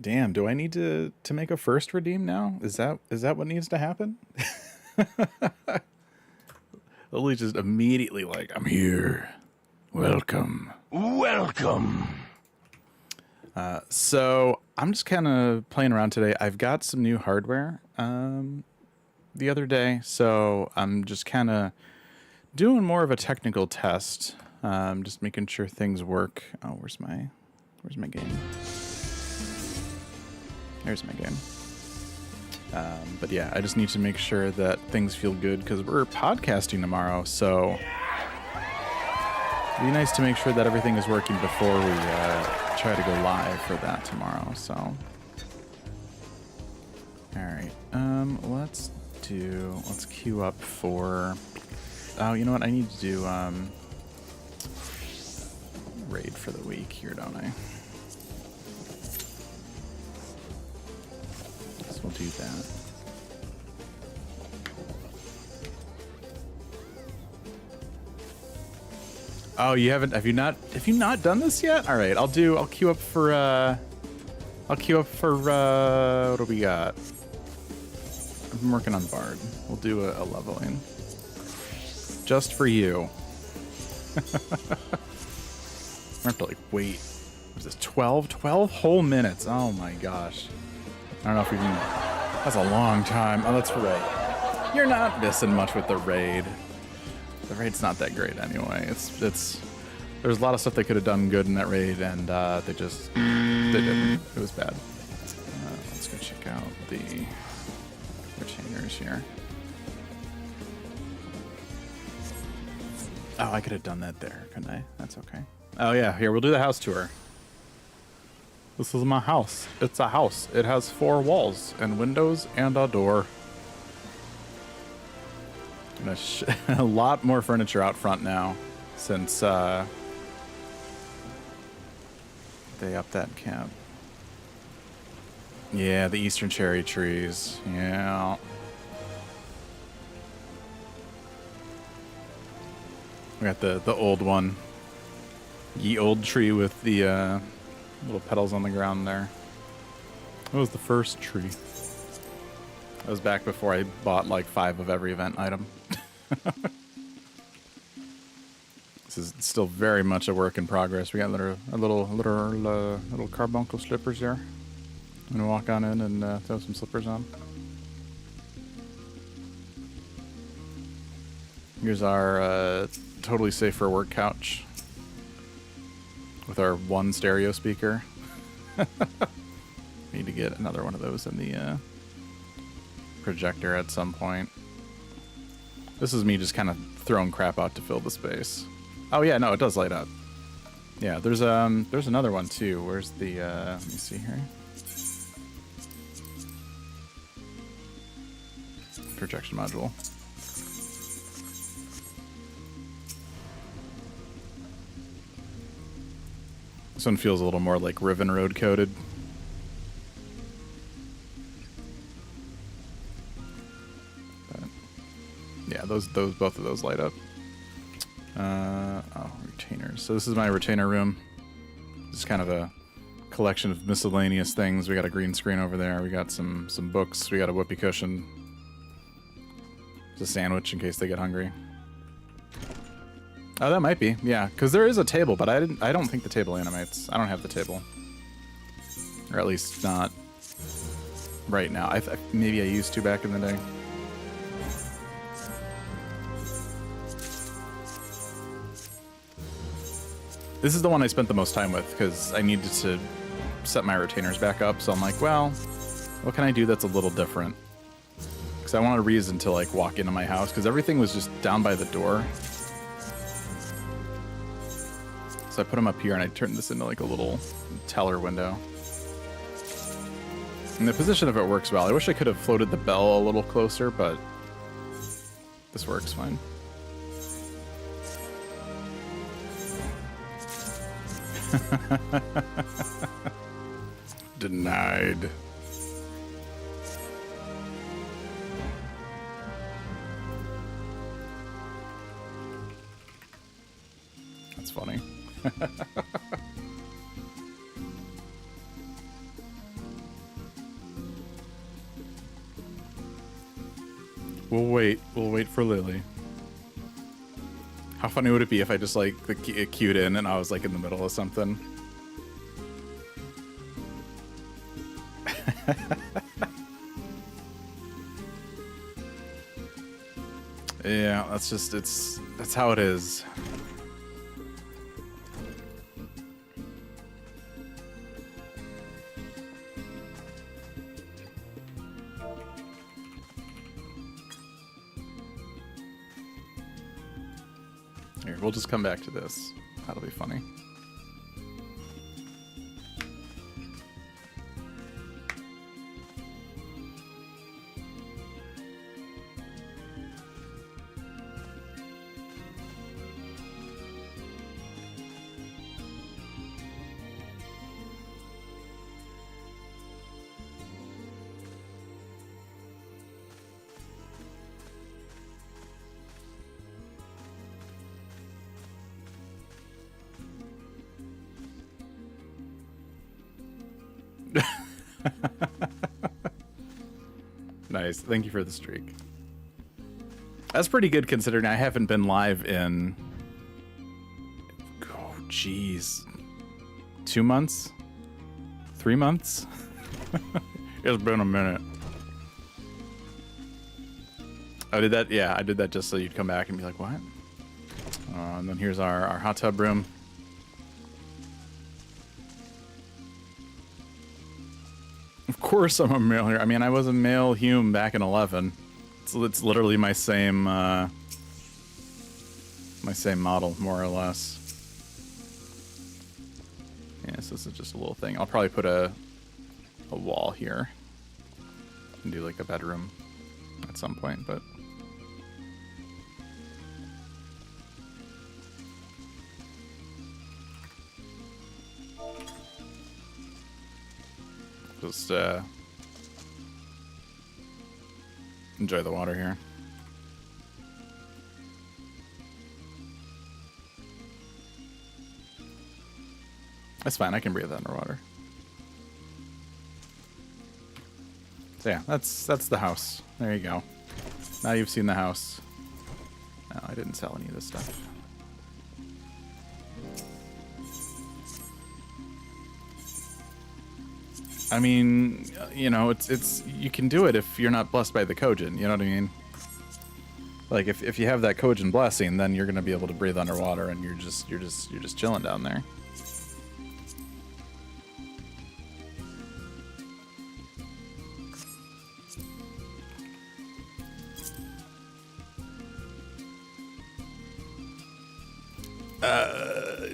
Damn, do I need to make a first redeem now? Is that what needs to happen? Lily just immediately like, I'm here. Welcome. Welcome. So I'm just kind of playing around today. I've got some new hardware the other day, so I'm just kind of doing more of a technical test, just making sure things work. Oh, where's my game? There's my game. But yeah, I just need to make sure that things feel good because we're podcasting tomorrow, so it'd be nice to make sure that everything is working before we try to go live for that tomorrow. So, all right, let's queue up for. Oh, you know what? I need to do raid for the week here, don't I? So we'll do that. Oh, you haven't? Have you not done this yet? All right, I'll queue up for. What do we got? I'm working on Bard. We'll do a leveling. Just for you. I have to like wait. What is this? 12 whole minutes. Oh my gosh. I don't know if we can. That's a long time. Oh, that's right. You're not missing much with the raid. The raid's not that great anyway. It's there's a lot of stuff they could have done good in that raid, and they didn't. It was bad. Let's go check out the retainers here. Oh, I could have done that there, couldn't I? That's okay. Oh yeah, here, we'll do the house tour. This is my house. It's a house. It has 4 walls and windows and a door. And a lot more furniture out front now since they upped that cap. Yeah, the eastern cherry trees. Yeah. We got the old one. Ye old tree with the little petals on the ground there. That was the first tree. That was back before I bought like 5 of every event item. This is still very much a work in progress. We got little carbuncle slippers here. I'm gonna walk on in and throw some slippers on. Here's our totally safe for work couch with our 1 stereo speaker. Need to get another one of those in the projector at some point. This is me just kind of throwing crap out to fill the space. Oh yeah, no, it does light up. Yeah, there's another one too. Where's the let me see here. Projection module. This one feels a little more like Riven Road coated. But yeah, both of those light up. Oh, retainers. So this is my retainer room. It's kind of a collection of miscellaneous things. We got a green screen over there. We got some books. We got a whoopee cushion. There's a sandwich in case they get hungry. Oh, that might be. Yeah, because there is a table, but I don't think the table animates. I don't have the table, or at least not right now. Maybe I used to back in the day. This is the one I spent the most time with because I needed to set my retainers back up. So I'm like, well, what can I do that's a little different? Because I wanted a reason to like walk into my house because everything was just down by the door. So I put them up here and I turned this into like a little teller window. And the position of it works well. I wish I could have floated the bell a little closer, but this works fine. Denied. That's funny. We'll wait. We'll wait for Lily. How funny would it be if I just like queued in and I was like in the middle of something? Yeah, that's how it is. Here, we'll just come back to this. That'll be funny. Nice. Thank you for the streak. That's pretty good considering I haven't been live in... Oh, jeez. 2 months? 3 months? It's been a minute. I did that? Yeah, I did that just so you'd come back and be like, what? And then here's our hot tub room. Of course I'm a male here. I mean, I was a male Hume back in 11. It's literally my same model, more or less. Yeah, so this is just a little thing. I'll probably put a wall here and do like a bedroom at some point, but just enjoy the water here. That's fine, I can breathe underwater. So yeah, that's the house. There you go. Now you've seen the house. No, I didn't sell any of this stuff. I mean, you know, it's you can do it if you're not blessed by the Kojin, you know what I mean? Like if you have that Kojin blessing, then you're gonna be able to breathe underwater and you're just chilling down there.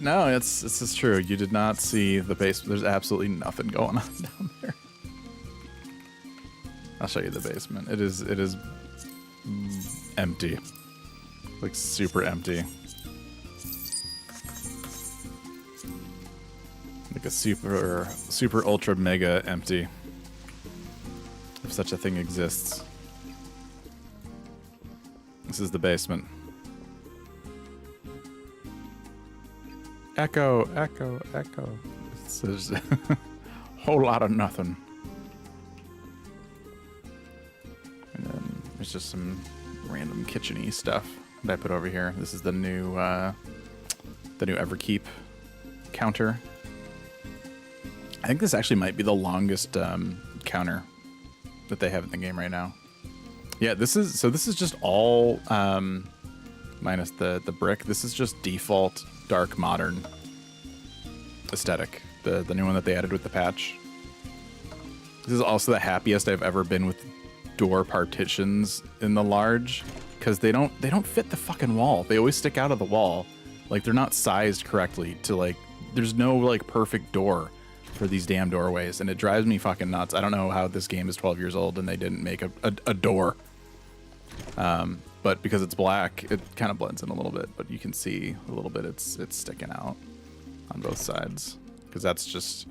No, this is true. You did not see the basement. There's absolutely nothing going on down there. I'll show you the basement. It is empty. Like super empty. Like a super ultra mega empty. If such a thing exists. This is the basement. Echo, echo, echo. There's a whole lot of nothing. And then there's just some random kitchen-y stuff that I put over here. This is the new Everkeep counter. I think this actually might be the longest counter that they have in the game right now. Yeah, this is just all minus the brick. This is just default dark modern aesthetic. The new one that they added with the patch. This is also the happiest I've ever been with door partitions in the large, because they don't fit the fucking wall. They always stick out of the wall. Like they're not sized correctly to like, there's no like perfect door for these damn doorways, and it drives me fucking nuts. I don't know how this game is 12 years old and they didn't make a door. But because it's black, it kind of blends in a little bit, but you can see a little bit it's sticking out on both sides, because that's just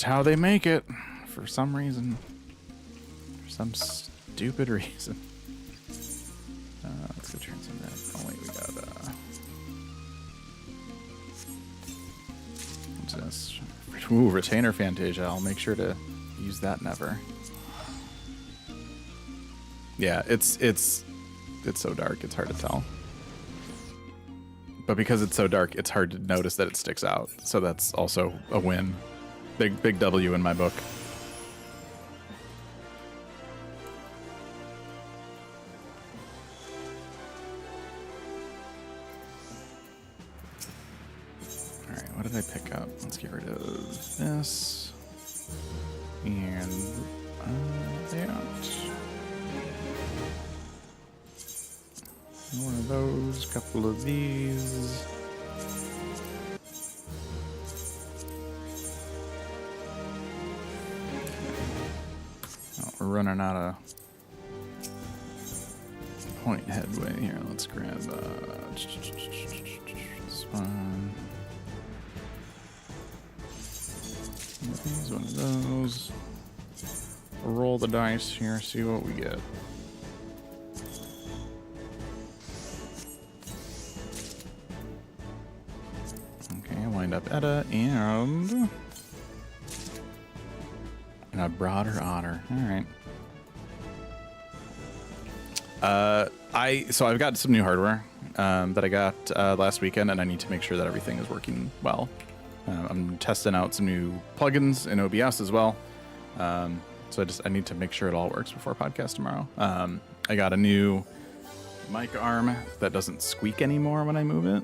how they make it for some reason. For some stupid reason. Let's go turn some red. Oh wait, we got just retainer Fantasia. I'll make sure to use that never. Yeah, it's so dark, it's hard to tell. But because it's so dark, it's hard to notice that it sticks out. So that's also a win. Big W in my book. All right, what did I pick up? Let's get rid of this. And that. One of those, couple of these. Oh, we're running out of point headway here. Let's grab this one. One of those. Roll the dice here, see what we get. Wind up Edda and a broader otter. All right. So I've got some new hardware that I got last weekend, and I need to make sure that everything is working well. I'm testing out some new plugins in OBS as well. So I need to make sure it all works before podcast tomorrow. I got a new mic arm that doesn't squeak anymore when I move it.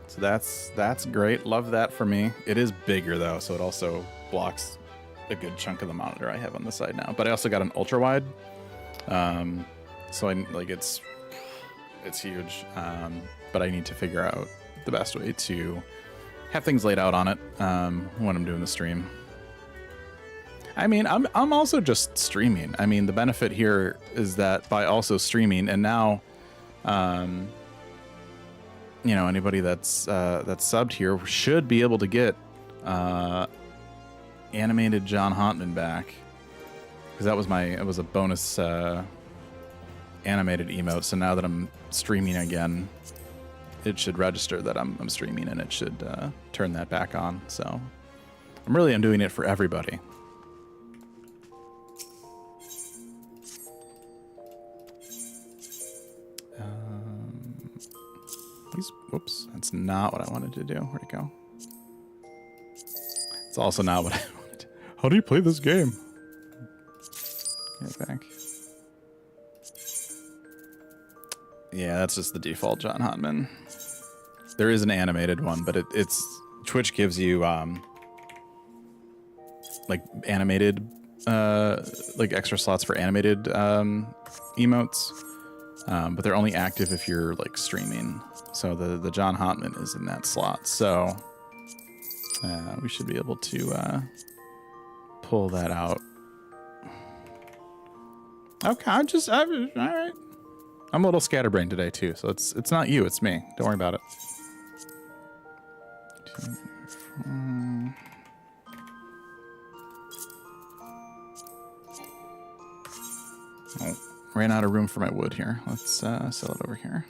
So that's great. Love that for me. It is bigger though, so it also blocks a good chunk of the monitor I have on the side now. But I also got an ultra wide, so it's huge. But I need to figure out the best way to have things laid out on it when I'm doing the stream. I mean, I'm also just streaming. I mean, the benefit here is that by also streaming, and now, you know, anybody that's subbed here should be able to get animated John Hontman back, because it was a bonus animated emote. So now that I'm streaming again, it should register that I'm streaming, and it should turn that back on. So I'm doing it for everybody. Whoops, that's not what I wanted to do. Where'd it go? It's also not what I wanted to. How do you play this game? Get it back. Yeah, that's just the default John Hontman. There is an animated one, but it's Twitch gives you like animated like extra slots for animated emotes, but they're only active if you're like streaming. So the John Hontman is in that slot. So we should be able to pull that out. Okay, all right. I'm a little scatterbrained today too, so it's not you, it's me. Don't worry about it. 2, 4. Oh, ran out of room for my wood here. Let's sell it over here.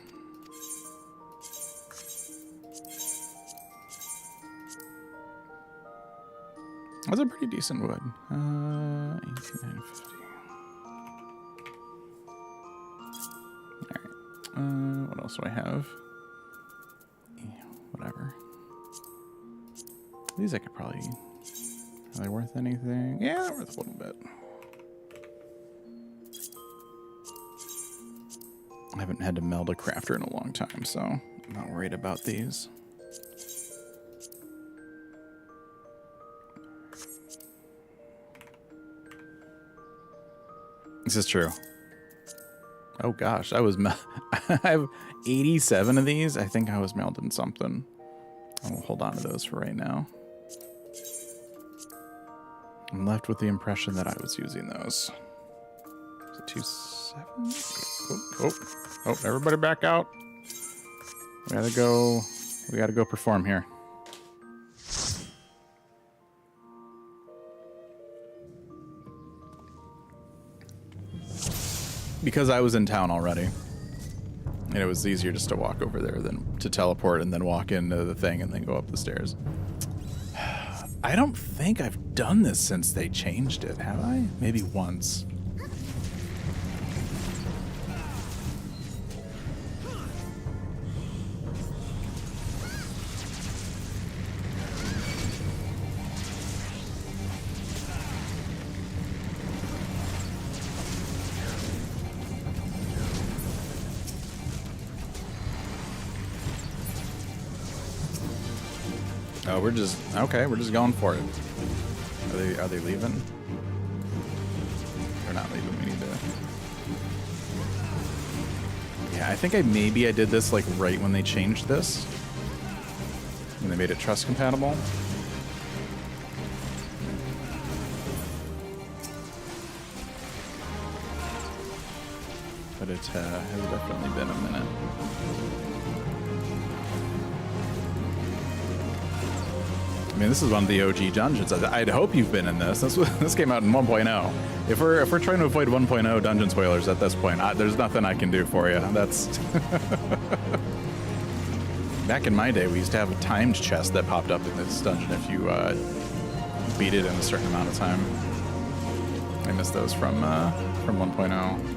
That's a pretty decent wood. 1850. Alright. What else do I have? Yeah, whatever. These I could probably... Are they worth anything? Yeah, they're worth a little bit. I haven't had to meld a crafter in a long time, so I'm not worried about these. This is true. Oh gosh, I have 87 of these. I think I was melding something. I'll hold on to those for right now. I'm left with the impression that I was using those. Is it 27? Oh, everybody back out. We gotta go perform here. Because I was in town already, and it was easier just to walk over there than to teleport and then walk into the thing and then go up the stairs. I don't think I've done this since they changed it, have I? Maybe once. Oh, we're just going for it. Are they leaving? They're not leaving. We need to. Yeah, I think I did this like right when they changed this. When they made it trust compatible. But it has definitely been a minute. I mean, this is one of the OG dungeons. I'd hope you've been in this. This came out in 1.0. If we're trying to avoid 1.0 dungeon spoilers at this point, there's nothing I can do for you. That's back in my day, we used to have a timed chest that popped up in this dungeon if you beat it in a certain amount of time. I miss those from 1.0.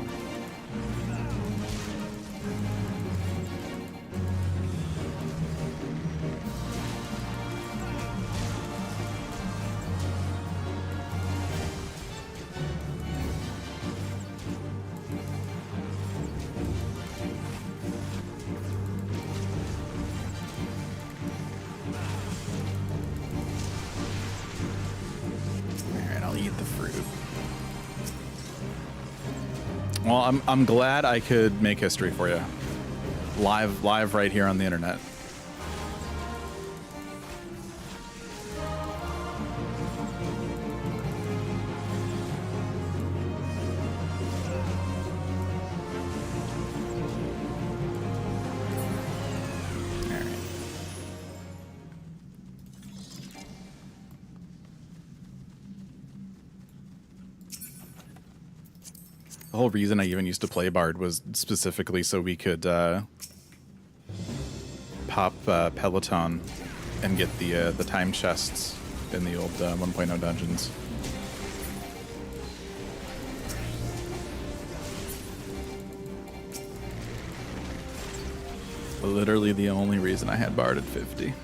Well, I'm glad I could make history for you. Live right here on the internet. The whole reason I even used to play Bard was specifically so we could pop Peloton and get the time chests in the old 1.0 dungeons. Literally the only reason I had Bard at 50.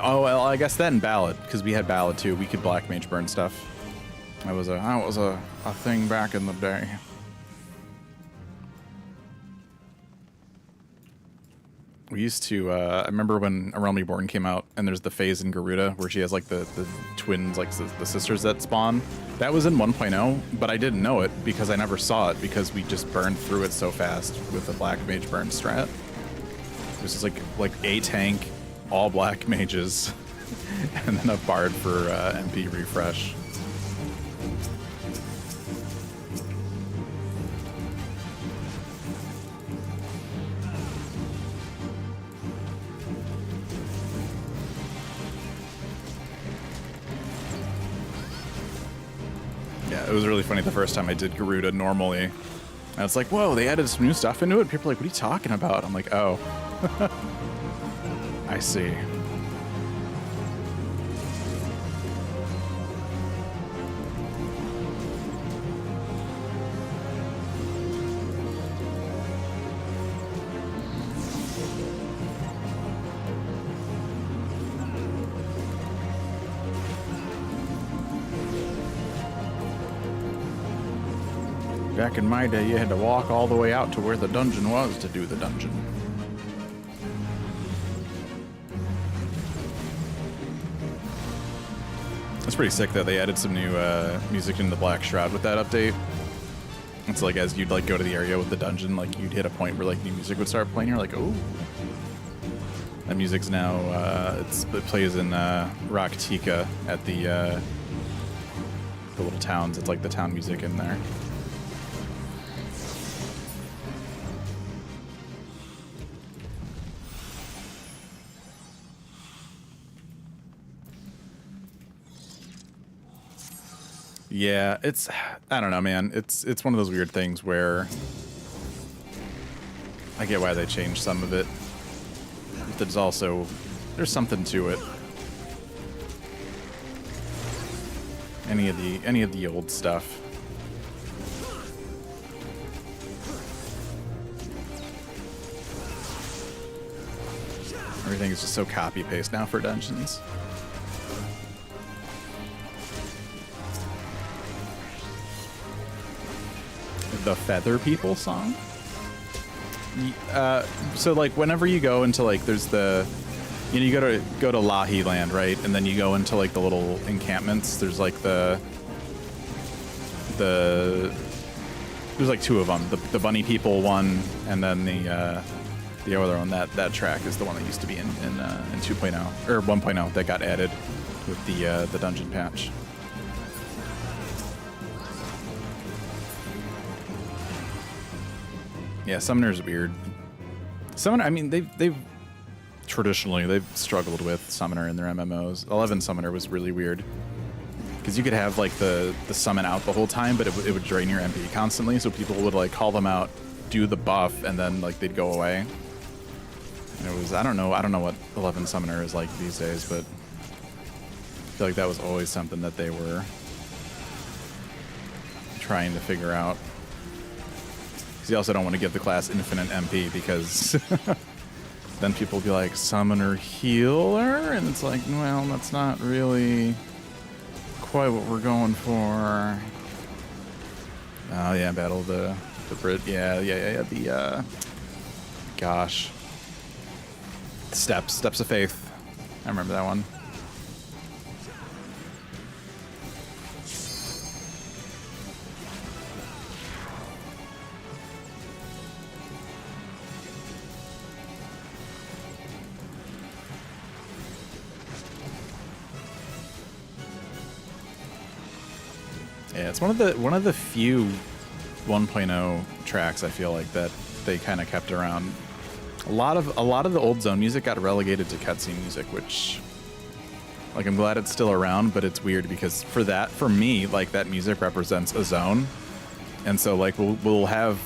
Oh, well, I guess that and Ballad, because we had Ballad too. We could Black Mage burn stuff. That was a thing back in the day. We used to, I remember when A Realm Reborn came out, and there's the phase in Garuda where she has like the twins, like the sisters that spawn. That was in 1.0, but I didn't know it because I never saw it because we just burned through it so fast with the Black Mage burn strat. It was just like a tank, all Black Mages, and then a Bard for MP refresh. It was really funny the first time I did Garuda normally. And it's like, whoa, they added some new stuff into it. People are like, what are you talking about? I'm like, oh. I see. Back in my day, you had to walk all the way out to where the dungeon was to do the dungeon. It's pretty sick that they added some new music into the Black Shroud with that update. It's like as you'd like go to the area with the dungeon, like you'd hit a point where like new music would start playing. You're like, oh, that music's now it plays in Raktika at the little towns. It's like the town music in there. Yeah, I don't know, man. It's one of those weird things where I get why they changed some of it. But there's something to it. any of the old stuff. Everything is just so copy paste now for dungeons. The Feather People song. So like whenever you go into like there's the, you know, you go to Lahi Land, right? And then you go into like the little encampments. There's like there's like two of them. The Bunny People one, and then the other one. That track is the one that used to be in 2.0 or 1.0 that got added with the dungeon patch. Yeah, Summoner's weird. Summoner, I mean, they've traditionally struggled with Summoner in their MMOs. 11 Summoner was really weird because you could have like the summon out the whole time, but it would drain your MP constantly. So people would like call them out, do the buff, and then like they'd go away. And it was I don't know what 11 Summoner is like these days, but I feel like that was always something that they were trying to figure out. You also don't want to give the class infinite MP because then people will be like, Summoner Healer? And it's like, well, that's not really quite what we're going for. Oh, yeah, Battle of the Brit. Yeah, the, gosh. Steps of Faith. I remember that one. Yeah, it's one of the few 1.0 tracks I feel like that they kind of kept around. A lot of the old zone music got relegated to cutscene music, which, like, I'm glad it's still around, but it's weird because for me, like, that music represents a zone, and so like we'll have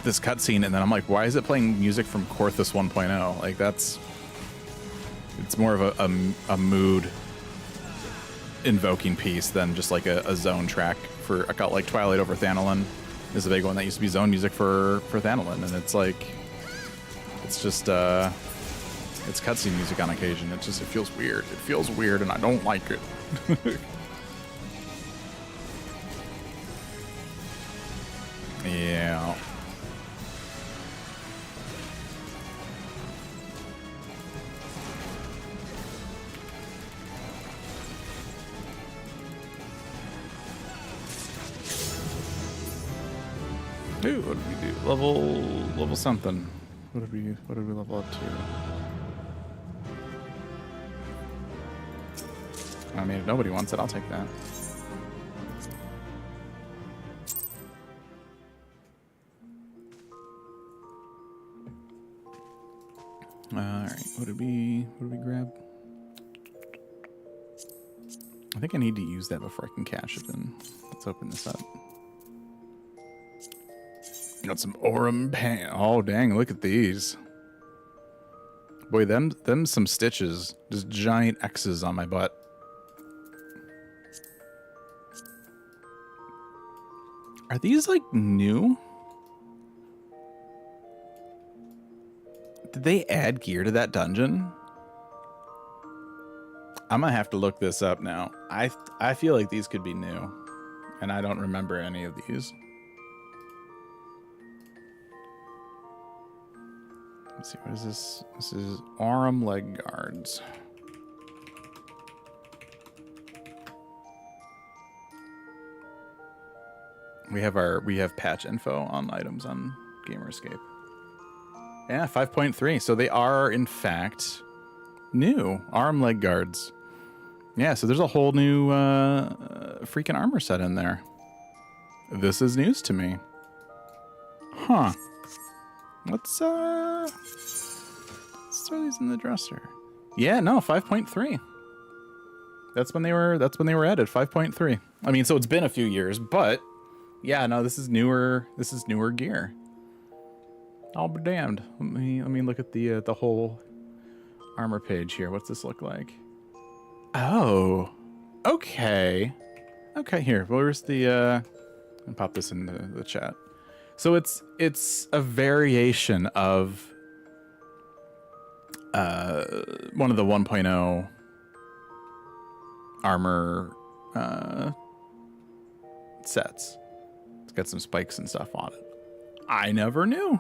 this cutscene, and then I'm like, why is it playing music from Corthus 1.0? Like it's more of a mood invoking piece than just like a zone track. For a cult like Twilight over Thanalin is a big one that used to be zone music for Thanalin, and it's like it's just it's cutscene music on occasion. It feels weird. It feels weird, and I don't like it. Yeah. Ooh, what did we do? Level something. What did we level up to? I mean, if nobody wants it, I'll take that. Alright, what did we grab? I think I need to use that before I can cash it in. Let's open this up. Got some Aurum Pan. Oh, dang, look at these. Boy, them some stitches. Just giant X's on my butt. Are these, like, new? Did they add gear to that dungeon? I'm gonna have to look this up now. I feel like these could be new, and I don't remember any of these. Let's see, what is this? This is Aurum leg guards. We have patch info on items on Gamerscape. Yeah, 5.3. So they are in fact new Aurum leg guards. Yeah, so there's a whole new freaking armor set in there. This is news to me. Huh. Let's throw these in the dresser. Yeah, no, 5.3. That's when they were added, 5.3. I mean, so it's been a few years, but yeah, no, this is newer gear. I'll be damned. Let me look at the whole armor page here. What's this look like? Oh. Okay. Okay, here. Where's the I'll pop this in the chat. So it's a variation of one of the 1.0 armor sets. It's got some spikes and stuff on it. I never knew.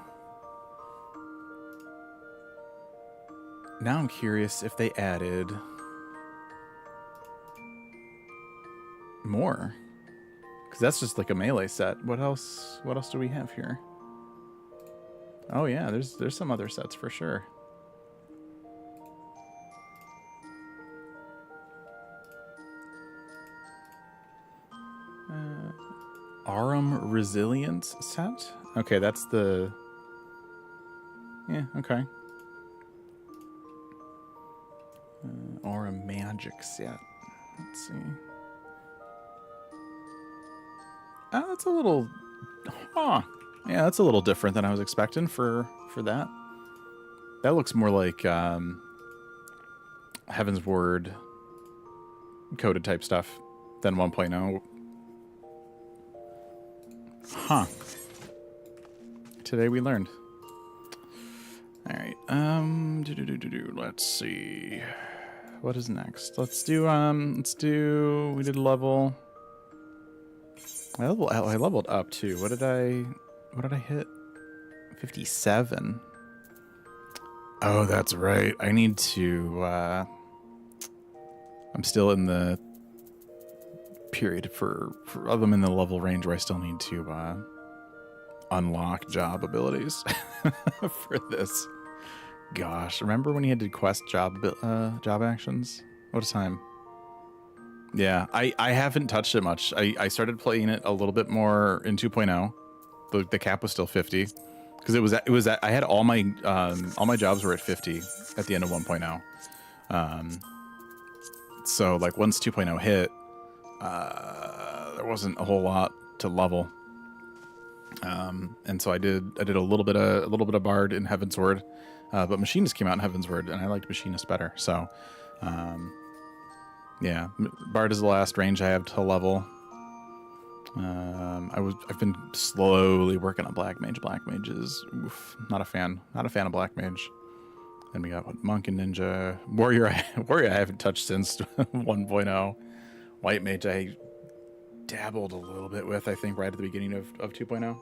Now I'm curious if they added more. Because that's just like a melee set. What else do we have here? Oh yeah, there's some other sets for sure. Aurum Resilience set? Okay, that's the... Yeah, okay. Aurum Magic set. Let's see. Oh, that's a little... Huh. Yeah, that's a little different than I was expecting for that. That looks more like Heaven's Word coded type stuff than 1.0. Huh. Today we learned. All right. Let's see. What is next? Let's do we did level. I leveled up too. What did I hit? 57. Oh, that's right. I need to I'm still in the period for I'm in the level range where I still need to unlock job abilities for this. Gosh, remember when you had to quest job actions? What a time. Yeah, I haven't touched it much. I started playing it a little bit more in 2.0. The cap was still 50 because it was I had all my jobs were at 50 at the end of 1.0. So like once 2.0 hit, there wasn't a whole lot to level. And so I did a little bit of Bard in Heaven's Word, but Machinist came out in Heaven's Word, and I liked Machinist better. So, yeah, Bard is the last range I have to level. I've been slowly working on Black Mage. Black Mage is not a fan of Black Mage. Then we got Monk and Ninja. Warrior I haven't touched since 1.0. White Mage I dabbled a little bit with, I think, right at the beginning of 2.0.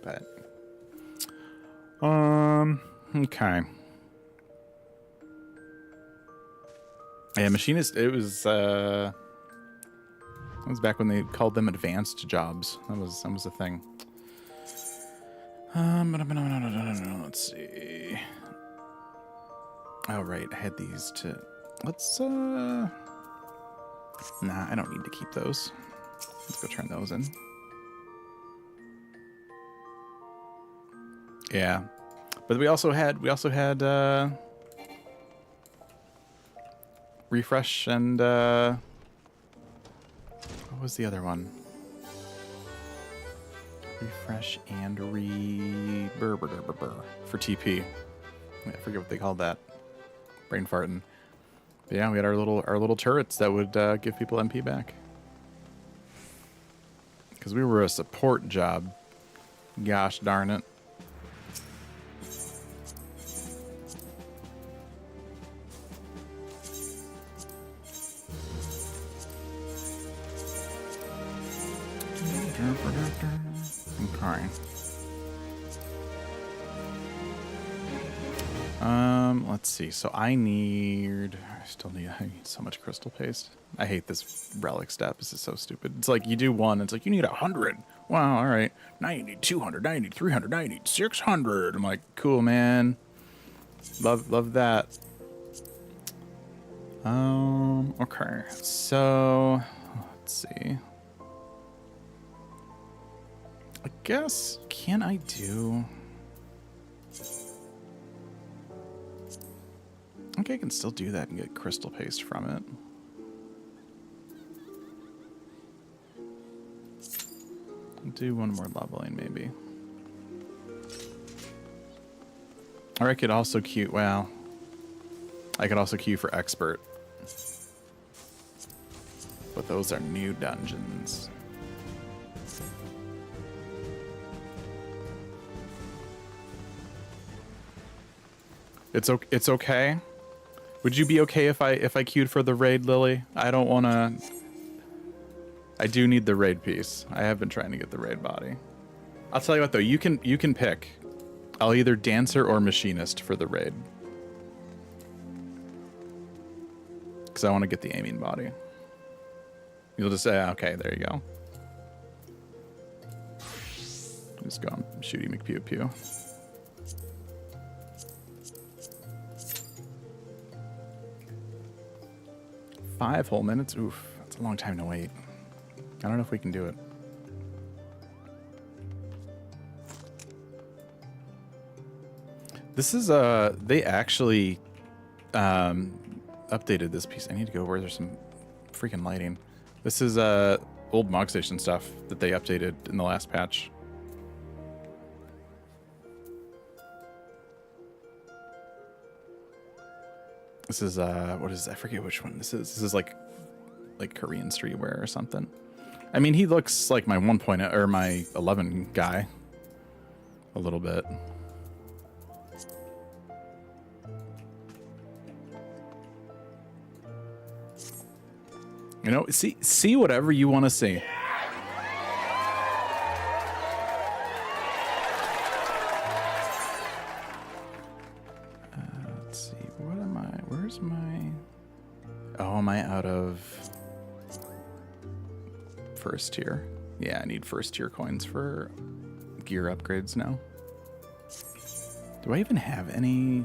But okay. Yeah, Machinist, it was back when they called them advanced jobs. That was a thing. Let's see. Oh right, I had these to let's nah, I don't need to keep those. Let's go turn those in. Yeah. But we also had refresh and what was the other one? Refresh and for TP. I forget what they called that. Brain farting. But yeah, we had our little turrets that would give people MP back. Because we were a support job. Gosh darn it. Okay. Let's see. So I need so much crystal paste. I hate this relic step. This is so stupid. It's like you do one, it's like you need 100. Wow, all right. Now you need 200, now you need 300, now you need 600. I'm like, cool, man. Love that. Okay. So, let's see. I guess, can I do... Okay, I can still do that and get crystal paste from it. I'll do one more leveling, maybe. Or I could also queue, well... I could also queue for expert Those are new dungeons. It's okay. Would you be okay if I queued for the raid, Lily? I don't want to. I do need the raid piece. I have been trying to get the raid body. I'll tell you what though, you can pick. I'll either dancer or machinist for the raid. Because I want to get the aiming body. You'll just say, okay, there you go. Just go on shooty McPew Pew. Five whole minutes? Oof, that's a long time to wait. I don't know if we can do it. This is, they actually updated this piece. I need to go where there's some freaking lighting. This is old Mog Station stuff that they updated in the last patch. This is what is, I forget which one this is. This is like Korean streetwear or something. I mean, he looks like my 1.0 or my 11 guy a little bit. You know, see whatever you want to see. Let's see. What am I? Where's my? Oh, am I out of first tier? Yeah, I need first tier coins for gear upgrades now. Do I even have any?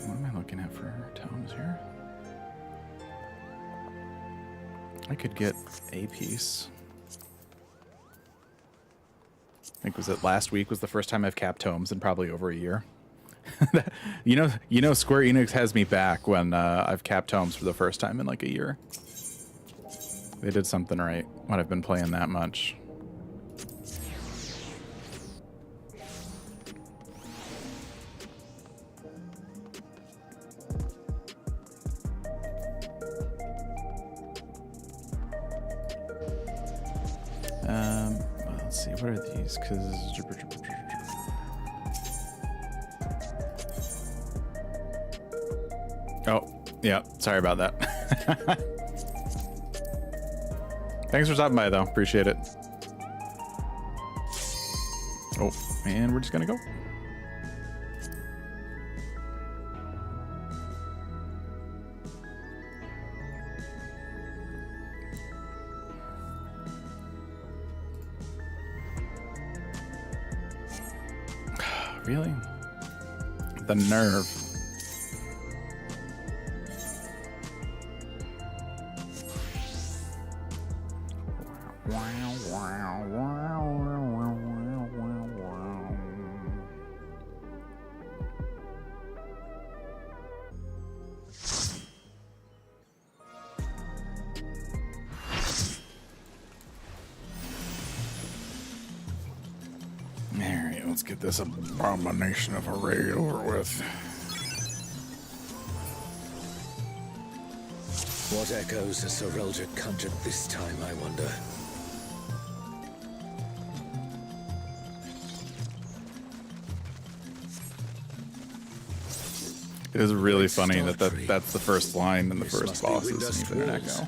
What am I looking at for tomes here? I could get a piece. I think was it last week was the first time I've capped tomes in probably over a year. you know, Square Enix has me back when I've capped tomes for the first time in like a year. They did something right when I've been playing that much. Let's see, what are these? Oh, yeah, sorry about that. Thanks for stopping by, though. Appreciate it. Oh, and we're just gonna go. Really? The nerve. Alright, let's get this abomination of a raid over with. What echoes has Sir Eldred conjured this time, I wonder? It is really funny that that's the first line and the first boss isn't even an echo.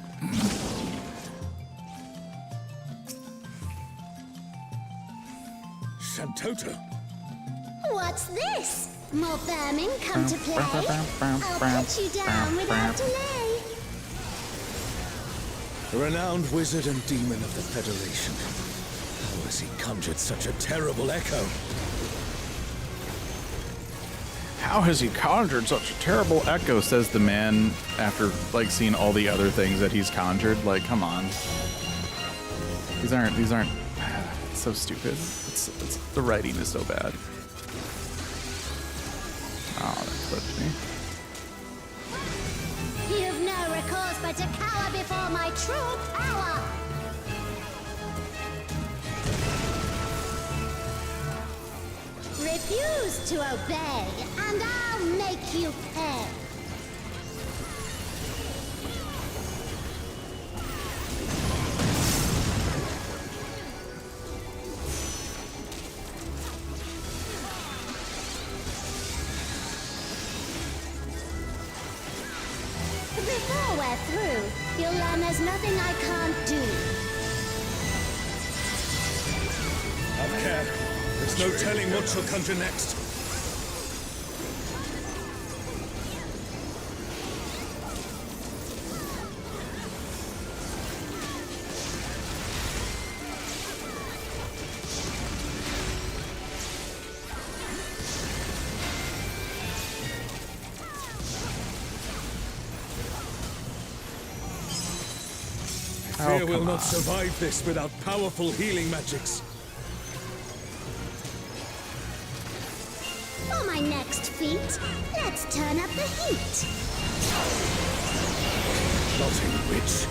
Shantoto. What's this? More vermin come to play? I'll put you down without delay. A renowned wizard and demon of the Federation. How has he conjured such a terrible echo? How has he conjured such a terrible echo, says the man after, like, seeing all the other things that he's conjured. Like, come on. These aren't, it's so stupid. The writing is so bad. Oh, that clipped me. You've no recourse but to cower before my true power. Refuse to obey, and I'll make you pay. Before we're through, you'll learn there's nothing I can't do. Have care. There's no telling what she'll conjure next. Fear will not survive this without powerful healing magics. For my next feat, let's turn up the heat. Plotting witch.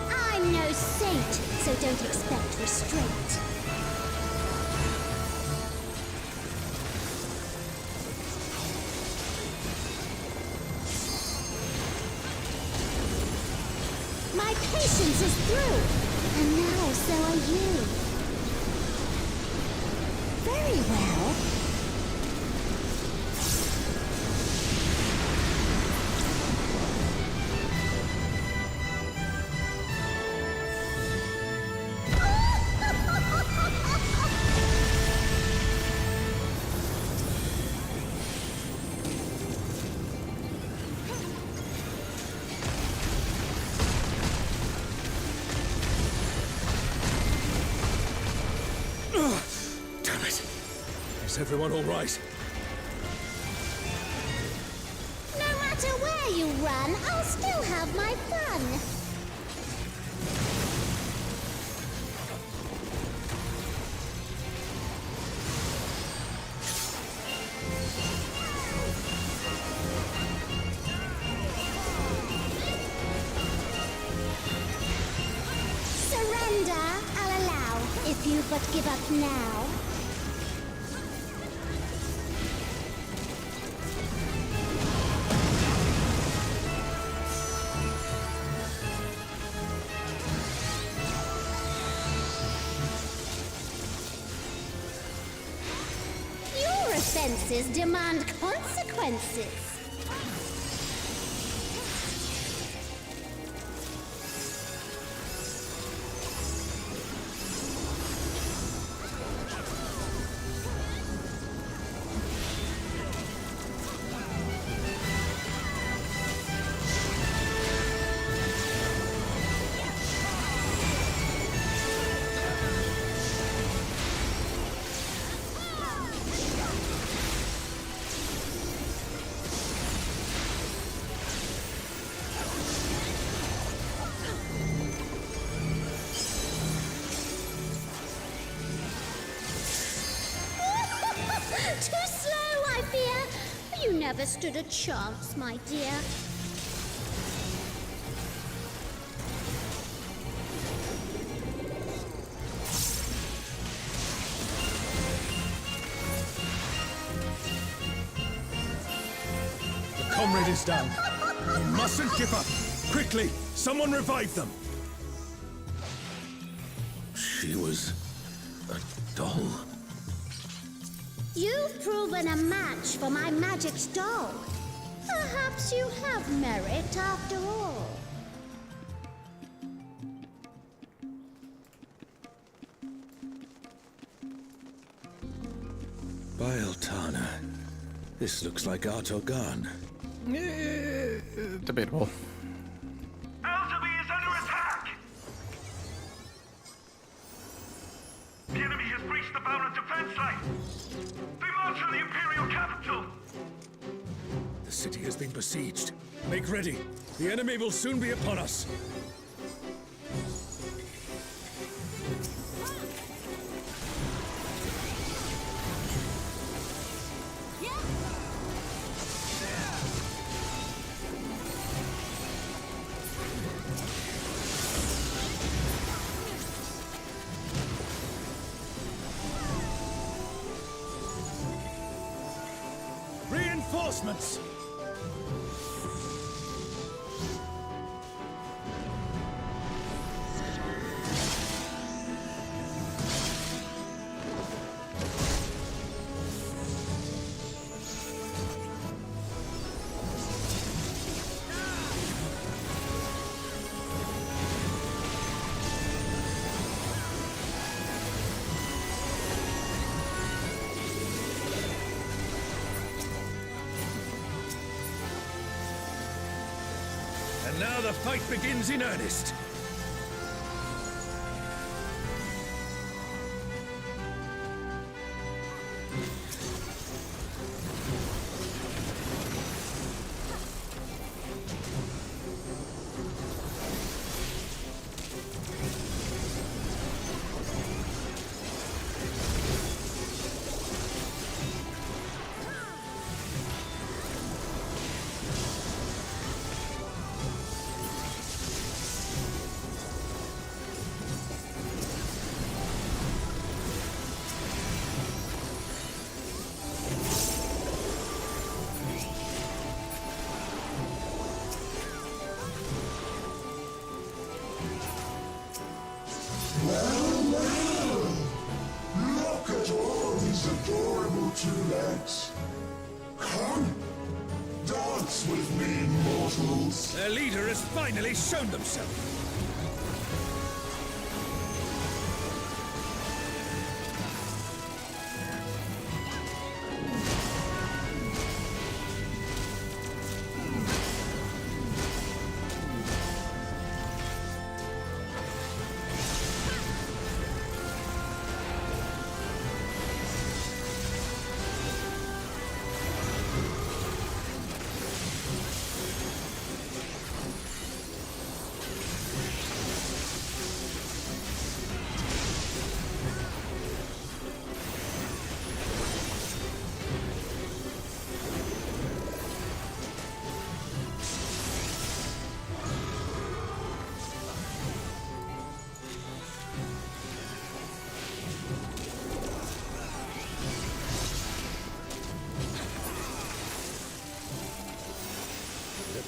I'm no saint, so don't expect restraint. My patience is through, and now so are you. Very well. Damn it. Is everyone all right? No matter where you run, I'll still have my fun. Surrender, I'll allow, if you but give up now. Your offenses demand consequences. Too slow, I fear. You never stood a chance, my dear. The comrade is down. We mustn't give up. Quickly, someone revive them. She was a doll. You've proven a match for my magic dog. Perhaps you have merit after all. By Altana, this looks like Artogan. Debatable. Altaby is under attack! The enemy has breached the Baron defense line! They march on the Imperial capital! The city has been besieged. Make ready. The enemy will soon be upon us. Reinforcements! And now the fight begins in earnest. Look at all these adorable two legs. Come, dance with me, mortals. Their leader has finally shown themselves.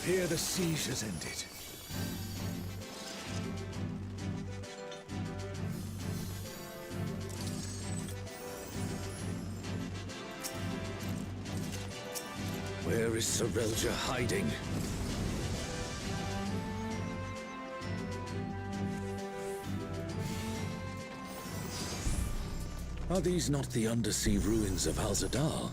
Here the siege has ended. Where is Sorelja hiding? Are these not the undersea ruins of Al-Zadar?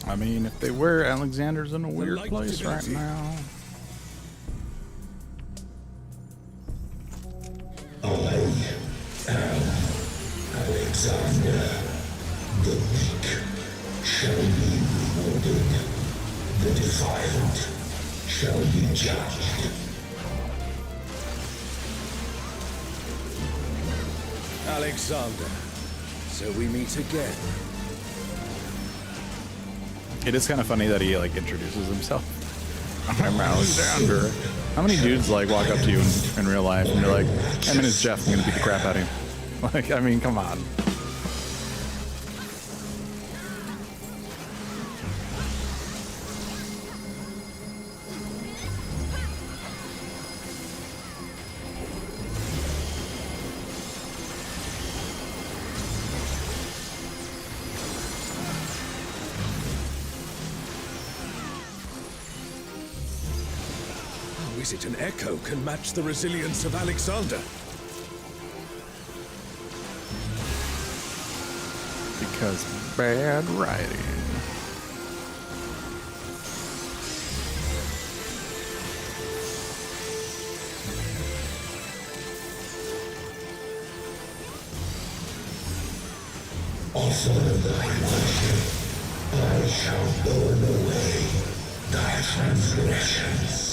I mean, if they were, Alexander's in a weird light place right divinity. now. I am Alexander. The weak shall be rewarded. The defiant shall be judged. Alexander. So we meet again. It is kind of funny that he like introduces himself. I'm Alexander. How many dudes like walk up to you in real life and you're like, "My name is Jeff. I'm gonna beat the crap out of you." Like, I mean, come on. How is it an echo can match the resilience of Alexander? Because bad writing. Offer thy worship, I shall burn away thy transgressions.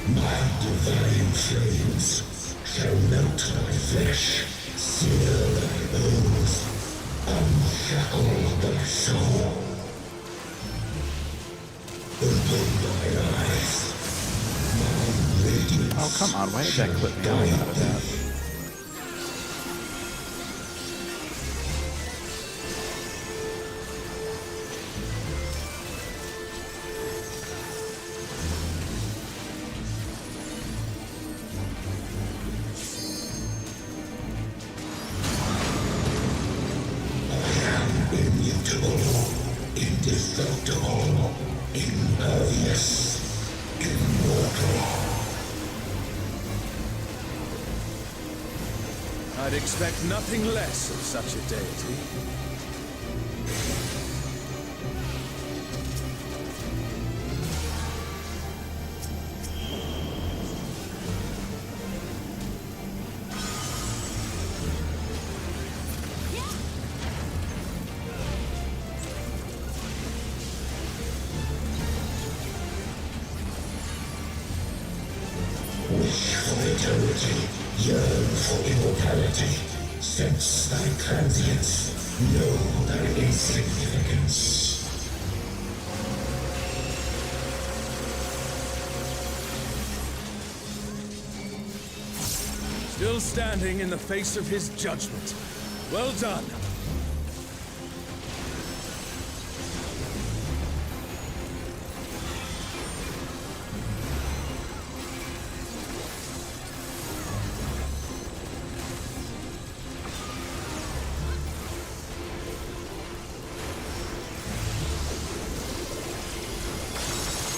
My divine flames shall melt thy flesh, sear thy bones, unshackle thy soul. Open thine eyes. My radiance. Oh, come on. Why did that clip me out of that? I indomitable, indestructible, impervious, immortal. I'd expect nothing less of such a deity. Wish for eternity, yearn for immortality. Sense thy transience, know thy insignificance. Still standing in the face of his judgment. Well done.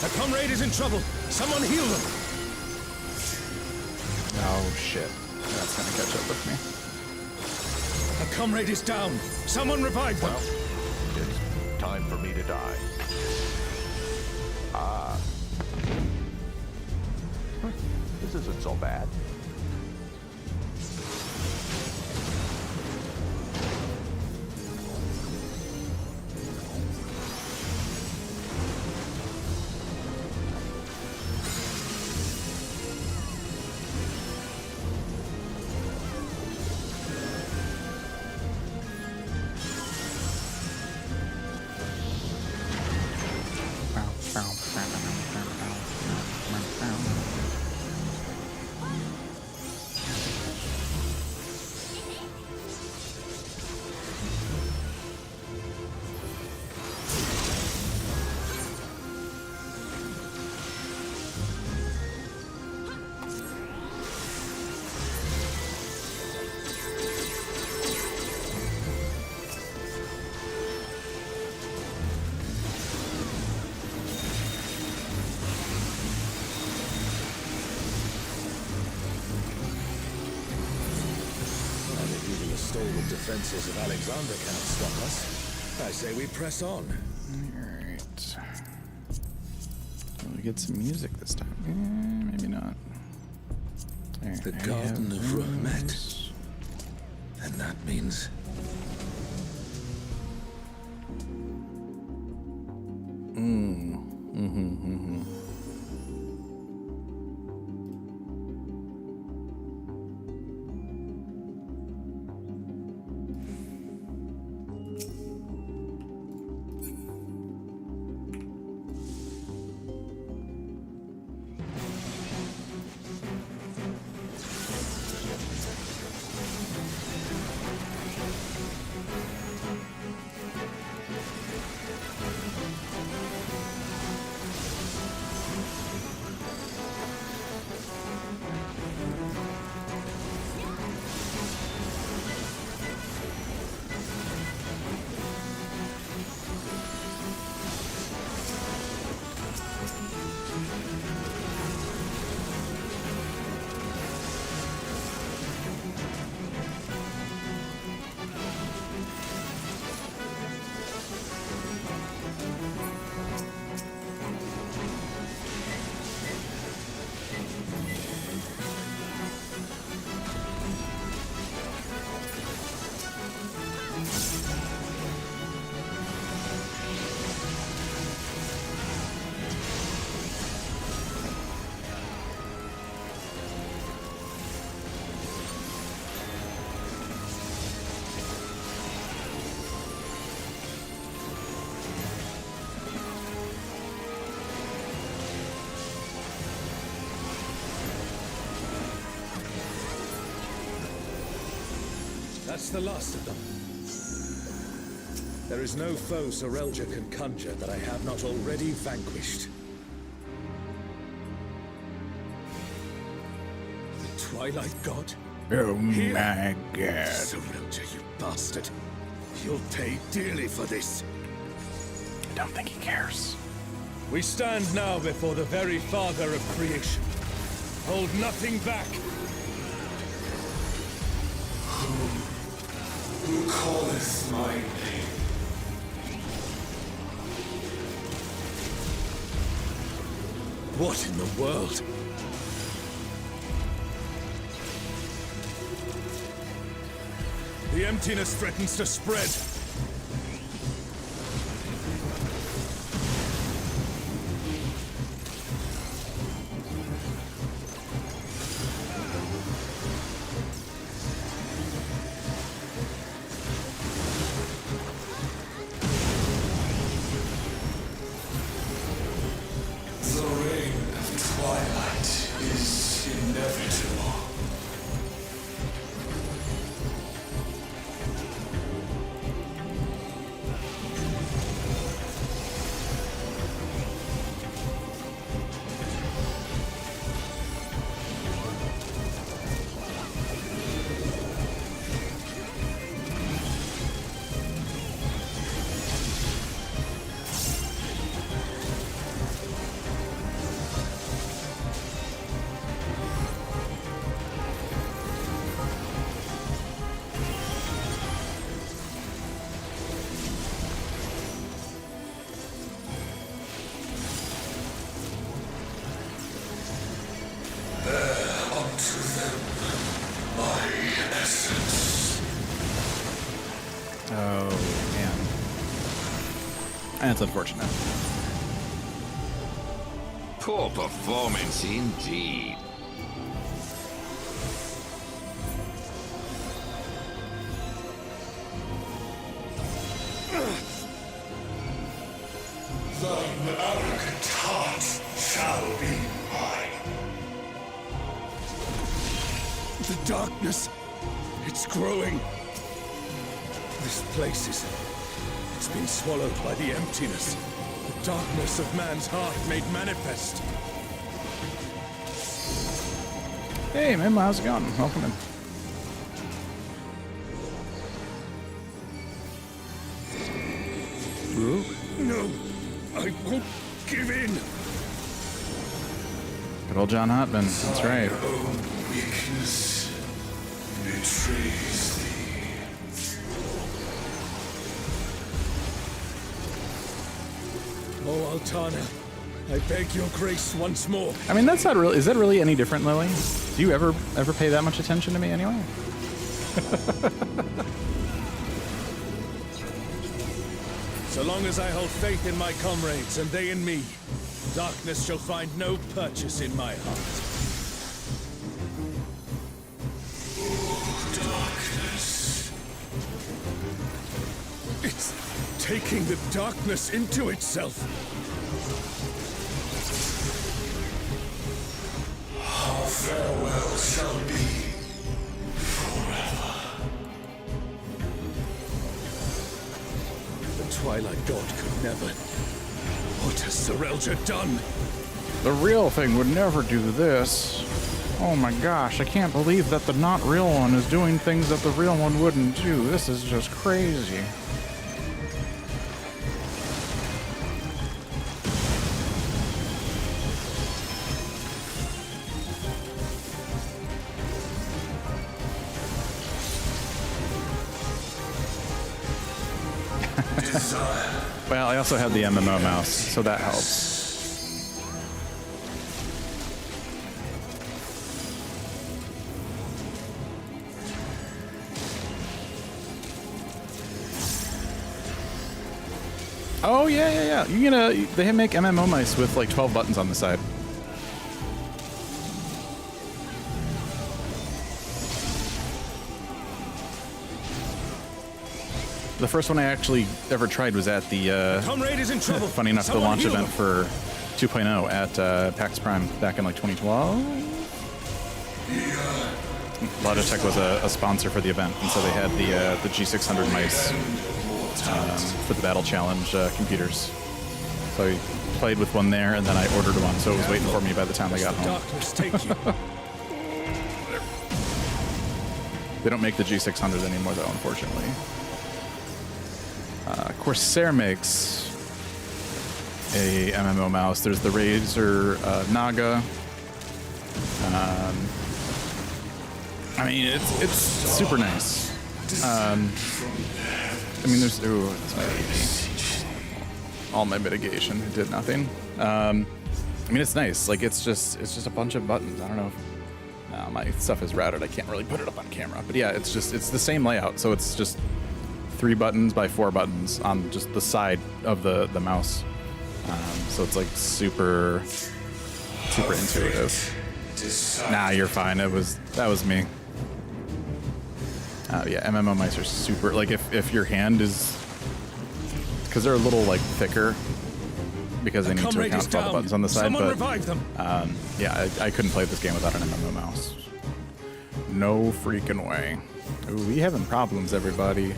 A comrade is in trouble. Someone heal them. Oh shit. That's gonna catch up with me. A comrade is down. Someone revive them. It's time for me to die. Ah. This isn't so bad. Stalwart defenses of Alexander can't stop us. I say we press on. Alright. Will we get some music this time? Maybe not. There, The there you Garden have of those. Romet. And that means that's the last of them. There is no foe Sorelja can conjure that I have not already vanquished. The Twilight God? Oh my god. Sorelja, you bastard. You'll pay dearly for this. I don't think he cares. We stand now before the very father of creation. Hold nothing back. Who calleth my name? What in the world? The emptiness threatens to spread. The reign of twilight is inevitable. Unto them, my essence. Oh, man. That's unfortunate. Poor performance indeed. Thine arrogant heart shall be mine. The darkness. It's growing. This place is... It's been swallowed by the emptiness. The darkness of man's heart made manifest. Hey, man, how's it going? Welcome in. Ooh. No, I won't give in. Good old John Hotman. That's right. Your own weakness betrays thee. Oh, Altana, I beg your grace once more. I mean, that's not really... Is that really any different, Lily? Do you ever pay that much attention to me anyway? So long as I hold faith in my comrades and they in me, darkness shall find no purchase in my heart. Darkness. It's taking the darkness into itself. Our farewell shall be forever. The Twilight God could never. What has Serelja done? The real thing would never do this. Oh my gosh, I can't believe that the not real one is doing things that the real one wouldn't do. This is just crazy. Well, I also had the MMO mouse, so that helps. Oh yeah. They make MMO mice with like 12 buttons on the side. The first one I actually ever tried was at the, Comrade is in trouble. funny enough, the Someone launch heal event him. for 2.0 at PAX Prime back in like 2012. Logitech was a sponsor for the event, and so they had the G600 mice for the Battle Challenge computers. So I played with one there, and then I ordered one, so it was waiting for me by the time I got home. Darkness take you. They don't make the G600 anymore, though, unfortunately. Corsair makes a MMO mouse. There's the Razer Naga. I mean, it's super nice. I mean, there's that's my AP. All my mitigation did nothing. I mean, it's nice. Like it's just a bunch of buttons. I don't know. My stuff is routed. I can't really put it up on camera. But yeah, it's the same layout. So it's just 3 buttons by 4 buttons on just the side of the mouse. So it's like super intuitive. Nah, you're fine. That was me. Yeah, MMO mice are super. Like if your hand is, because they're a little like thicker, because they need to account for all the buttons on the side. Someone but revive them. yeah, I couldn't play this game without an MMO mouse. No freaking way. Ooh, we having problems, everybody.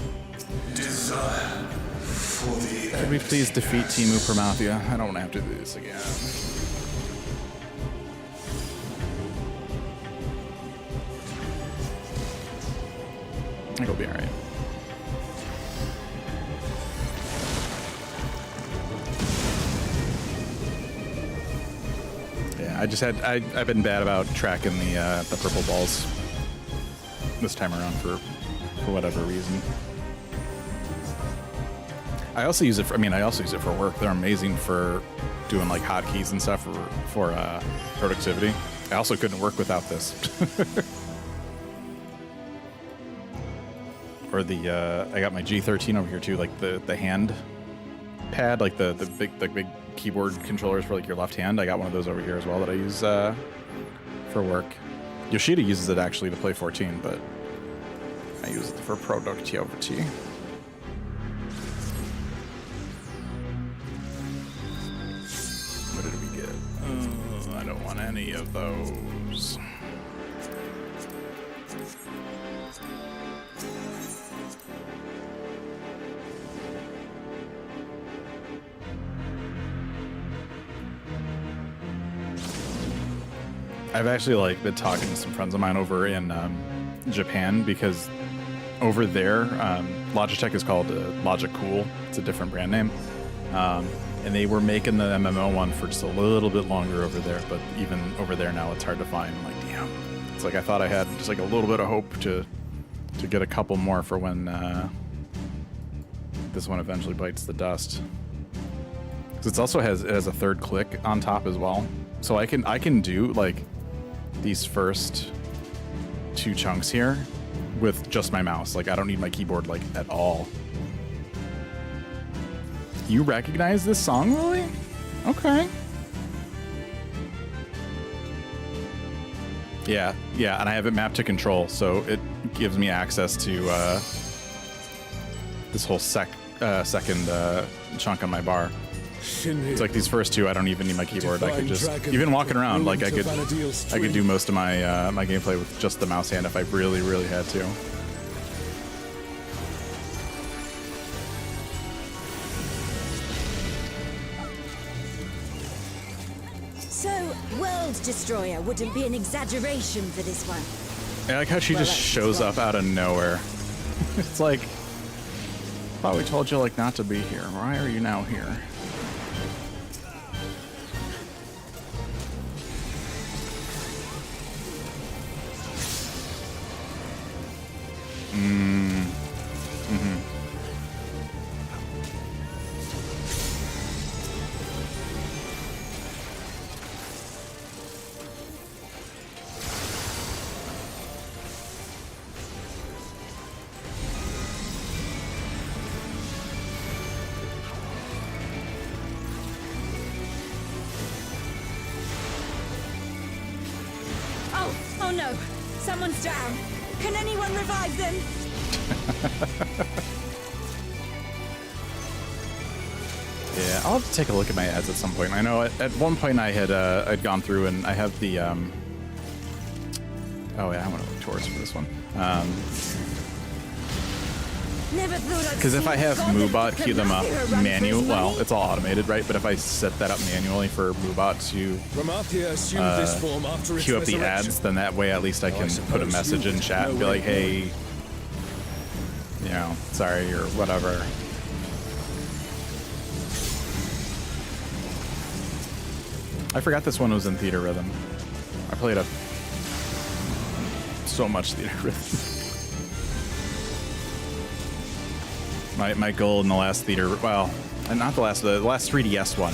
Desire for the Could we please defeat Timu Promathia? I don't want to have to do this again. I think it'll be alright. Yeah, I've been bad about tracking the purple balls this time around for whatever reason. I also use it for work. They're amazing for doing like hotkeys and stuff for productivity. I also couldn't work without this. Or I got my G13 over here too, like the hand pad, like the big keyboard controllers for like your left hand. I got one of those over here as well that I use for work. Yoshida uses it actually to play 14, but I use it for productivity. What did we get? I don't want any of those. I've actually like been talking to some friends of mine over in Japan, because over there Logitech is called Logic Cool. It's a different brand name, and they were making the MMO one for just a little bit longer over there, but even over there now it's hard to find. I'm like, damn, it's like I thought I had just like a little bit of hope to get a couple more for when this one eventually bites the dust. Because it also has a third click on top as well, so I can do like these first 2 chunks here with just my mouse. Like I don't need my keyboard like at all. You recognize this song, Lily? Okay. Yeah, and I have it mapped to control, so it gives me access to this whole second chunk on my bar. It's like these first 2, I don't even need my keyboard. I could just, even walking around, like I could do most of my my gameplay with just the mouse hand if I really, really had to. So, World Destroyer wouldn't be an exaggeration for this one. I like how she just shows up out of nowhere. It's like, thought we told you like not to be here. Why are you now here? Oh no! Someone's down! Can anyone revive them? Yeah, I'll have to take a look at my ads at some point. I know at one point I had I'd gone through and I have the oh yeah, I want to look towards for this one. Because if I have MooBot queue them up manual, well, it's all automated, right? But if I set that up manually for MooBot to queue up the ads, then that way at least I can put a message in chat and be like, hey, you know, sorry or whatever. I forgot this one was in Theater Rhythm. I played so much Theater Rhythm. My goal in the last theater, well, and not the last 3DS one.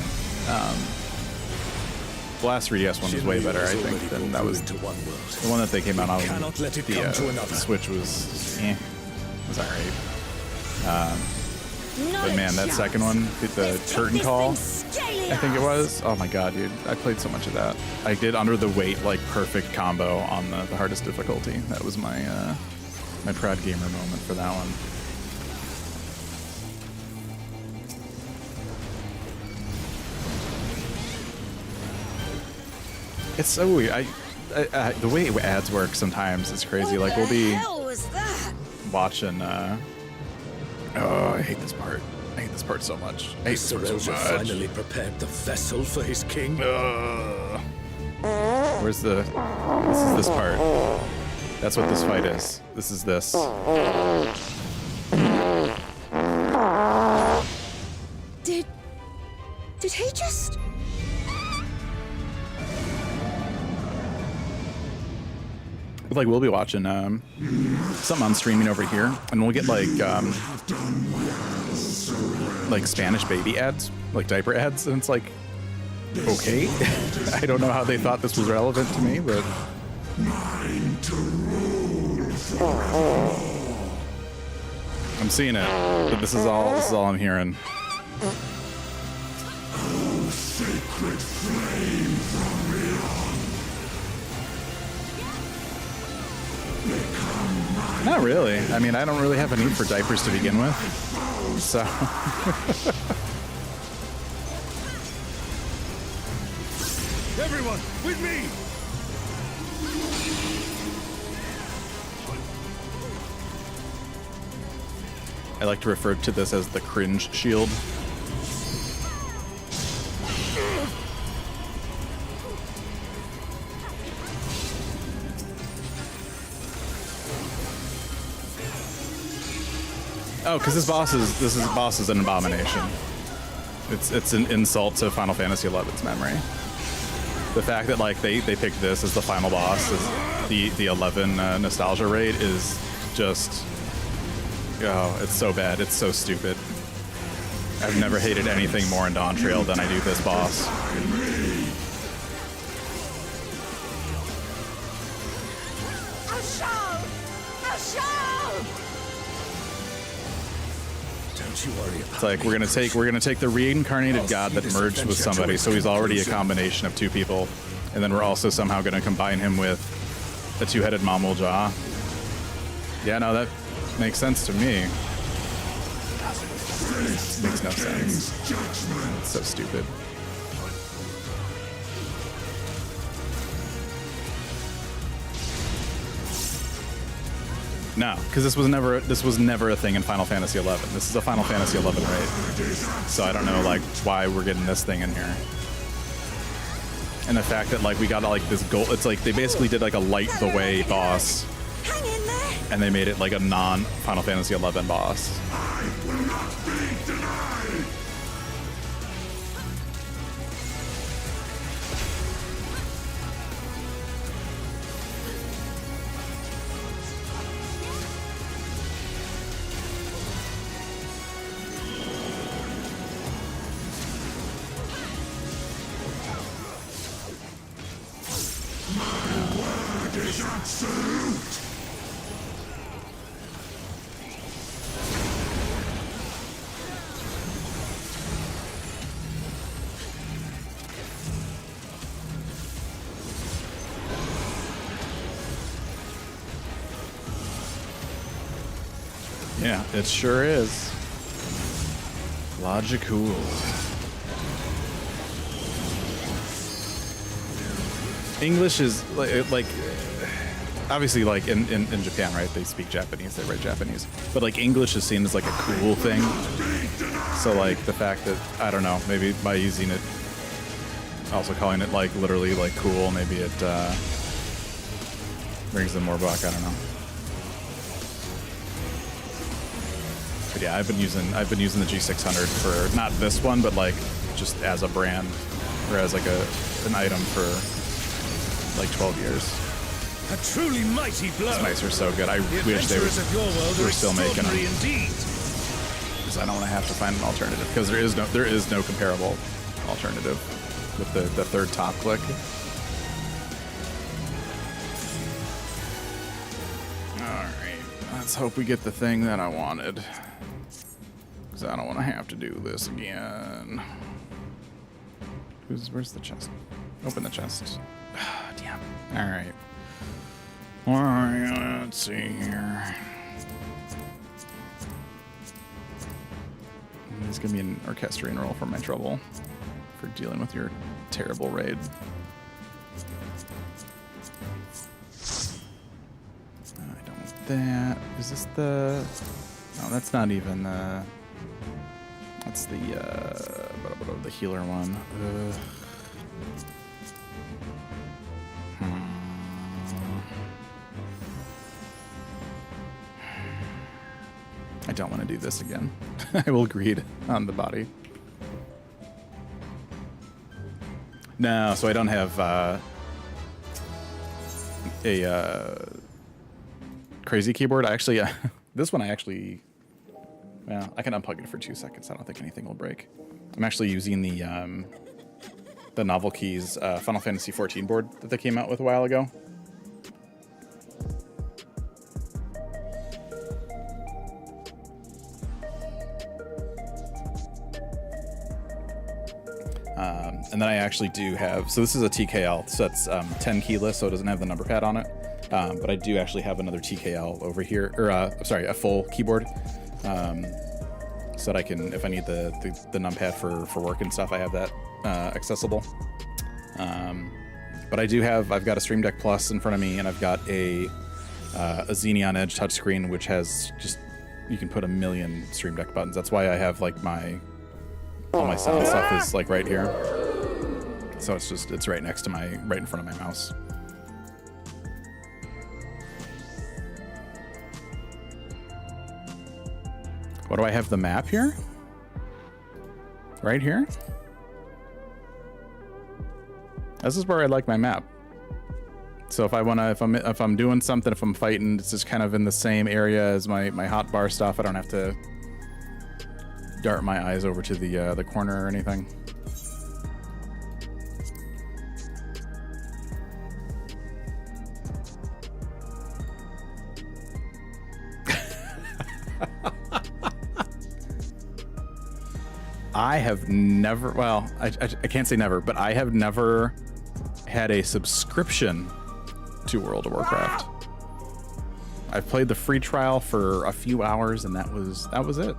The last 3DS one was way better, I think, than that was the one that they came out on. Cannot let it The come to another. Switch was, was alright. Not But man, a that chance. second one, the Let's curtain take this call, thing scaly I think it eyes. was. Oh my god, dude. I played so much of that. I did under the weight, like, perfect combo on the hardest difficulty. That was my my proud gamer moment for that one. It's so weird. I the way ads work sometimes is crazy. What Like, we'll the be hell was that? watching, oh, I hate this part. I hate this part so much. I hate this part so Rosa much. finally prepared the vessel for his king. Where's the... This is this part. That's what this fight is. This is this. Did he just... Like, we'll be watching something on streaming over here, and we'll get like Spanish baby ads, like diaper ads, and it's like, okay. I don't know how they thought this was relevant to me, but I'm seeing it. But this is all I'm hearing. Sacred flame from beyond. Not really. I mean, I don't really have a need for diapers to begin with, so. Everyone, with me! I like to refer to this as the cringe shield. Oh, because this boss is an abomination. It's an insult to Final Fantasy XI's memory. The fact that like they picked this as the final boss, as the 11 nostalgia raid, is just, oh, it's so bad. It's so stupid. I've never hated anything more in Dawn Trail than I do this boss. Don't you worry about It's like we're gonna take the reincarnated god that merged with somebody, so he's already a combination of two people, and then we're also somehow gonna combine him with a two-headed Mamul Jaw. Yeah, no, that makes sense to me. Makes no sense. It's so stupid. No, because this was never a thing in Final Fantasy XI. This is a Final Fantasy XI raid, so I don't know like why we're getting this thing in here. And the fact that like we got like this gold, it's like they basically did like a light the way boss, Hang in there. and they made it like a non Final Fantasy XI boss. I will not be denied. My word is absolute. Yeah, it sure is. Logical. English is like obviously like in Japan, right? They speak Japanese, they write Japanese, but like English is seen as like a cool thing. So like the fact that, I don't know, maybe by using it, also calling it like literally like cool, maybe it brings them more buck. I don't know. But yeah, I've been using the G600 for not this one, but like just as a brand or as like an item for like 12 years. A truly mighty blow. These mice are so good. I The wish they adventurers of your world were are still making them. extraordinary indeed. Because I don't want to have to find an alternative. Because there is no comparable alternative with the third top click. All right, let's hope we get the thing that I wanted. Because I don't want to have to do this again. Where's the chest? Open the chest. Damn. All right. All right, let's see here. This is going to be an orchestrion roll for my trouble. For dealing with your terrible raid. I don't want that. Is this the... No, that's not even the... That's the healer one. I don't want to do this again. I will greed on the body. No, so I don't have a crazy keyboard. I actually, this one I actually, well, I can unplug it for 2 seconds. I don't think anything will break. I'm actually using the Novel Keys Final Fantasy XIV board that they came out with a while ago. And then I actually do have, so this is a TKL, so it's 10 keyless, so it doesn't have the number pad on it. But I do actually have another TKL over here, or sorry, a full keyboard, so that I can, if I need the numpad for work and stuff, I have that accessible. But I do have, I've got a Stream Deck Plus in front of me, and I've got a Xeneon Edge touchscreen, which has just, you can put a million Stream Deck buttons. That's why I have like all my sound stuff is like right here. So it's right next to right in front of my mouse. What do I have the map here? Right here? This is where I like my map. So if I wanna, if I'm doing something, if I'm fighting, it's just kind of in the same area as my hotbar stuff. I don't have to dart my eyes over to the corner or anything. I have never, well, I can't say never, but I have never had a subscription to World of Warcraft. I've played the free trial for a few hours, and that was it.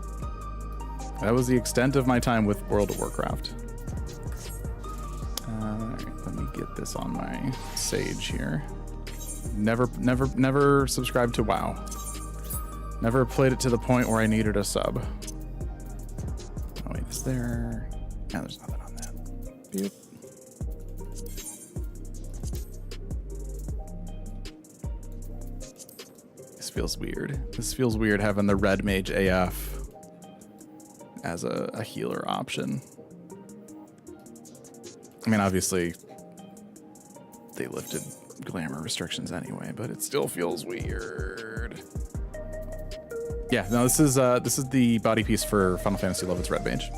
That was the extent of my time with World of Warcraft. Alright, let me get this on my Sage here. Never subscribed to WoW. Never played it to the point where I needed a sub. Oh wait, is there... Yeah, there's nothing on that. Beep. This feels weird. This feels weird having the Red Mage AF as a healer option. I mean, obviously, they lifted glamour restrictions anyway, but it still feels weird. Yeah, no, this is the body piece for Final Fantasy XI. It's Red Mage.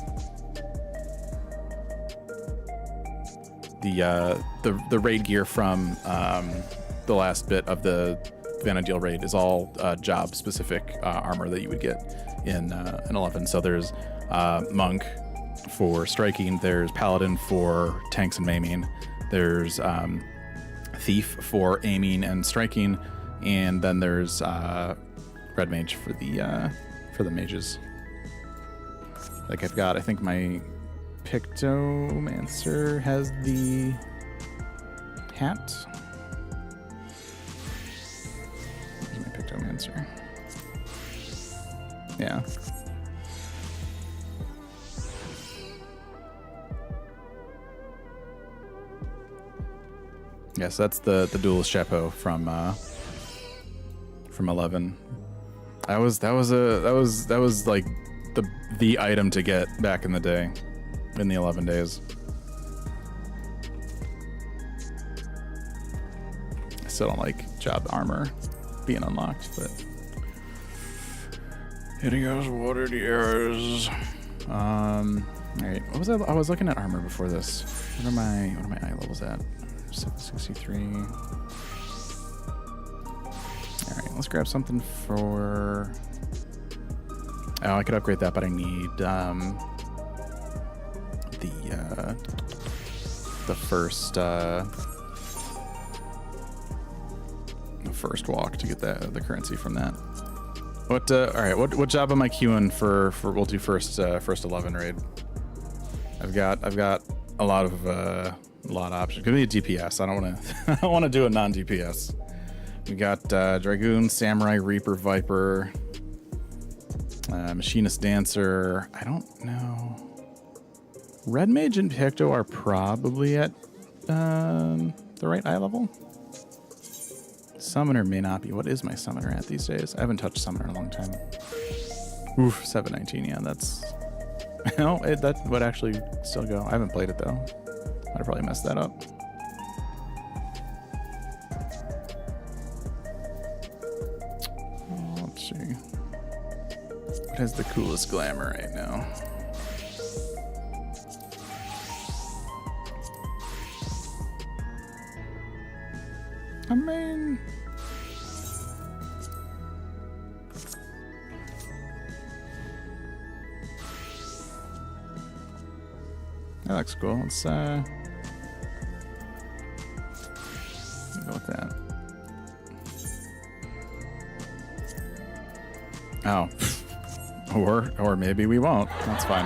The raid gear from the last bit of the Vanadil raid is all job specific armor that you would get in 11. So there's Monk for striking, there's Paladin for tanks and maiming, there's Thief for aiming and striking, and then there's Red Mage for the mages. Like I've got, I think my Pictomancer has the hat. Where's my Pictomancer? Yeah. Yes, that's the duelist chapeau from 11. That was like the item to get back in the day, in the 11 days. still don't like job armor being unlocked, but it is what it is. All right, what was I was looking at armor before this. What are my eye levels at? 763. All right, let's grab something for. Oh, I could upgrade that, but I need the first walk to get the currency from that. What? All right. What job am I queuing for? We'll do first 11 raid. I've got a lot of options. Give me a DPS. I don't want to. I don't want to do a non-DPS. We got Dragoon, Samurai, Reaper, Viper, Machinist, Dancer. I don't know. Red Mage and Picto are probably at the right eye level. Summoner may not be. What is my Summoner at these days? I haven't touched Summoner in a long time. Oof, 719. Yeah, that's. No, that would actually still go. I haven't played it though. I'd probably messed that up. Let's see. What has the coolest glamour right now? I mean, that looks cool. Let's go with that. Oh, or maybe we won't. That's fine.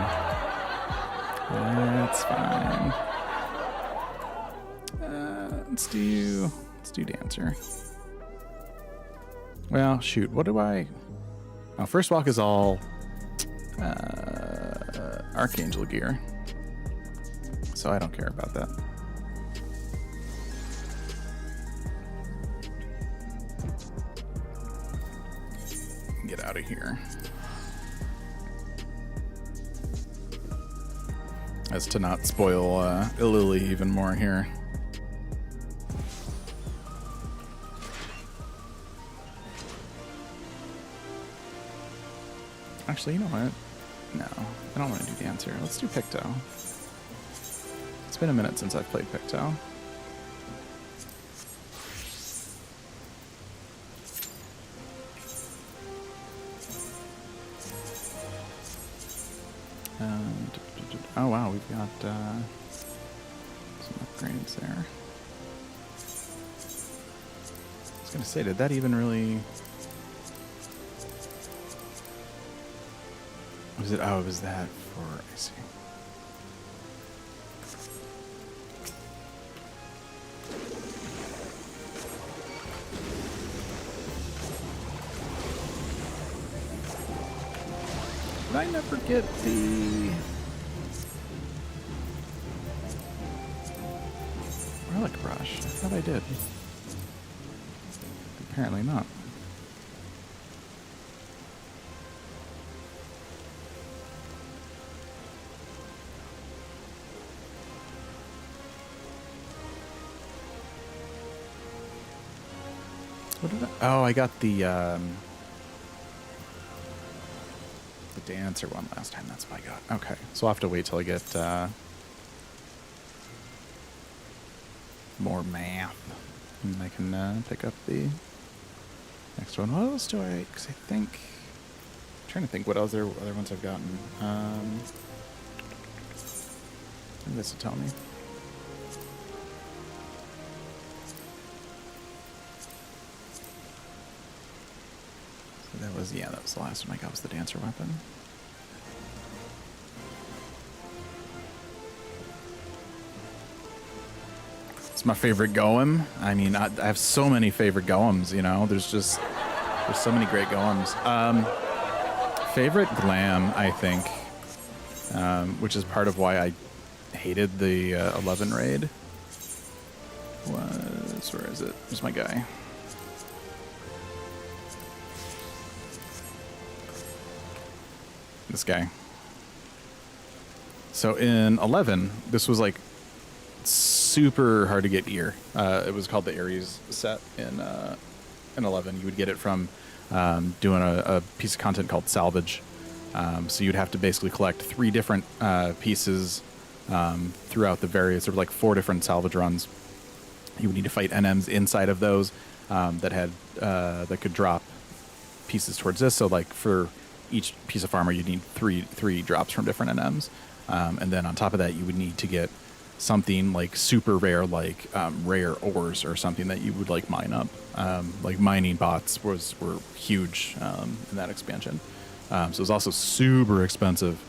That's fine. Let's do Dancer. Well, shoot. What do I? Oh, first walk is all Archangel gear, so I don't care about that. Get out of here. As to not spoil Lily even more here. Actually, you know what? No, I don't want to do Dancer. Let's do Picto. It's been a minute since I've played Picto. Oh wow, we've got some upgrades there. I was gonna say, did that even really? Was it? Oh, it was that for. I see. Did I never get the Relic Brush? I thought I did. Apparently not. What did I? Oh, I got the Dancer one last time. That's what I got. Okay, so I'll have to wait till I get more math, and I can pick up the next one. What else do I? Because I think I'm trying to think what other ones I've gotten. Maybe this will tell me. That was the last one I got, was the Dancer weapon. It's my favorite Golem. I mean, I have so many favorite Golems, you know. There's so many great Golems. Favorite Glam, I think, which is part of why I hated the 11 raid, was, where is it? Where's my guy? This guy. So in 11, this was like super hard to get gear. It was called the Ares set in 11. You would get it from doing a piece of content called salvage. So you'd have to basically collect 3 different pieces throughout the various, or like 4 different salvage runs. You would need to fight NMs inside of those that could drop pieces towards this. So like for each piece of armor, you'd need three drops from different NMs. And then on top of that, you would need to get something like super rare, like rare ores or something that you would like mine up. Like mining bots were huge in that expansion. So it was also super expensive.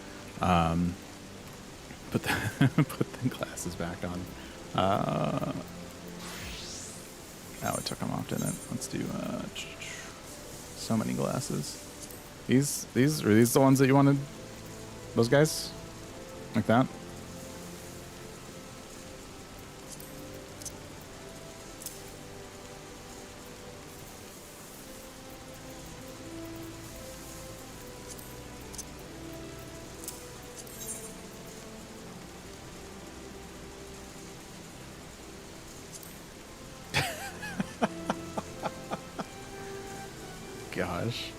Put the glasses back on. Oh, it took them off, didn't it? Let's do so many glasses. These are these the ones that you wanted? Those guys? Like that? Gosh.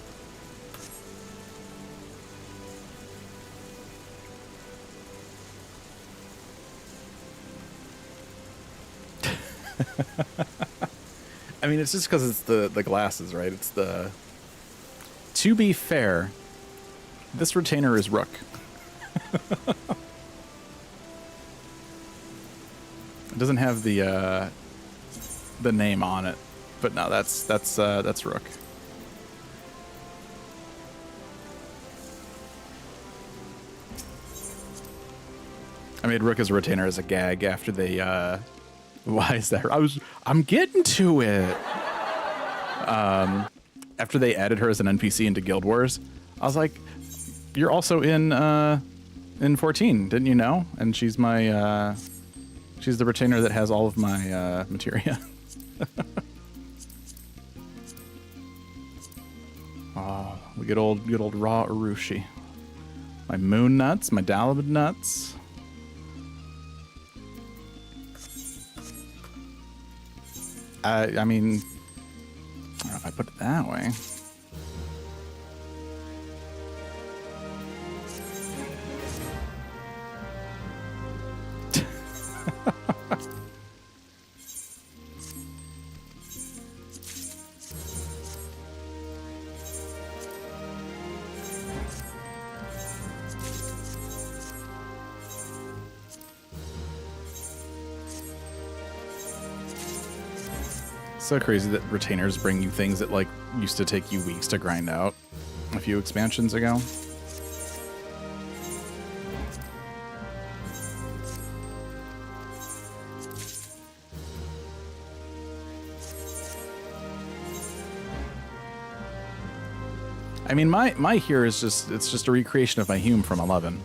I mean, it's just because it's the glasses, right? It's the... To be fair, this retainer is Rook. It doesn't have the name on it, but no, that's Rook. I made Rook as a retainer as a gag after they, why is that? I'm getting to it. After they added her as an NPC into Guild Wars, I was like, you're also in 14, didn't you know? And she's my, she's the retainer that has all of my, materia. Oh, the good old raw Urushi. My moon nuts, my Dalibid nuts. I mean, I don't know if I put it that way. So crazy that retainers bring you things that like used to take you weeks to grind out a few expansions ago. I mean, my here is just a recreation of my Hume from 11.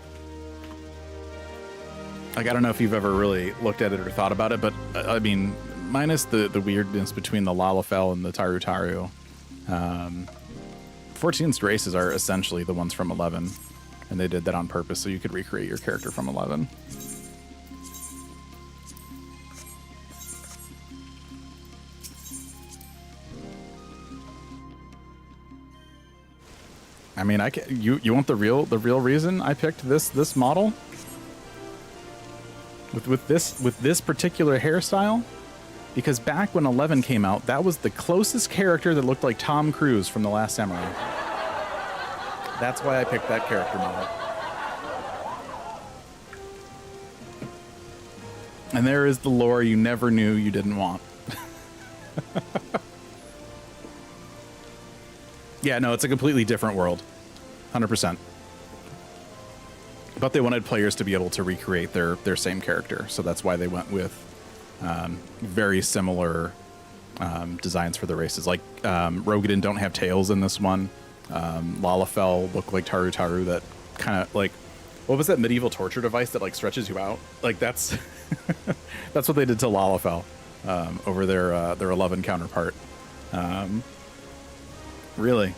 Like, I don't know if you've ever really looked at it or thought about it, but I mean, minus the weirdness between the Lalafell and the Taru Taru, 14's races are essentially the ones from 11, and they did that on purpose so you could recreate your character from 11. I mean, you want the real reason I picked this model with this particular hairstyle? Because back when 11 came out, that was the closest character that looked like Tom Cruise from The Last Samurai. That's why I picked that character model. And there is the lore you never knew you didn't want. Yeah, no, it's a completely different world. 100%. But they wanted players to be able to recreate their same character, so that's why they went with very similar designs for the races. Like Rogadin don't have tails in this one. Lalafell look like Taru Taru, that kind of like, what was that medieval torture device that like stretches you out? Like that's that's what they did to Lalafell over their 11 counterpart. Really.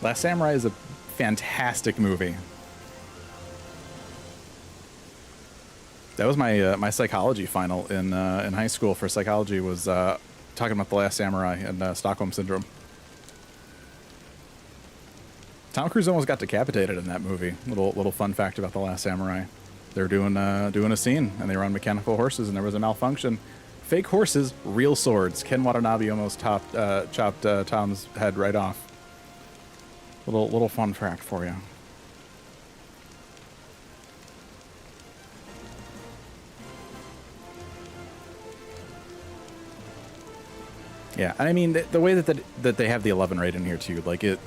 Last Samurai is a fantastic movie. That was my my psychology final in high school for psychology, was talking about The Last Samurai and Stockholm Syndrome. Tom Cruise almost got decapitated in that movie. Little fun fact about The Last Samurai. They were doing a scene, and they were on mechanical horses, and there was a malfunction. Fake horses, real swords. Ken Watanabe almost chopped Tom's head right off. Little fun fact for you. Yeah, I mean the way that they have the 11 right in here too, like it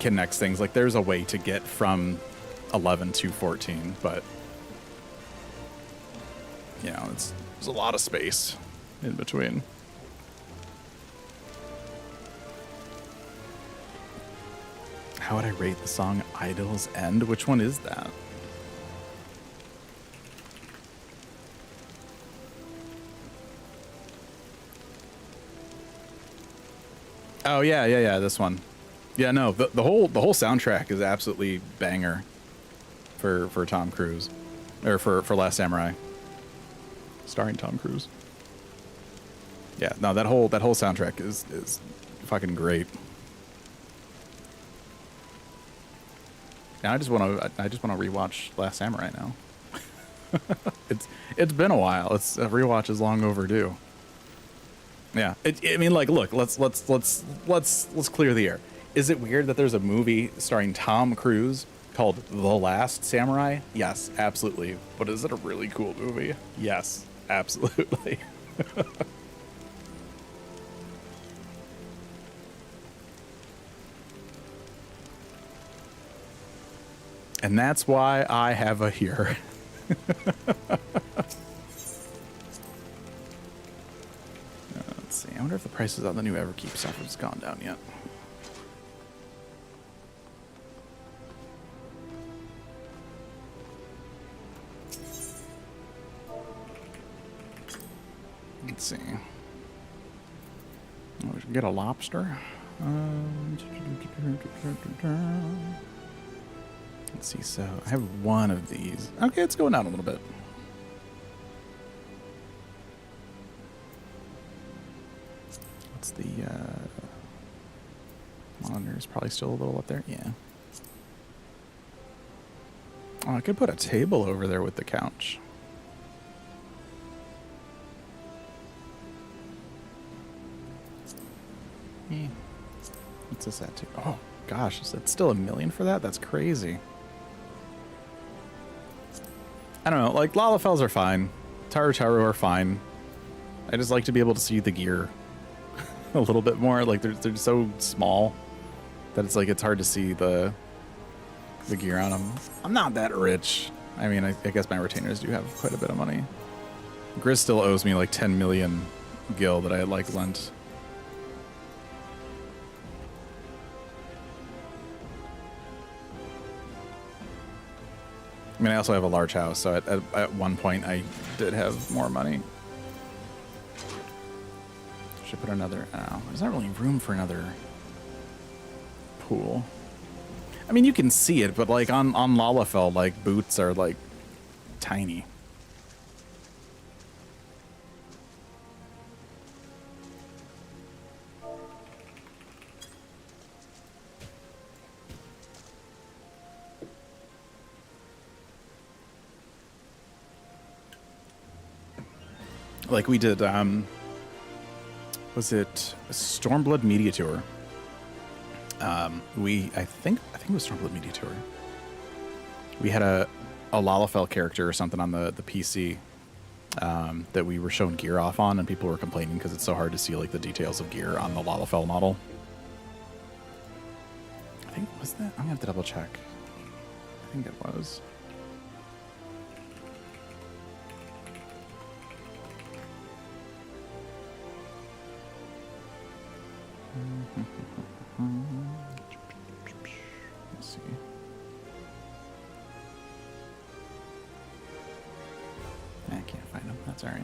connects things. Like there's a way to get from 11 to 14, but you know, there's a lot of space in between. How would I rate the song Idol's End? Which one is that? Oh yeah, this one. Yeah, no, the whole soundtrack is absolutely banger for Tom Cruise, or for Last Samurai, starring Tom Cruise. Yeah, no, that whole soundtrack is fucking great. Now I just want to rewatch Last Samurai now. It's been a while. A rewatch is long overdue. Yeah, I mean, like, look, let's clear the air. Is it weird that there's a movie starring Tom Cruise called The Last Samurai? Yes, absolutely. But is it a really cool movie? Yes, absolutely. And that's why I have a here. Let's see. I wonder if the prices on the new Everkeep stuff has gone down yet. Let's see. Oh, we should get a lobster. Let's see. So I have one of these. Okay, it's going down a little bit. What's the monitor is probably still a little up there. Yeah. Oh, I could put a table over there with the couch. Yeah. What's this at too? Oh gosh, is that still $1 million for that? That's crazy. I don't know, like Lalafells are fine. Taru Taru are fine. I just like to be able to see the gear a little bit more. Like they're so small that it's like it's hard to see the gear on them. I'm not that rich. I mean, I guess my retainers do have quite a bit of money. Grizz still owes me like 10 million gil that I had like lent. I mean, I also have a large house, so at one point I did have more money. Should put another... Oh, there's not really room for another pool. I mean, you can see it, but like on Lalafell, like boots are like tiny. Like we did, was it Stormblood Media Tour? I think it was Stormblood Media Tour. We had a Lalafell character or something on the PC that we were showing gear off on, and people were complaining because it's so hard to see like the details of gear on the Lalafell model. I think, was that? I'm gonna have to double check. I think it was. Let's see. I can't find them. That's all right.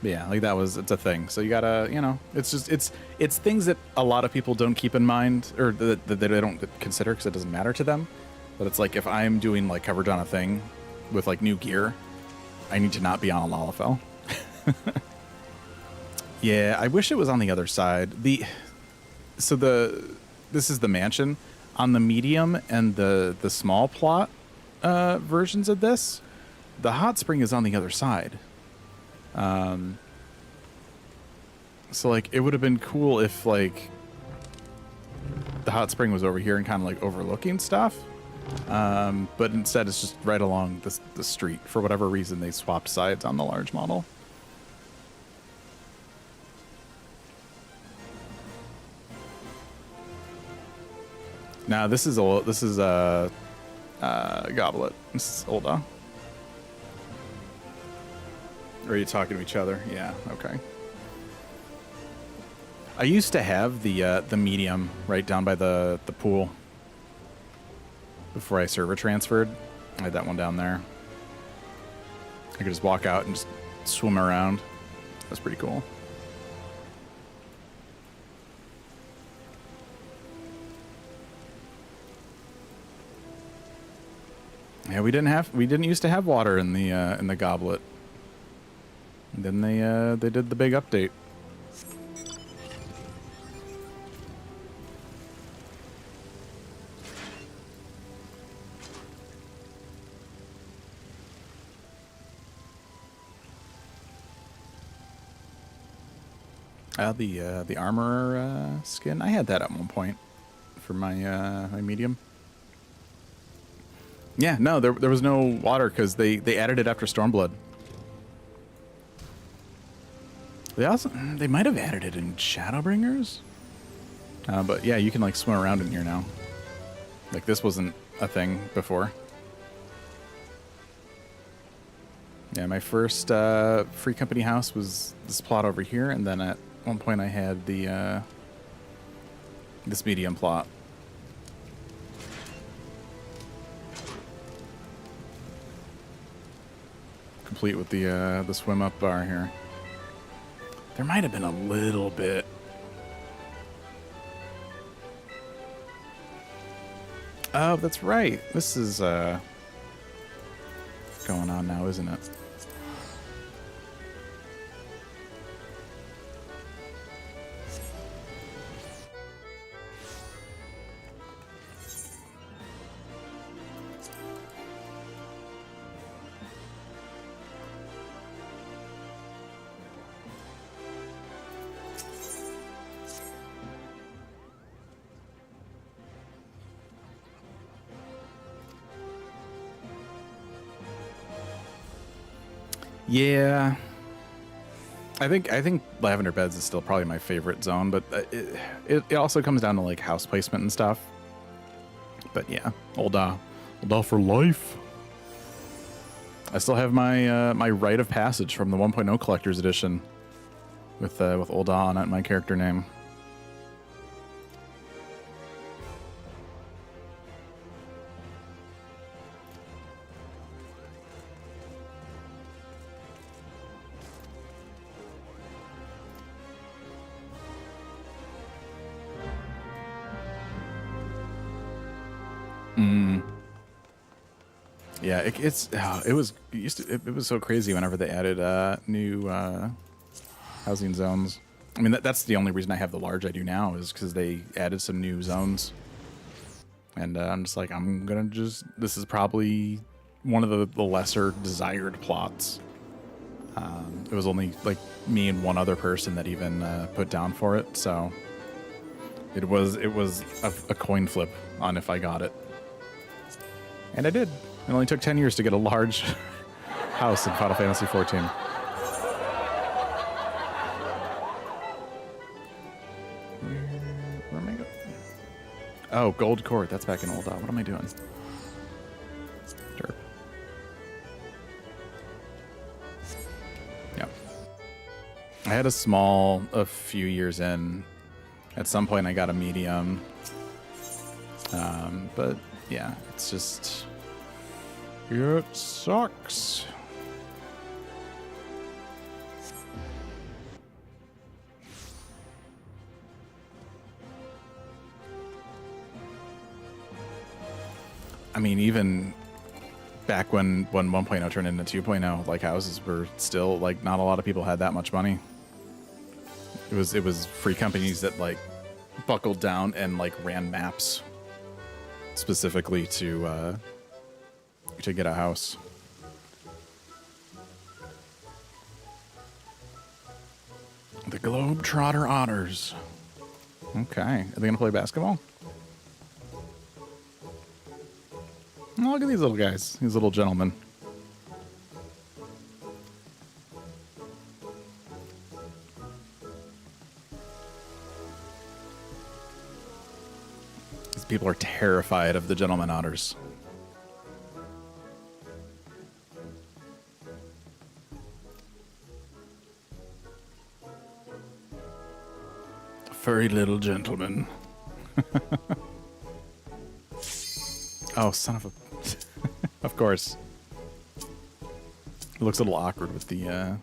But yeah, like it's a thing. So you gotta, you know, it's just, it's things that a lot of people don't keep in mind, or that they don't consider because it doesn't matter to them. But it's like if I'm doing like coverage on a thing with like new gear, I need to not be on a Lalafell. Yeah, I wish it was on the other side. This is the mansion. On the medium and the small plot versions of this, the hot spring is on the other side. So like it would have been cool if like the hot spring was over here and kind of like overlooking stuff. But instead it's just right along the street. For whatever reason, they swapped sides on the large model. Now this is a Goblet. This is Ulda. Or are you talking to each other? Yeah, okay. I used to have the medium right down by the pool before I server transferred. I had that one down there. I could just walk out and just swim around. That's pretty cool. Yeah, we didn't used to have water in the Goblet. And then they did the big update. The armor skin. I had that at one point for my my medium. Yeah, no, there was no water because they added it after Stormblood. They might have added it in Shadowbringers. But yeah, you can like swim around in here now. Like this wasn't a thing before. Yeah, my first free company house was this plot over here, and then at one point I had the this medium plot. Complete with the swim up bar here. There might have been a little bit. Oh, that's right. This is going on now, isn't it? Yeah, I think Lavender Beds is still probably my favorite zone, but it also comes down to like house placement and stuff. But yeah, Ulda for life. I still have my my rite of passage from the 1.0 collector's edition with Ulda on it, my character name. Yeah, it was so crazy whenever they added new housing zones. I mean, that's the only reason I have the large I do now is because they added some new zones, and I'm just like, this is probably one of the lesser desired plots. It was only like me and one other person that even put down for it, so it was a coin flip on if I got it, and I did. It only took 10 years to get a large house in Final Fantasy XIV. Where am I going? Oh, Gold Court. That's back in Ulda. What am I doing? Derp. Yeah. I had a few years in. At some point, I got a medium. But yeah, it's just... It sucks. I mean, even back when 1.0 turned into 2.0, like houses were still like not a lot of people had that much money. It was free companies that like buckled down and like ran maps specifically to get a house. The Globetrotter Otters. Okay, are they gonna play basketball? Oh, look at these little guys, these little gentlemen. These people are terrified of the gentleman otters. Furry little gentleman. Oh, son of a... Of course. It looks a little awkward with the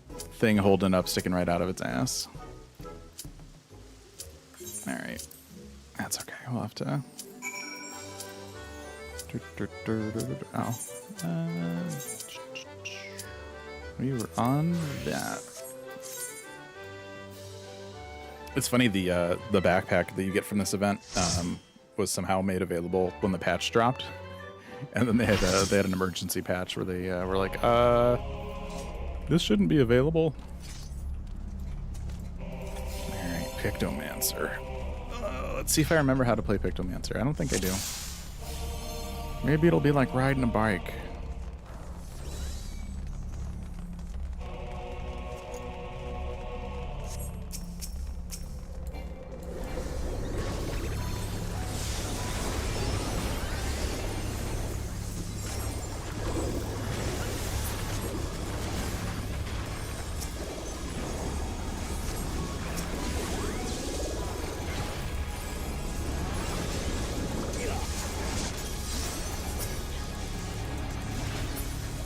thing holding up, sticking right out of its ass. Alright. That's okay. We'll have to... Oh. We were on that. It's funny, the backpack that you get from this event was somehow made available when the patch dropped, and then they had an emergency patch where they were like, this shouldn't be available. All right, Pictomancer. Let's see if I remember how to play Pictomancer. I don't think I do. Maybe it'll be like riding a bike.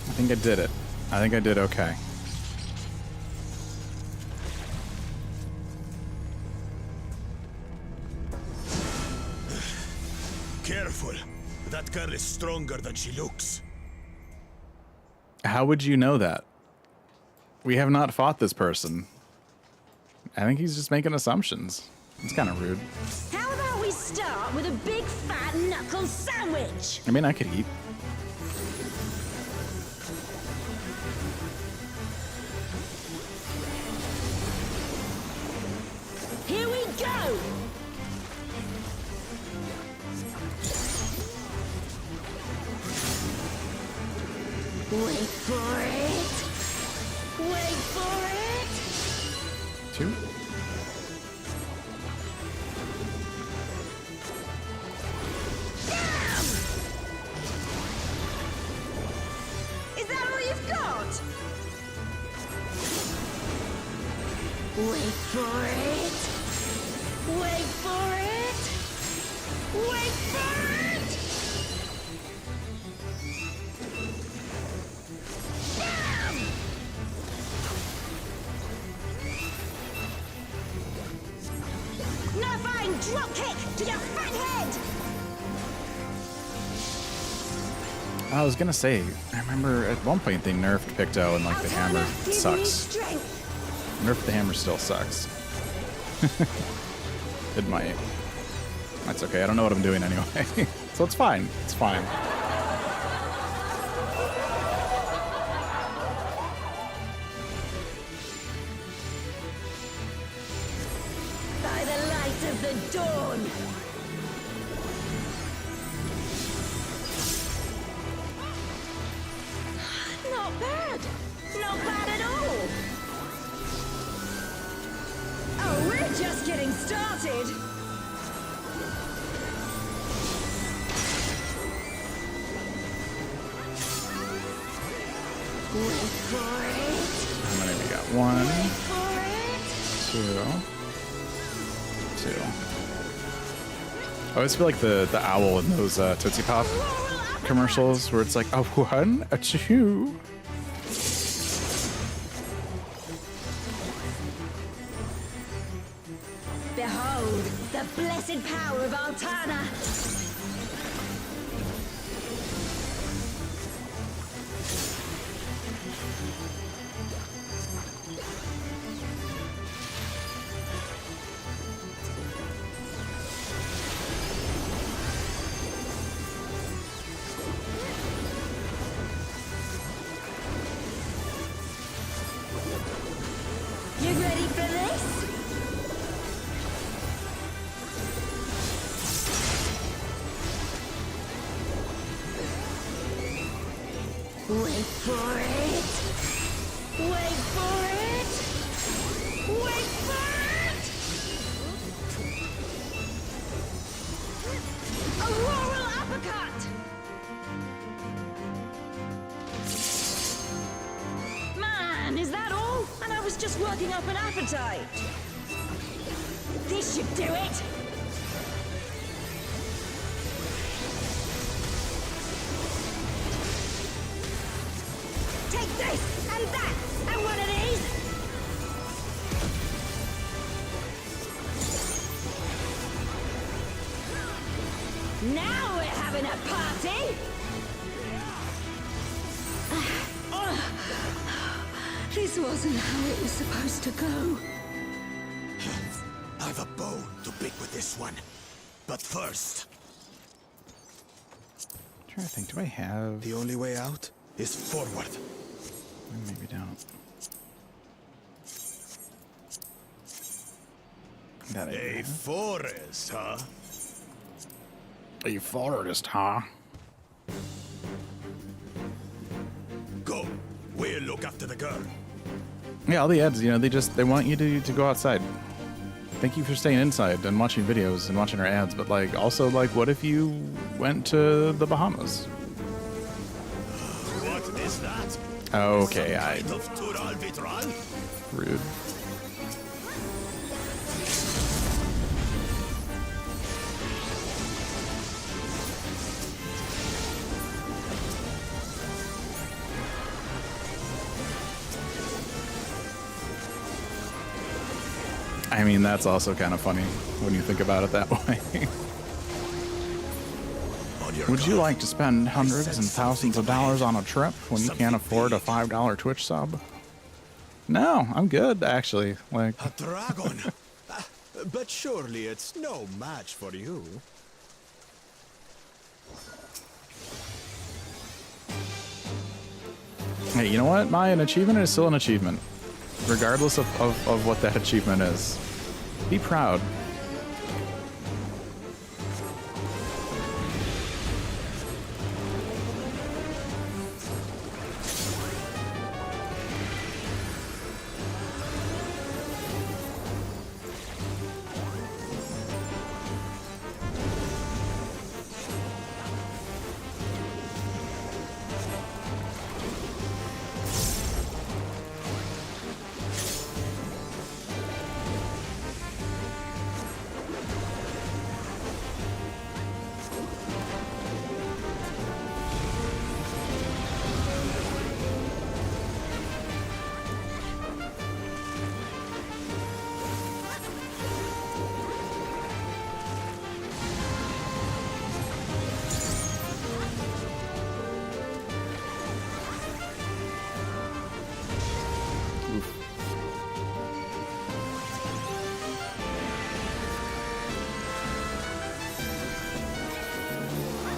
I think I did it. I think I did okay. Careful. That girl is stronger than she looks. How would you know that? We have not fought this person. I think he's just making assumptions. It's kind of rude. How about we start with a big fat knuckle sandwich? I mean, I could eat. Here we go! Wait for it! Wait for it! 2. Damn! Is that all you've got? Wait for it! Wait for it! Wait for it! Damn! Nerfine drop kick to your fat head! I was gonna say, I remember at one point they nerfed Picto and like the hammer sucks. Nerf the hammer still sucks. It might. That's okay. I don't know what I'm doing anyway. So it's fine. It's fine. By the light of the dawn! Not bad! Not bad at all! Oh, we're just getting started! Wait for it! How many we got? 1, Wait for it! 2, 2. I always feel like the owl in those Tootsie Pop commercials where it's like a 1, a 2. Behold, the blessed power of Altana! Wait for it! Wait for it! Wait for it! A rural uppercut! Man, is that all? And I was just working up an appetite. This should do it! Take this, and that, and one of these! Now we're having a party! This wasn't how it was supposed to go. I've a bone to pick with this one. But first, I'm trying to think, do I have... the only way out is forward. Maybe don't. That I A have. forest, huh? A forest, huh? Go. We'll look after the girl. Yeah, all the ads, you know, they want you to go outside. Thank you for staying inside and watching videos and watching our ads, but like also like what if you went to the Bahamas? What is that? Okay, Some I kind of Tural Vitral? rude. I mean, that's also kind of funny when you think about it that way. On your Would you guard. like to spend hundreds and thousands of dollars on a trip when you can't afford a $5 Twitch sub? No, I'm good, actually. Like, A dragon? But surely it's no match for you. hey, you know what? An achievement is still an achievement. Regardless of what that achievement is. Be proud.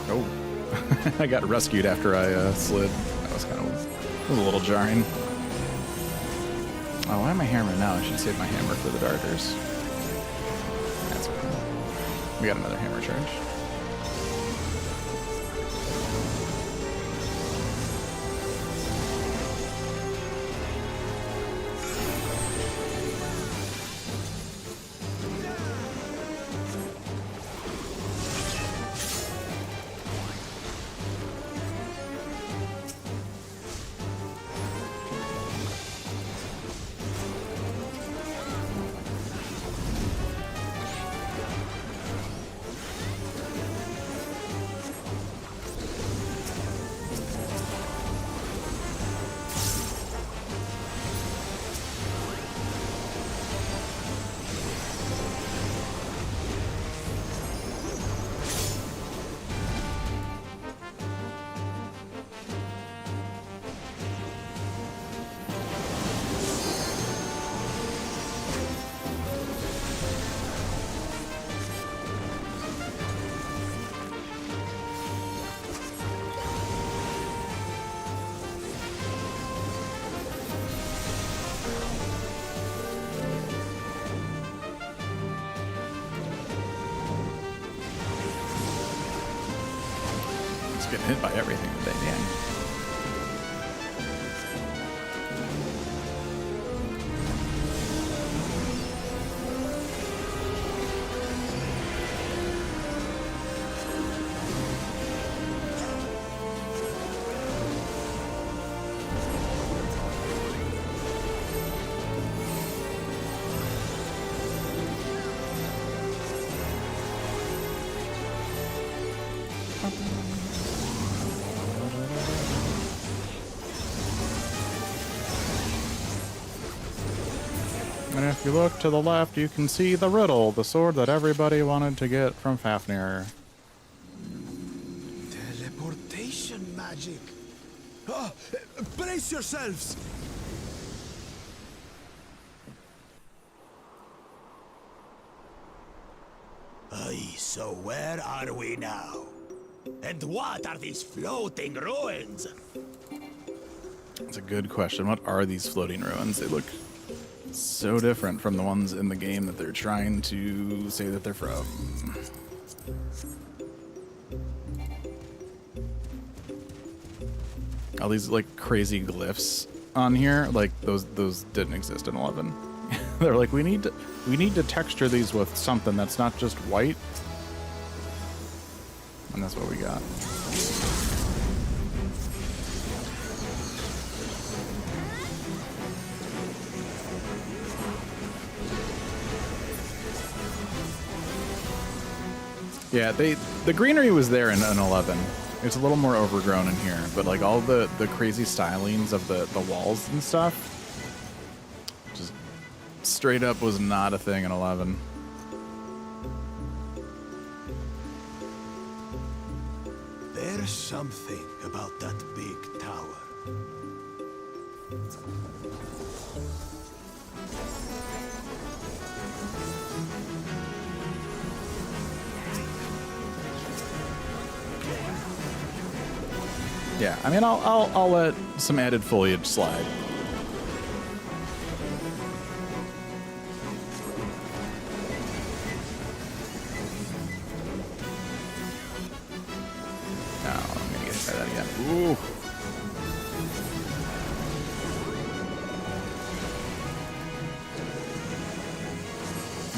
Oh, I got rescued after I slid. That was kind of, was a little jarring. Oh, why am I hammering now? I should save my hammer for the darters. That's cool. We got another hammer charge. Getting hit by everything today, damn. And if you look to the left, you can see the riddle, the sword that everybody wanted to get from Fafnir. Teleportation magic. Ah, brace yourselves. Aye, so where are we now? And what are these floating ruins? That's a good question. What are these floating ruins? They look so different from the ones in the game that they're trying to say that they're from. All these like crazy glyphs on here, like those didn't exist in 11. They're like, we need to texture these with something that's not just white. And that's what we got. Yeah, the greenery was there in 11. It's a little more overgrown in here, but like all the crazy stylings of the walls and stuff just straight up was not a thing in 11. There's something about that big tower. Yeah, I mean, I'll let some added foliage slide. Oh, I'm gonna get hit by that again. Ooh.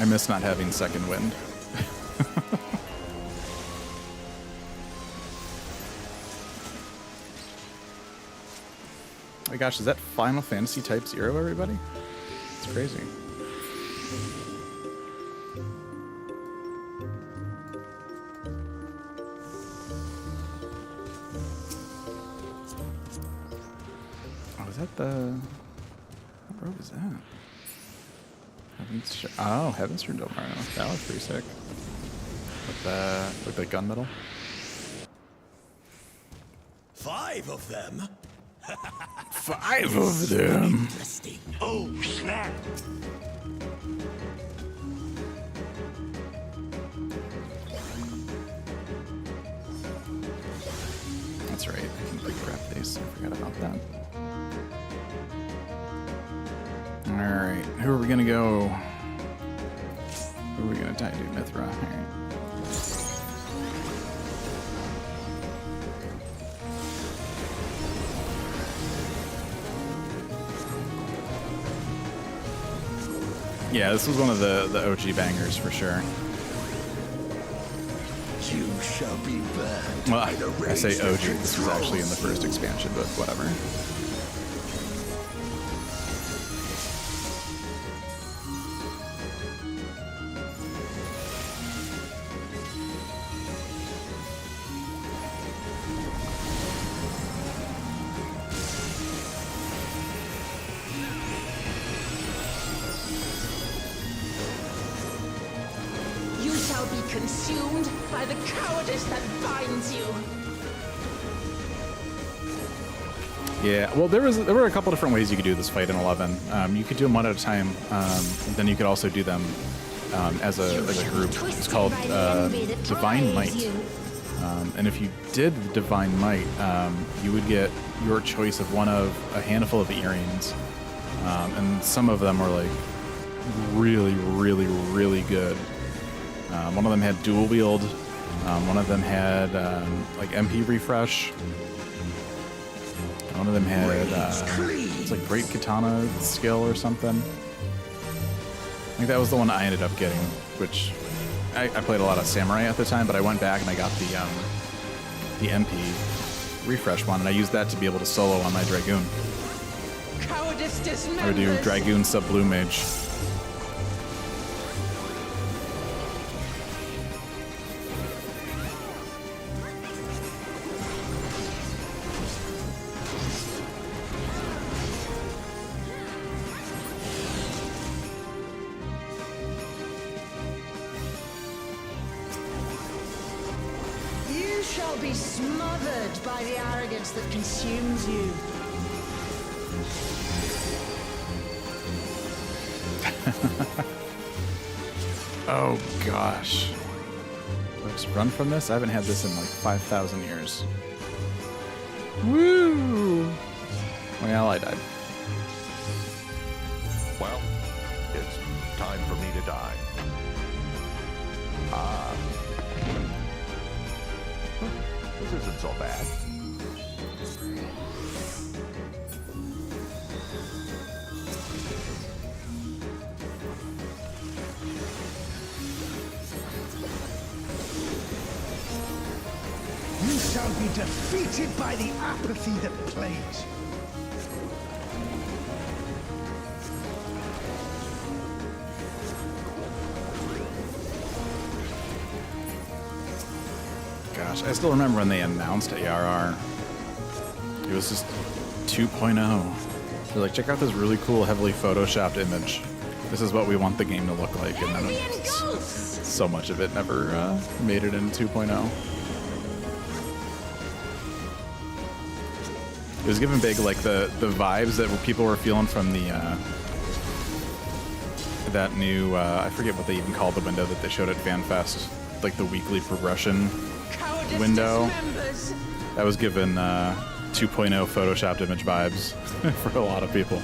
I miss not having second wind. Oh my gosh, is that Final Fantasy Type 0, everybody? It's crazy. Oh, is that the... What road is that? Heaven's Turn Don't Mario. That was pretty sick. With the gunmetal. 5 of them? 5 of them. Interesting. Oh, snap! That's right. I can quick grab these. I forgot about that. Alright. Who are we gonna go? Who are we gonna tie to? Mithra. Alright. Yeah, this was one of the OG bangers for sure. You shall be burned. Well, by the I say rage OG. that This was actually in the controls first expansion, but whatever. You shall be consumed by the cowardice that binds you. Yeah, well, there were a couple different ways you could do this fight in 11. You could do them one at a time. Then you could also do them as a group. It's called Divine Might. And if you did Divine Might, you would get your choice of one of a handful of earrings. And some of them were like really, really, really good. One of them had dual wield. One of them had like MP refresh. One of them had it's like great katana skill or something. I think that was the one I ended up getting, which I played a lot of samurai at the time, but I went back and I got the MP refresh one, and I used that to be able to solo on my dragoon. Cowardice dismembers. I would do dragoon sub blue mage. shall be smothered by the arrogance that consumes you. Oh gosh. Let's run from this. I haven't had this in like 5,000 years. Woo! Well, I died. Well, it's time for me to die. Ah. This isn't so bad. You shall be defeated by the apathy that plagues. Gosh, I still remember when they announced ARR. It was just 2.0. They're like, check out this really cool, heavily photoshopped image. This is what we want the game to look like. And then so much of it never made it in 2.0. It was given big, like the vibes that people were feeling from the that new I forget what they even called the window that they showed at FanFest, like the weekly progression window. That was given 2.0 photoshopped image vibes for a lot of people.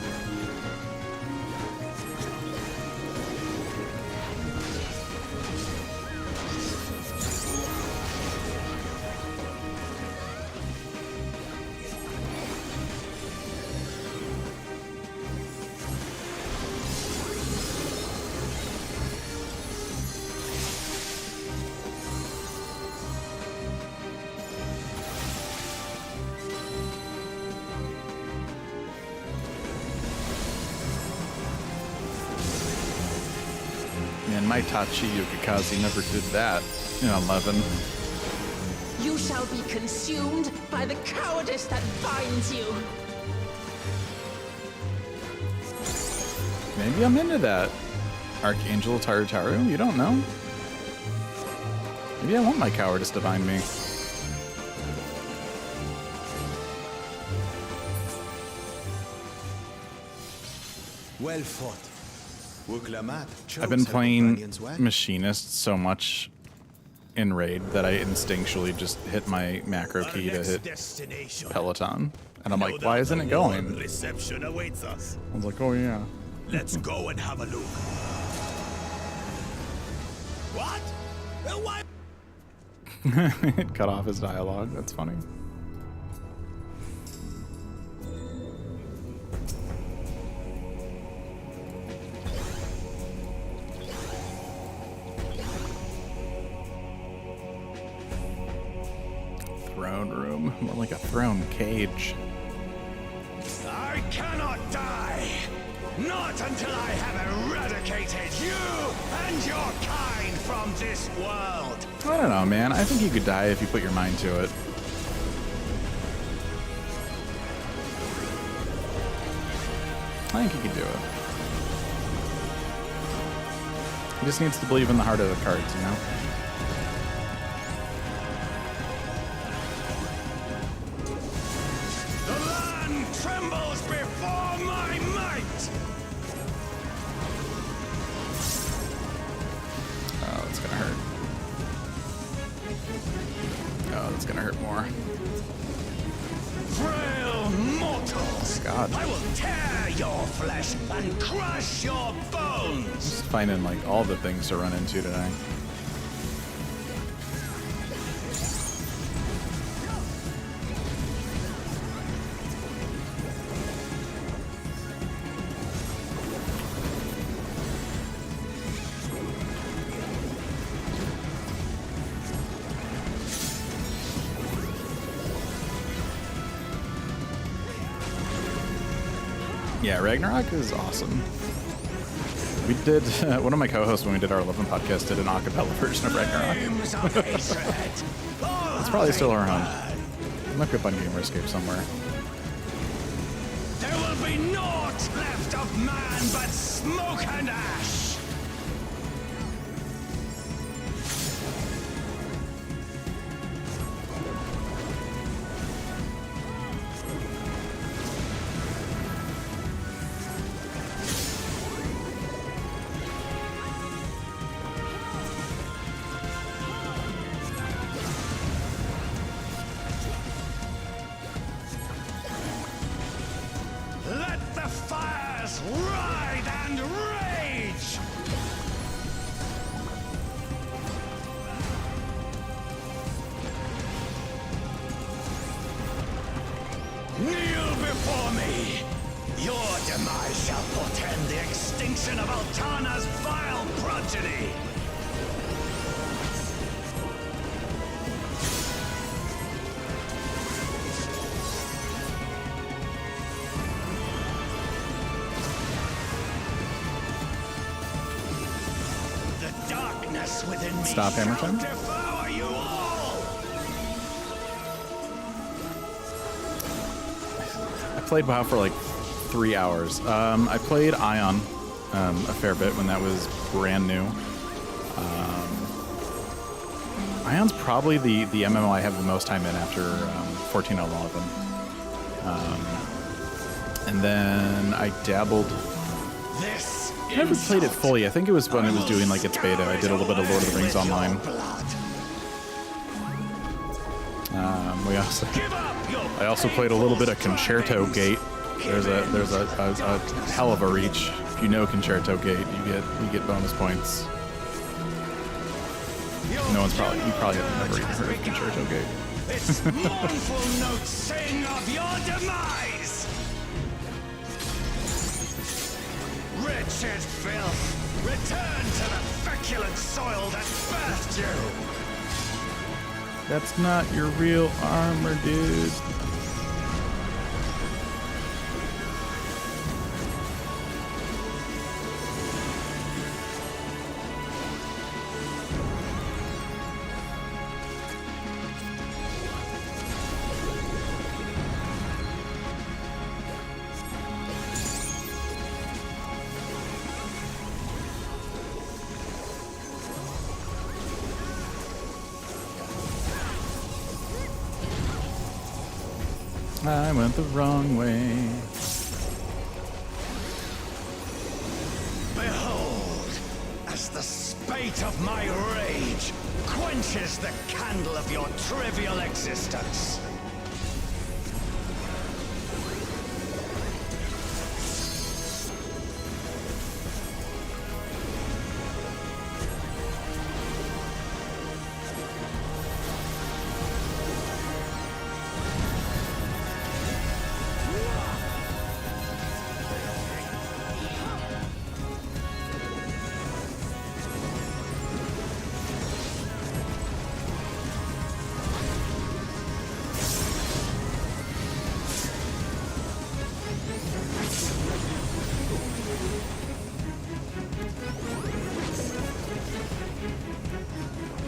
Man, my Tachi Yukikaze never did that in 11. You shall be consumed by the cowardice that binds you. Maybe I'm into that. Archangel Tarutaru? You don't know? Maybe I want my cowardice to bind me. Well fought. I've been playing Machinist so much in Raid that I instinctually just hit my macro key to hit Peloton. And I'm like, why isn't it going? Reception awaits us. I was like, oh yeah. Let's go and have a look. What? Why? It cut off his dialogue. That's funny. Throne room. More like a throne cage. I cannot die. Not until I have eradicated you and your kind from this world. I don't know, man. I think you could die if you put your mind to it. I think he could do it. He just needs to believe in the heart of the cards, you know? The land trembles before my might. Oh, that's gonna hurt. Oh, that's gonna hurt more. Frail mortals. God. I will tear your flesh and crush your bones. Just finding like all the things to run into today. Yeah, Ragnarok is awesome. We did, one of my co-hosts when we did our 11 podcast did an acapella version of Ragnarok. It's probably still around. It might be up on Gamerscape somewhere. There will be naught left of man but smoke and ash. Let's ride and rage! Kneel before me! Your demise shall portend the extinction of Altana's vile progeny! The darkness within me Stop, Hammerton. shall devour you all! I played WoW for like 3 hours. I played Ion a fair bit when that was brand new. Ion's probably the MMO I have the most time in after 14.11. And then I dabbled. This I never played it fully. I think it was when it was doing like its beta. I did a little bit of Lord of the Rings Online. I also played a little bit of Concerto Gate. There's a hell of a reach. If you know Concerto Gate, you get bonus points. You probably have never even heard of Concerto Gate. Its mournful notes sing of your demise! Wretched filth, return to the feculent soil that birthed you! That's not your real armor, dude. I went the wrong way. Behold, as the spate of my rage quenches the candle of your trivial existence.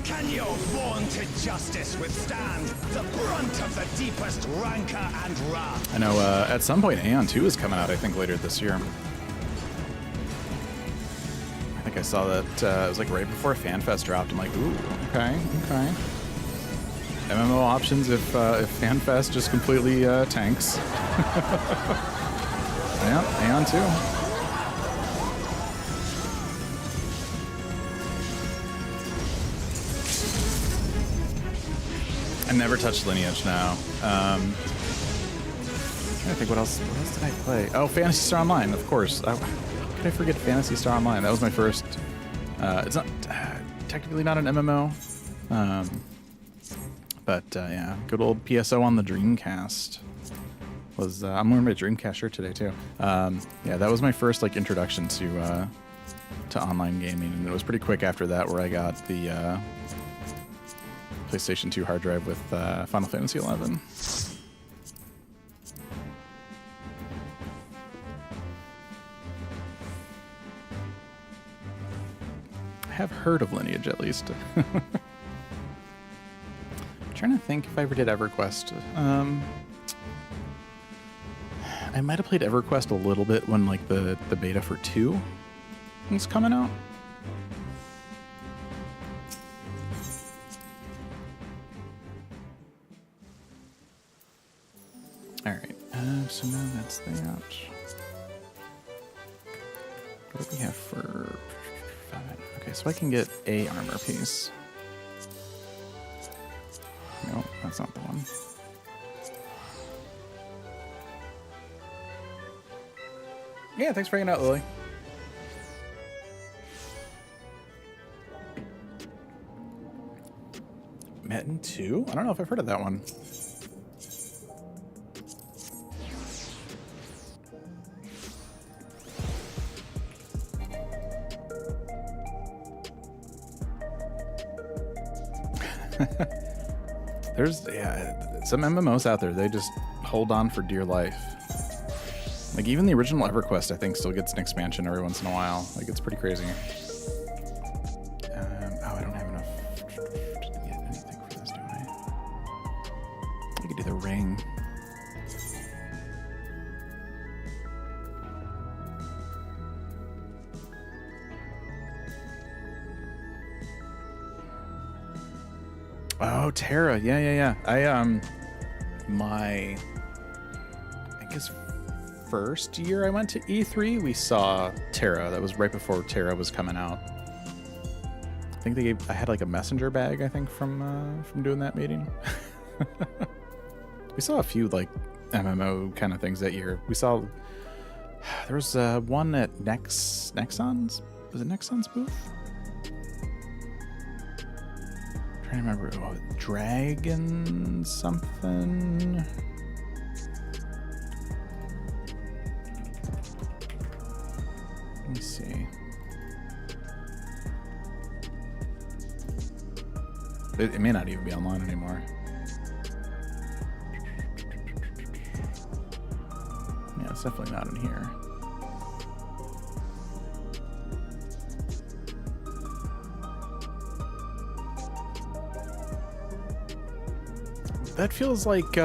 Can your vaunted justice withstand the brunt of the deepest rancor and wrath? I know at some point Aeon 2 is coming out, I think, later this year. I think I saw that it was like right before FanFest dropped. I'm like, ooh, okay. MMO options if FanFest just completely tanks. Yeah, Aeon 2. I never touched Lineage now. I think what else did I play? Oh, Phantasy Star Online, of course. How could I forget Phantasy Star Online? That was my first. It's not technically not an MMO, but yeah, good old PSO on the Dreamcast. I'm wearing my Dreamcast shirt today too. Yeah, that was my first like introduction to online gaming, and it was pretty quick after that where I got the PlayStation 2 hard drive with Final Fantasy XI. I have heard of Lineage at least. I'm trying to think if I ever did EverQuest. I might have played EverQuest a little bit when like the beta for 2 was coming out. Alright, so now that's that. What do we have for 5? Okay, so I can get a armor piece. No, that's not the one. Yeah, thanks for hanging out, Lily. Metin 2? I don't know if I've heard of that one. There's, yeah, some MMOs out there, they just hold on for dear life. Like, even the original EverQuest, I think, still gets an expansion every once in a while. Like, it's pretty crazy. Oh, I don't have enough to get anything for this, do I? I could do the ring. Oh, Terra. Yeah. I guess first year I went to E3, we saw Terra. That was right before Terra was coming out. I think I had like a messenger bag, I think, from doing that meeting. We saw a few like MMO kind of things that year. We saw, there was one at Nexon's? Was it Nexon's booth? Trying to remember, Dragon something. Let me see. It may not even be online anymore. Yeah, it's definitely not in here. That feels like,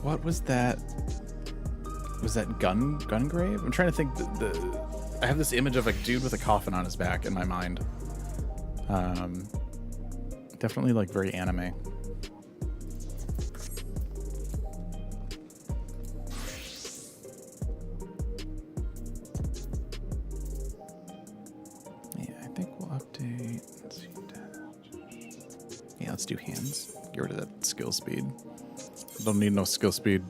what was that? Was that Gungrave? I'm trying to think. I have this image of a dude with a coffin on his back in my mind. Definitely like very anime. Yeah, I think we'll update. Let's see. Yeah, let's do hands. Get rid of that skill speed. Don't need no skill speed.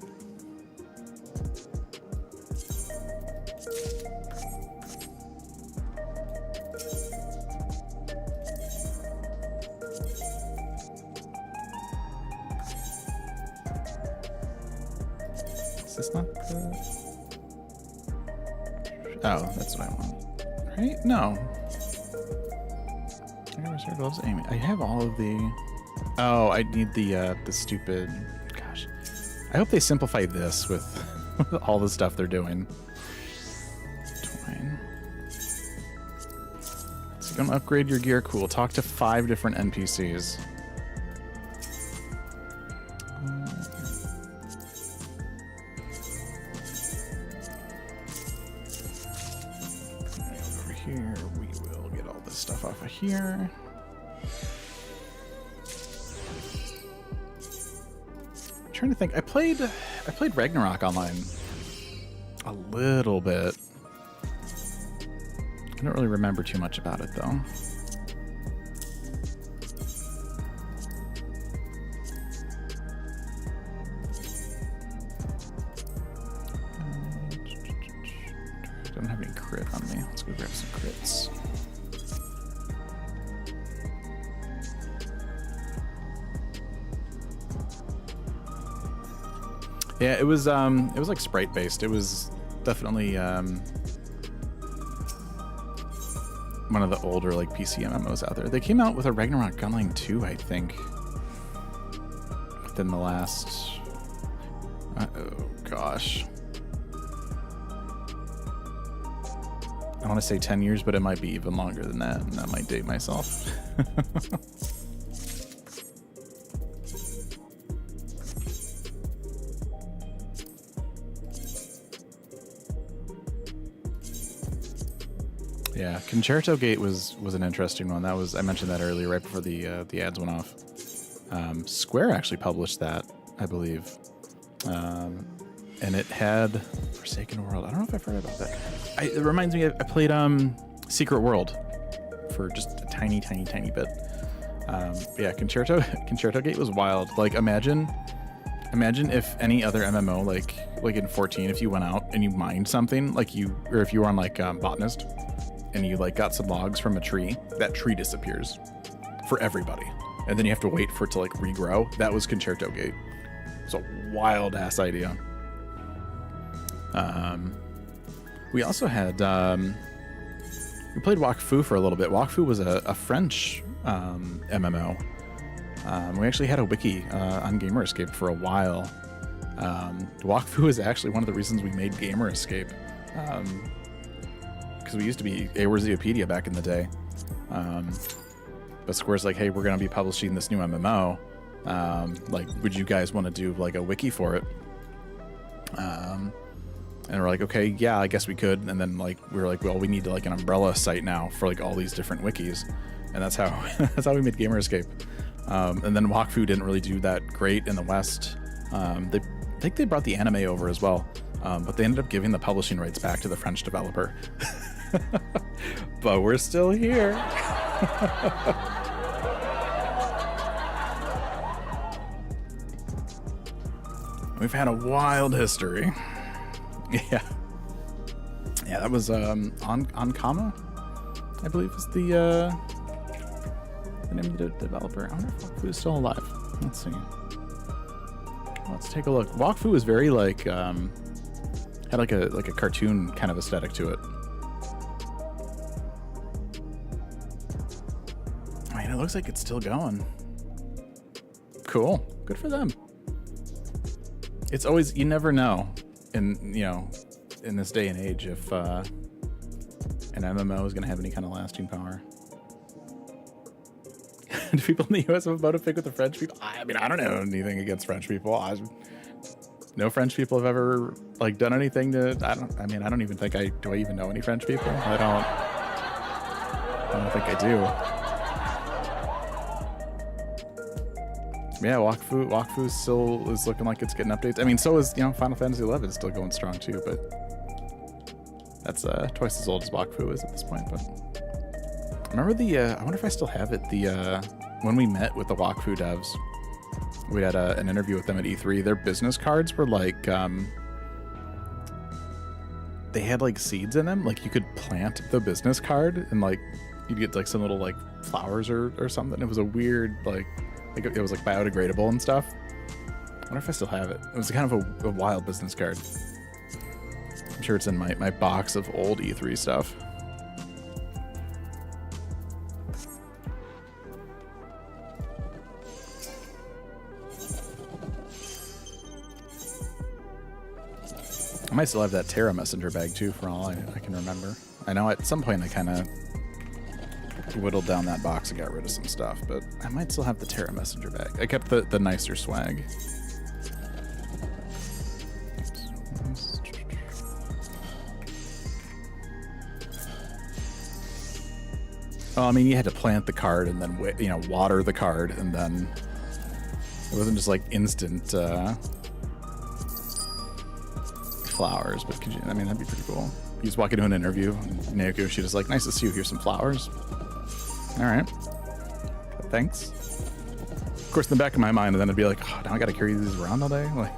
Is this not the... Oh, that's what I want. Right? No. Gloves aiming. I have all of the... Oh, I need the stupid... Gosh. I hope they simplify this with all the stuff they're doing. Twine. So you're gonna upgrade your gear. Cool. Talk to 5 different NPCs. Over here, we will get all this stuff off of here. Trying to think. I played Ragnarok online a little bit. I don't really remember too much about it though. I don't have any crit on me. Let's go grab some crits. Yeah, it was like sprite based. It was definitely one of the older like PC MMOs out there. They came out with a Ragnarok Gunline 2, I think, within the last oh gosh. I want to say 10 years, but it might be even longer than that, and that might date myself. Yeah, Concerto Gate was an interesting one. That was, I mentioned that earlier, right before the ads went off. Square actually published that, I believe, and it had Forsaken World. I don't know if I've heard about that. It reminds me, I played Secret World for just a tiny bit. Yeah, Concerto Gate was wild. Like, imagine Imagine if any other MMO, like in 14, if you went out and you mined something, like or if you were on like Botanist, and you like got some logs from a tree, that tree disappears for everybody, and then you have to wait for it to like regrow. That was Concerto Gate. It's a wild ass idea. We also had we played Wakfu for a little bit. Wakfu was a French MMO. We actually had a wiki on Gamer Escape for a while. Wakfu is actually one of the reasons we made Gamer Escape, because we used to be Awarzeopedia back in the day. But Square's like, hey, we're going to be publishing this new MMO. Like, would you guys want to do like a wiki for it? And we're like, okay, yeah, I guess we could. And then like we were like, well, we need to like an umbrella site now for like all these different wikis, and that's how that's how we made Gamer Escape. And then Wakfu didn't really do that great in the West. I think they brought the anime over as well, but they ended up giving the publishing rights back to the French developer. But we're still here. We've had a wild history. Yeah, that was Onkama, I believe is the name of the developer. I wonder if Wakfu is still alive. Let's see. Let's take a look. Wakfu is very like had like a cartoon kind of aesthetic to it. I mean, it looks like it's still going. Cool. Good for them. It's always, you never know in this day and age if an MMO is going to have any kind of lasting power. Do people in the US have a bone to pick with the French people? I mean, I don't know anything against French people. No French people have ever like done anything to. I don't even think do I even know any French people? I don't think I do. Yeah, Wakfu still is looking like it's getting updates. I mean, so is Final Fantasy XI is still going strong too, but that's twice as old as Wakfu is at this point. But remember I wonder if I still have it. When we met with the Wakfu devs, we had an interview with them at E3. Their business cards were like, they had like seeds in them. Like you could plant the business card and like you'd get like some little like flowers or something. It was a weird like it was like biodegradable and stuff. I wonder if I still have it. It was kind of a wild business card. I'm sure it's in my box of old E3 stuff. I might still have that Terra Messenger bag too, for all I can remember. I know at some point I kind of whittled down that box and got rid of some stuff, but I might still have the Terra Messenger bag. I kept the nicer swag. Well, I mean, you had to plant the card and then water the card, and then it wasn't just like instant flowers. But could you? I mean, that'd be pretty cool. You just walk into an interview, and Naoko, she just like, nice to see you. Here's some flowers. All right, thanks. Of course, in the back of my mind, and then it'd be like, oh, now I got to carry these around all day. Like,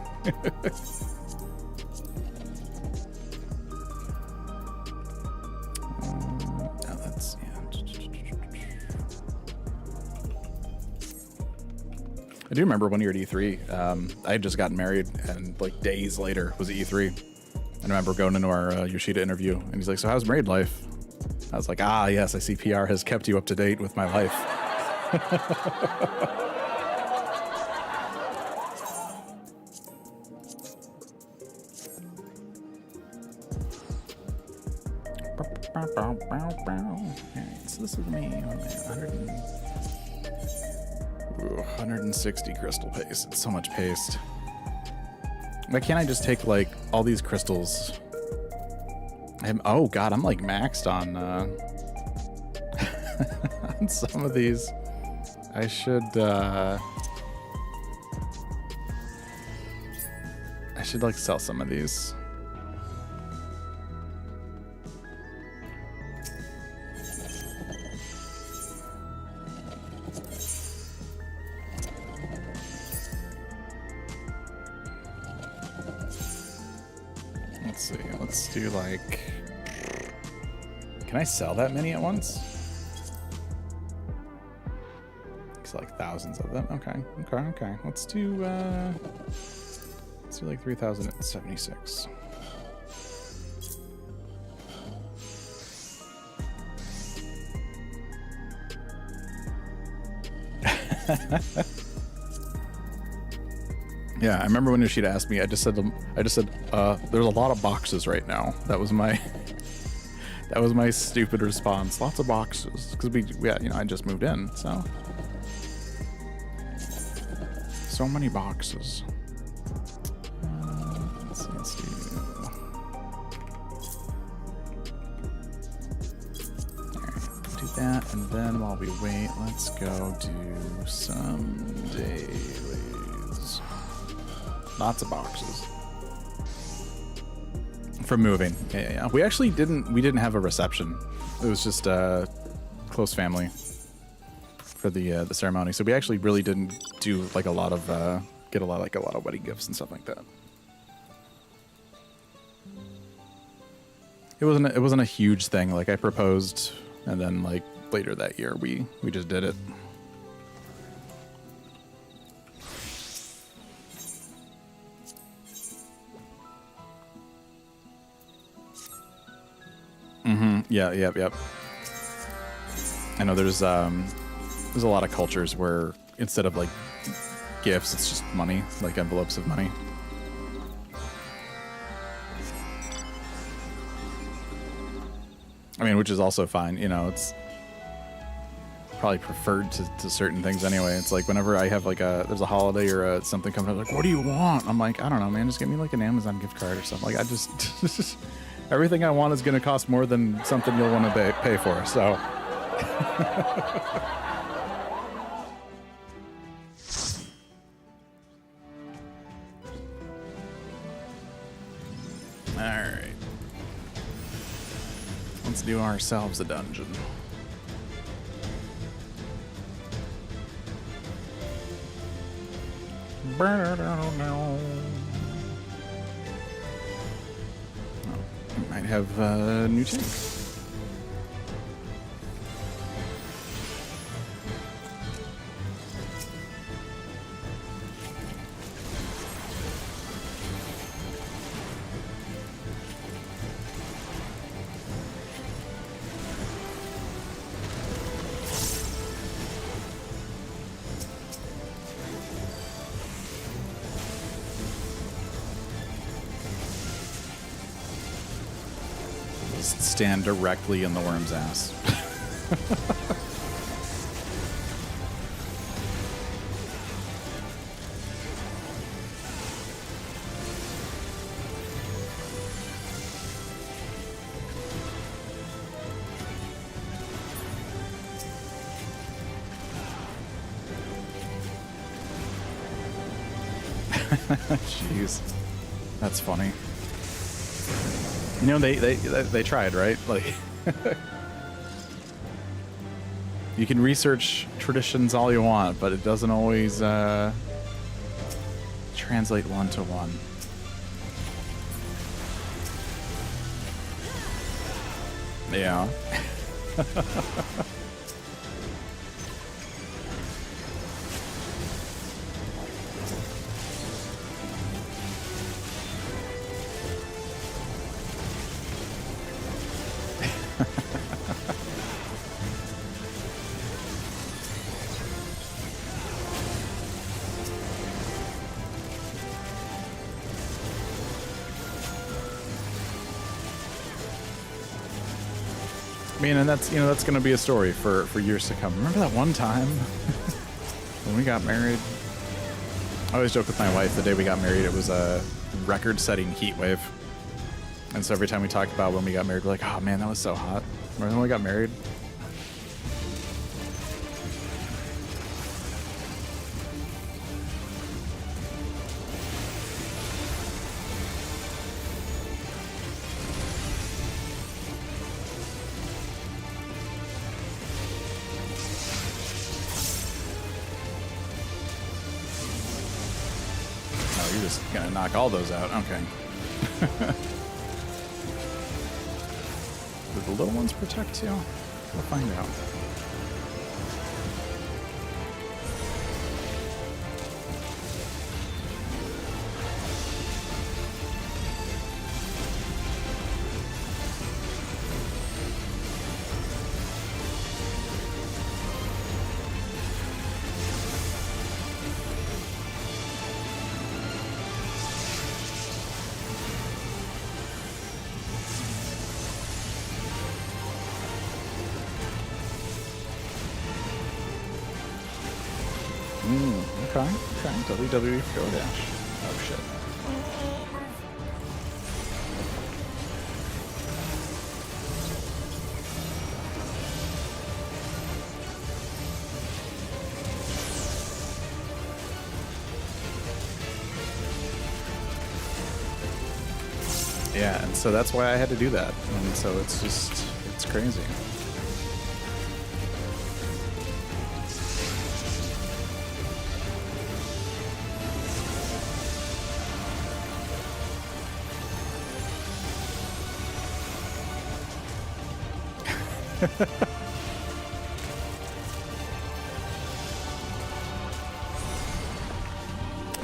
I do remember one year at E3, I had just gotten married, and like days later was at E3. I remember going into our Yoshida interview, and he's like, so how's married life? I was like, yes, I see PR has kept you up to date with my life. Alright, so this is me. 160 crystal paste. It's so much paste. Why can't I just take like all these crystals? Oh god, I'm like maxed on on some of these. I should like sell some of these. let's do like... Can I sell that many at once? It's like thousands of them. Okay. Let's do like 3,076. Yeah, I remember when she'd asked me, I just said, there's a lot of boxes right now. That was my stupid response. Lots of boxes, because I just moved in, so many boxes. Let's do. Do that, and then while we wait, let's go do some dailies. Lots of boxes for moving. Yeah. We actually didn't have a reception. It was just close family for the ceremony. So we actually really didn't do like a lot of get a lot of wedding gifts and stuff like that. It wasn't a huge thing. Like I proposed, and then like later that year we just did it. Yeah, yep. I know there's a lot of cultures where instead of like gifts, it's just money, like envelopes of money. I mean, which is also fine, it's probably preferred to certain things anyway. It's like whenever I have like there's a holiday or something coming up, like, what do you want? I'm like, I don't know, man, just get me like an Amazon gift card or something. Like I just everything I want is going to cost more than something you'll want to pay for, so. Alright. Let's do ourselves a dungeon. Might have a new tank. Stand directly in the worm's ass. Jeez, that's funny. They tried, right? Like, you can research traditions all you want, but it doesn't always translate one-to-one. Yeah. I mean, and that's going to be a story for years to come. Remember that one time when we got married? I always joke with my wife, the day we got married, it was a record-setting heat wave. And so every time we talk about when we got married, we're like, oh man, that was so hot. Remember when we got married? You're just gonna knock all those out. Okay. the little ones protect you? We'll find out. Okay. WWE Go Dash. Oh shit. Yeah, and so that's why I had to do that. And so it's crazy.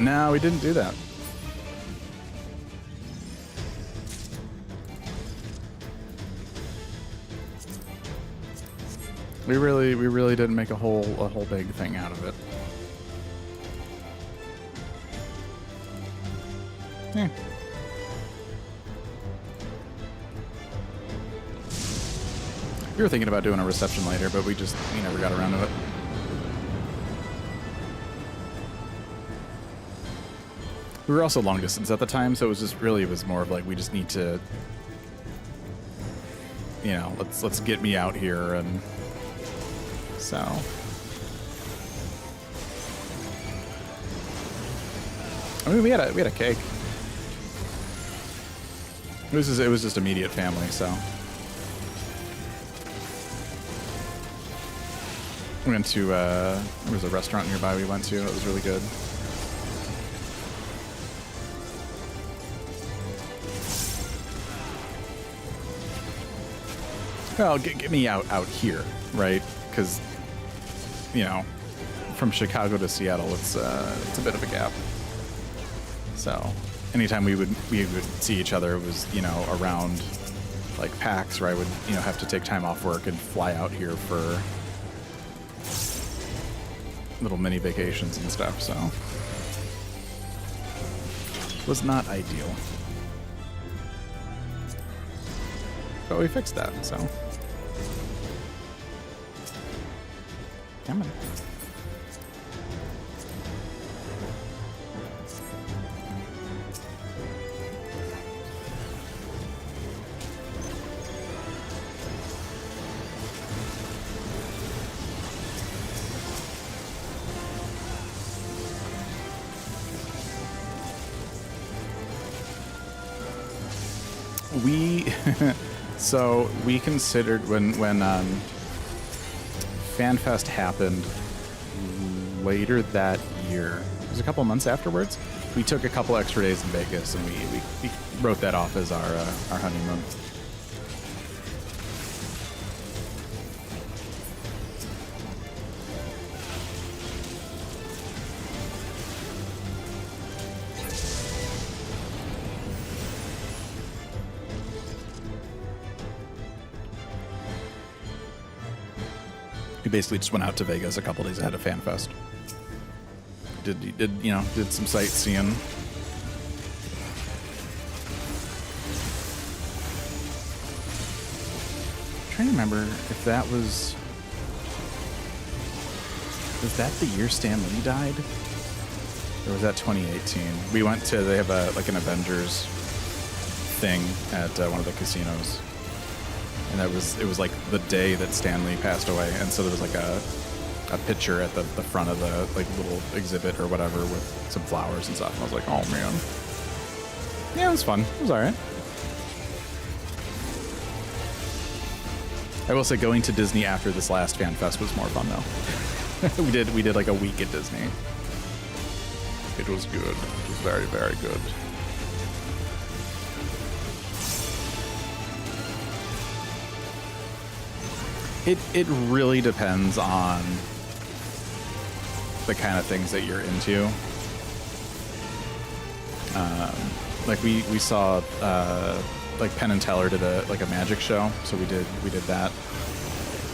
No, we didn't do that. We really didn't make a whole big thing out of it. Yeah. We were thinking about doing a reception later, but we never got around to it. We were also long distance at the time, so it was more of like, we just need to, you know, let's get me out here, and so. I mean, we had a cake. It was just immediate family, so. We went to, there was a restaurant nearby we went to. It was really good. Well, get me out here, right? Because, you know, from Chicago to Seattle, it's a bit of a gap. So, anytime we would see each other, it was, you know, around like PAX, where I would, you know, have to take time off work and fly out here for little mini vacations and stuff, so was not ideal. But we fixed that, so. Come on. So we considered when FanFest happened later that year, it was a couple months afterwards, we took a couple extra days in Vegas, and we wrote that off as our honeymoon. We basically just went out to Vegas a couple days ahead of FanFest. Did some sightseeing. I'm trying to remember if that was that the year Stan Lee died? Or was that 2018? We went to, they have an Avengers thing at one of the casinos. And it was like the day that Stan Lee passed away, and so there was like a picture at the front of the like little exhibit or whatever with some flowers and stuff. And I was like, oh man, yeah, it was fun. It was all right. I will say, going to Disney after this last FanFest was more fun though. we did like a week at Disney. It was good. It was very, very good. It really depends on the kind of things that you're into. Like we saw like Penn and Teller did a magic show, so we did that.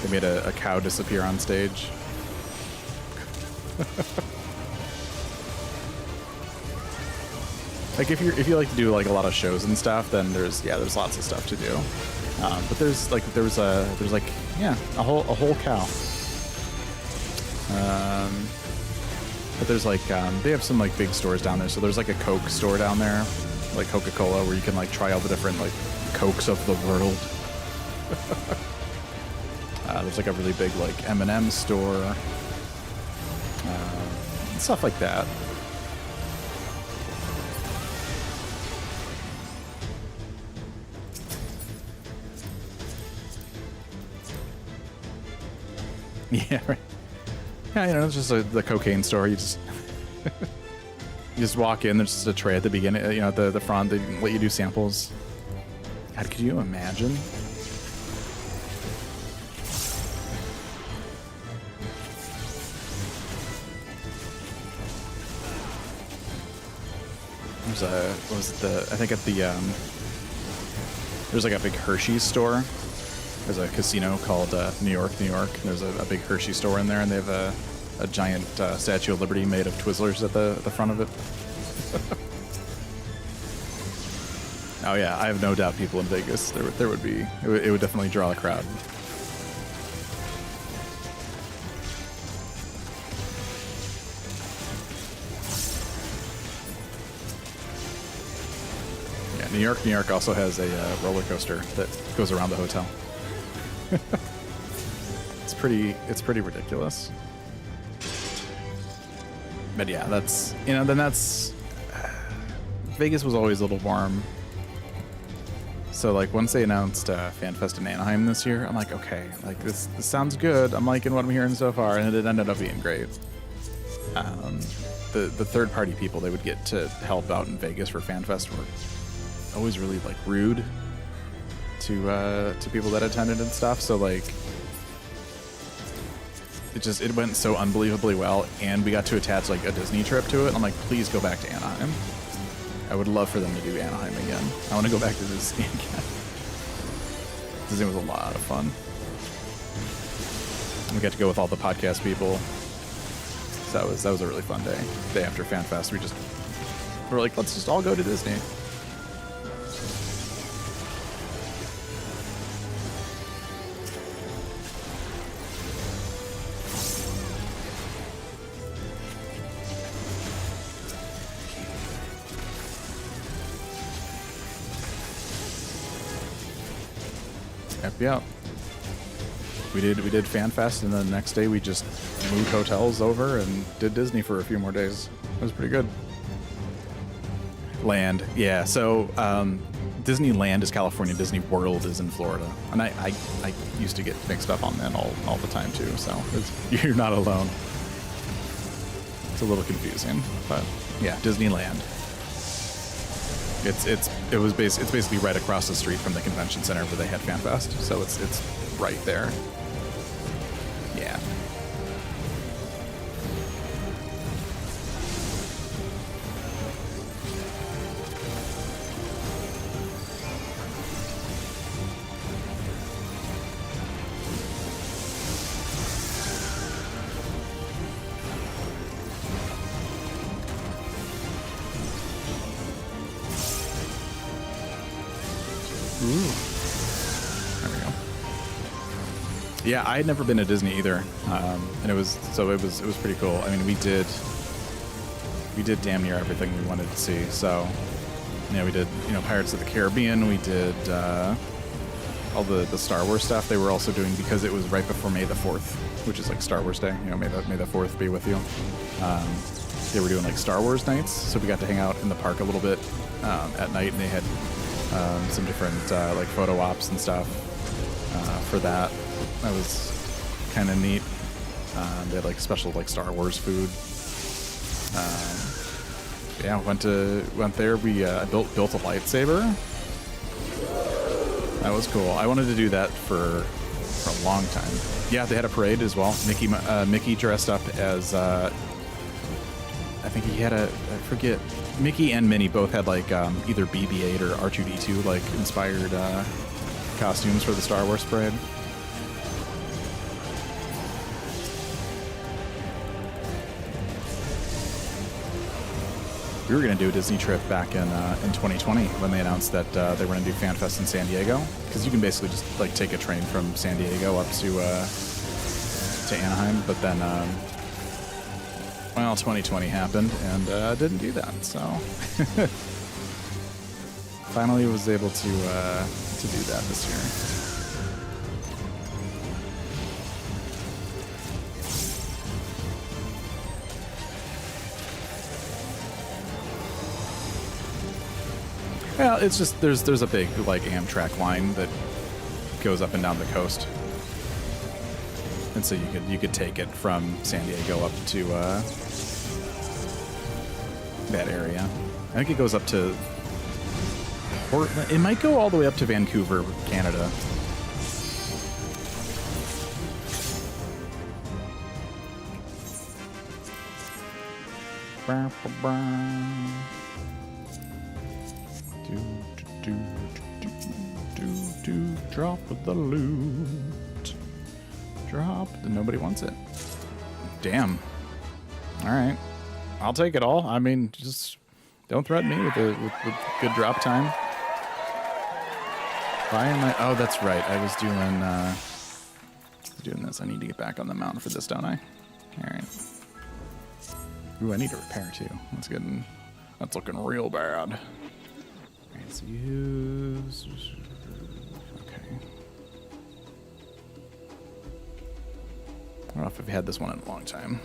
They made a cow disappear on stage. Like if you like to do like a lot of shows and stuff, then there's lots of stuff to do. But there's like a whole cow. But there's like they have some like big stores down there. So there's like a Coke store down there, like Coca-Cola, where you can like try all the different like Cokes of the world. There's like a really big like M&M store, stuff like that. Yeah, right. Yeah, you know, it's just the cocaine store. You just you just walk in. There's just a tray at the beginning. You know, at the front. They let you do samples. God, could you imagine? I think at the there's like a big Hershey's store. There's a casino called New York. There's a big Hershey store in there, and they have a giant Statue of Liberty made of Twizzlers at the front of it. Oh yeah, I have no doubt people in Vegas, there would be, it would definitely draw a crowd. Yeah, New York also has a roller coaster that goes around the hotel. It's pretty ridiculous. But yeah, that's, you know, then that's Vegas was always a little warm. So like once they announced FanFest in Anaheim this year, I'm like, okay, like this sounds good. I'm liking what I'm hearing so far, and it ended up being great. The third party people they would get to help out in Vegas for FanFest were always really like rude to people that attended and stuff. So like it went so unbelievably well, and we got to attach like a Disney trip to it. I'm like, please go back to Anaheim. I would love for them to do Anaheim again. I want to go back to Disney again. Disney was a lot of fun. We got to go with all the podcast people. So that was a really fun day. Day after FanFest, we were like, let's just all go to Disney. Yeah, we did FanFest, and then the next day we just moved hotels over and did Disney for a few more days. It was pretty good. Land, yeah. So Disneyland is California, Disney World is in Florida, and I used to get mixed up on that all the time too. So you're not alone. It's a little confusing, but yeah, Disneyland. It's basically right across the street from the convention center where they had FanFest, so it's right there. Yeah. Yeah, I had never been to Disney either, and it was pretty cool. I mean, we did damn near everything we wanted to see. So, you know, we did Pirates of the Caribbean. We did all the Star Wars stuff. They were also doing, because it was right before May the 4th, which is like Star Wars Day. You know, May the 4th be with you. They were doing like Star Wars nights, so we got to hang out in the park a little bit at night, and they had some different like photo ops and stuff for that. That was kind of neat. They had like special like Star Wars food. Yeah, went there. We built a lightsaber. That was cool. I wanted to do that for for a long time. Yeah, they had a parade as well. Mickey dressed up as I think he had I forget. Mickey and Minnie both had like either BB-8 or R2-D2 like inspired costumes for the Star Wars parade. We were going to do a Disney trip back in 2020 when they announced that they were going to do FanFest in San Diego, because you can basically just like take a train from San Diego up to Anaheim. But then, well, 2020 happened and didn't do that. So finally was able to do that this year. Well, it's just there's a big like Amtrak line that goes up and down the coast, and so you could take it from San Diego up to that area. I think it goes up to, or it might go all the way up to Vancouver, Canada. Drop the loot. Drop. Nobody wants it. Damn. All right. I'll take it all. I mean, just don't threaten me with good drop time. Why am I? Oh, that's right. I was doing this. I need to get back on the mountain for this, don't I? All right. Ooh, I need to repair too. That's looking real bad. Let's use. Okay. I don't know if I've had this one in a long time.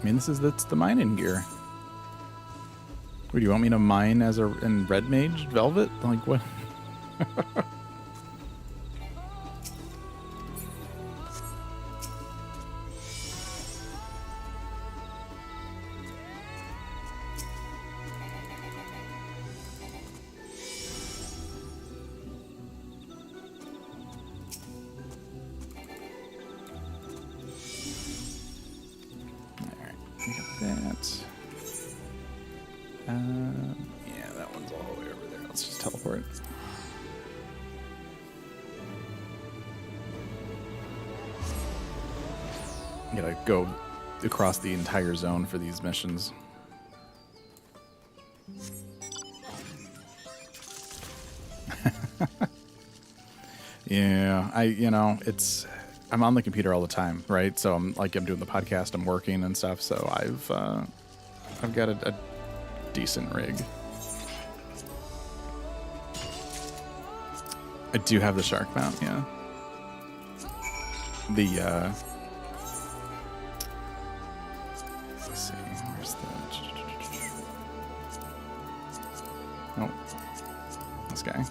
I mean, that's the mining gear. What, do you want me to mine in Red Mage Velvet? Like what? Yeah, that one's all the way over there. Let's just teleport. I'm gonna go across the entire zone for these missions. Yeah, I'm on the computer all the time, right? So I'm doing the podcast, I'm working and stuff. So I've got a decent rig. I do have the shark mount, yeah. Let's see, where's the... Oh, this guy.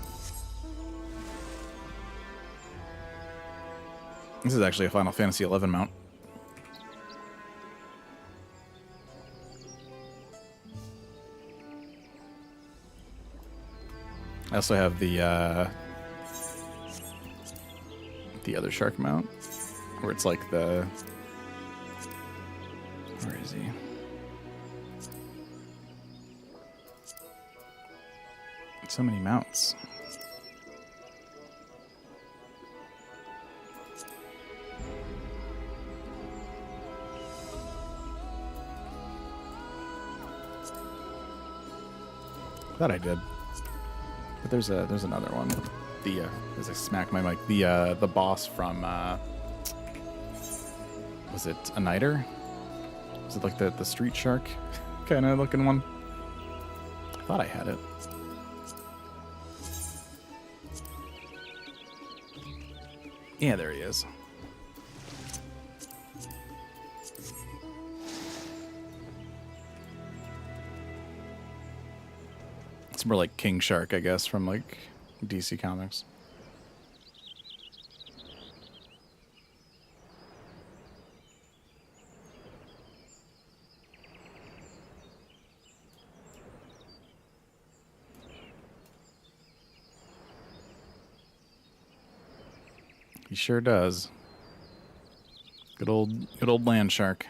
This is actually a Final Fantasy XI mount. I also have the other shark mount, where it's like the... Where is he? So many mounts. Thought I did. But there's another one. As I smack my mic, the boss from was it a Niter? Was it like the street shark kind of looking one? I thought I had it. Yeah, there he is. It's more like King Shark, I guess, from like DC Comics. He sure does. Good old land shark.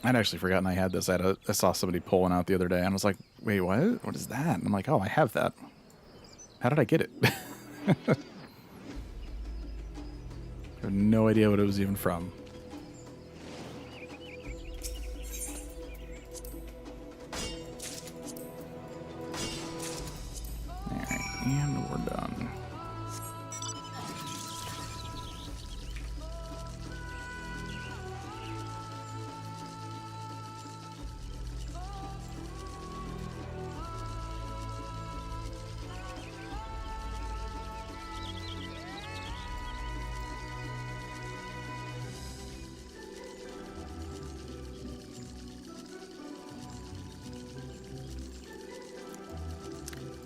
I'd actually forgotten I had this. I saw somebody pulling out the other day, and I was like, wait, what? What is that? And I'm like, oh, I have that. How did I get it? I have no idea what it was even from. Alright, and we're done.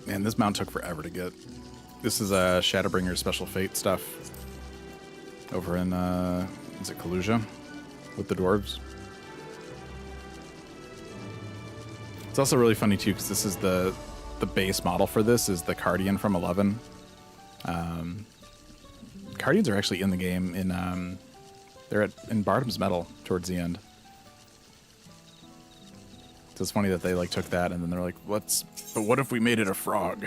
Man, this mount took forever to get. This is Shadowbringer's Special Fate stuff over in, is it Kalusia? With the dwarves. It's also really funny too, because this is the base model for this is the Cardian from 11. Cardians are actually in the game in, they're in Bardam's Metal towards the end. So it's funny that they like took that and then they're like, but what if we made it a frog?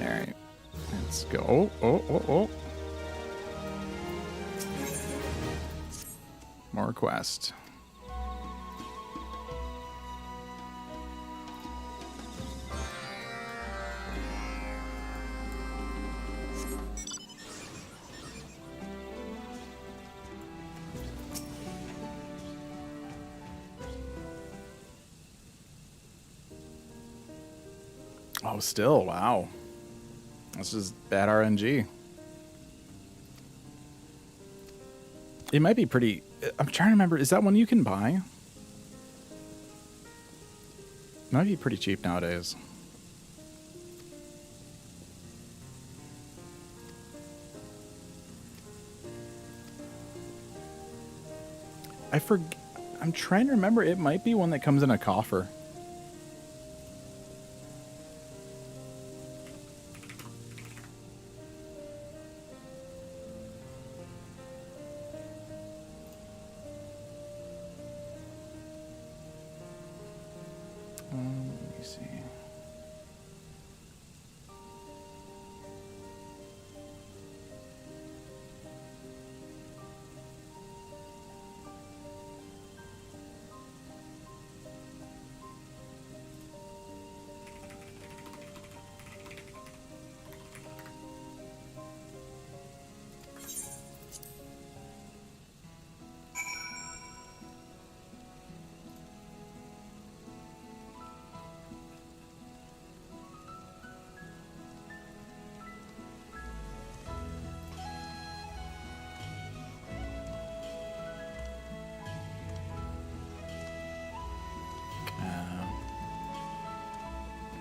Alright. Let's go. Oh. More quest. Oh, still, wow. This is bad RNG. It might be pretty... I'm trying to remember, is that one you can buy? It might be pretty cheap nowadays. I'm trying to remember, it might be one that comes in a coffer. Let me see.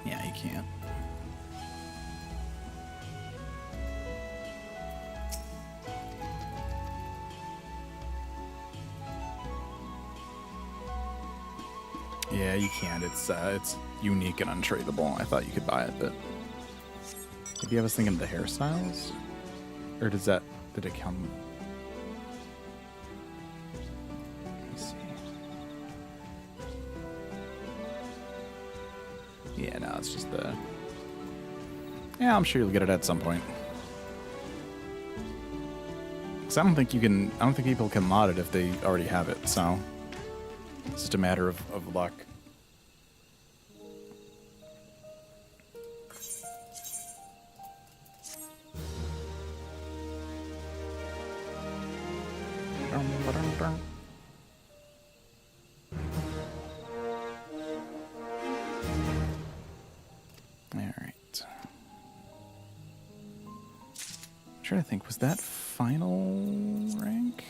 Yeah, you can't. Yeah, you can't. It's unique and untradeable. I thought you could buy it, but maybe I was thinking of the hairstyles, or did it come? Let me see. Yeah, no, it's just the... Yeah, I'm sure you'll get it at some point. Because I don't think people can mod it if they already have it, so... It's just a matter of luck. Alright. I'm trying to think, was that final rank?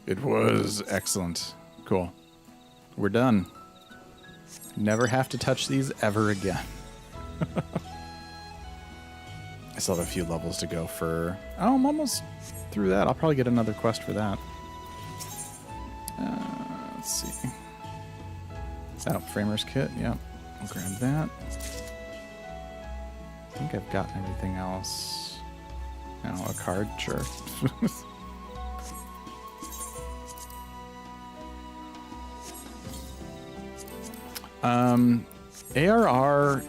It was. Excellent. Cool. We're done. Never have to touch these ever again. I still have a few levels to go for... Oh, I'm almost through that. I'll probably get another quest for that. Let's see. Oh, Framer's Kit. Yep. I'll grab that. I think I've gotten everything else. Oh, a card? Sure. ARR,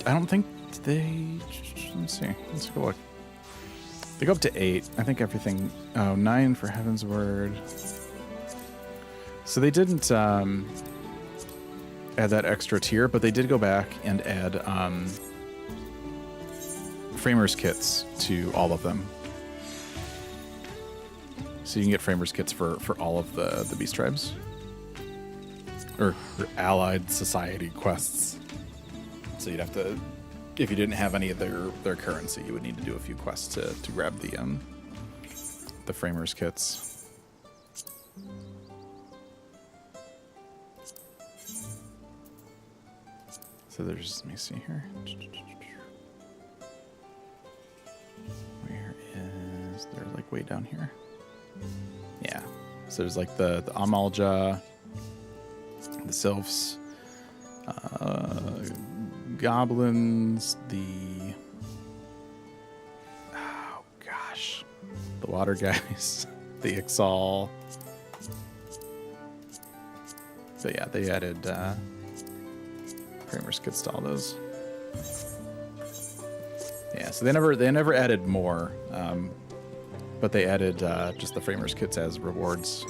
I don't think they... Let's see. Let's go look. They go up to 8. I think everything... Oh, 9 for Heaven's Word. So they didn't add that extra tier, but they did go back and add Framers Kits to all of them. So you can get Framers Kits for all of the Beast Tribes. Or allied society quests. So you'd have to, if you didn't have any of their currency, you would need to do a few quests to grab the Framers Kits. So there's, let me see here. Where is, they're like way down here. Yeah. So there's like the Amalja, the Sylphs, Goblins, the Water Guys, the Ixal. So yeah, they added Framers Kits to all those. Yeah, so they never added more, but they added just the Framers Kits as rewards.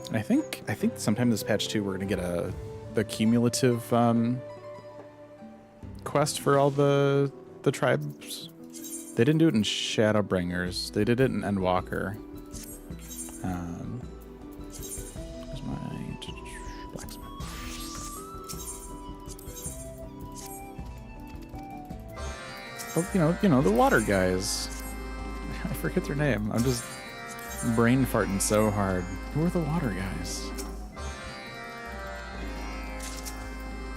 And I think sometime this patch too, we're gonna get the cumulative quest for all the tribes. They didn't do it in Shadowbringers. They did it in Endwalker. Where's my blacksmith? Oh, you know the water guys. I forget their name. I'm just brain farting so hard. Who are the water guys?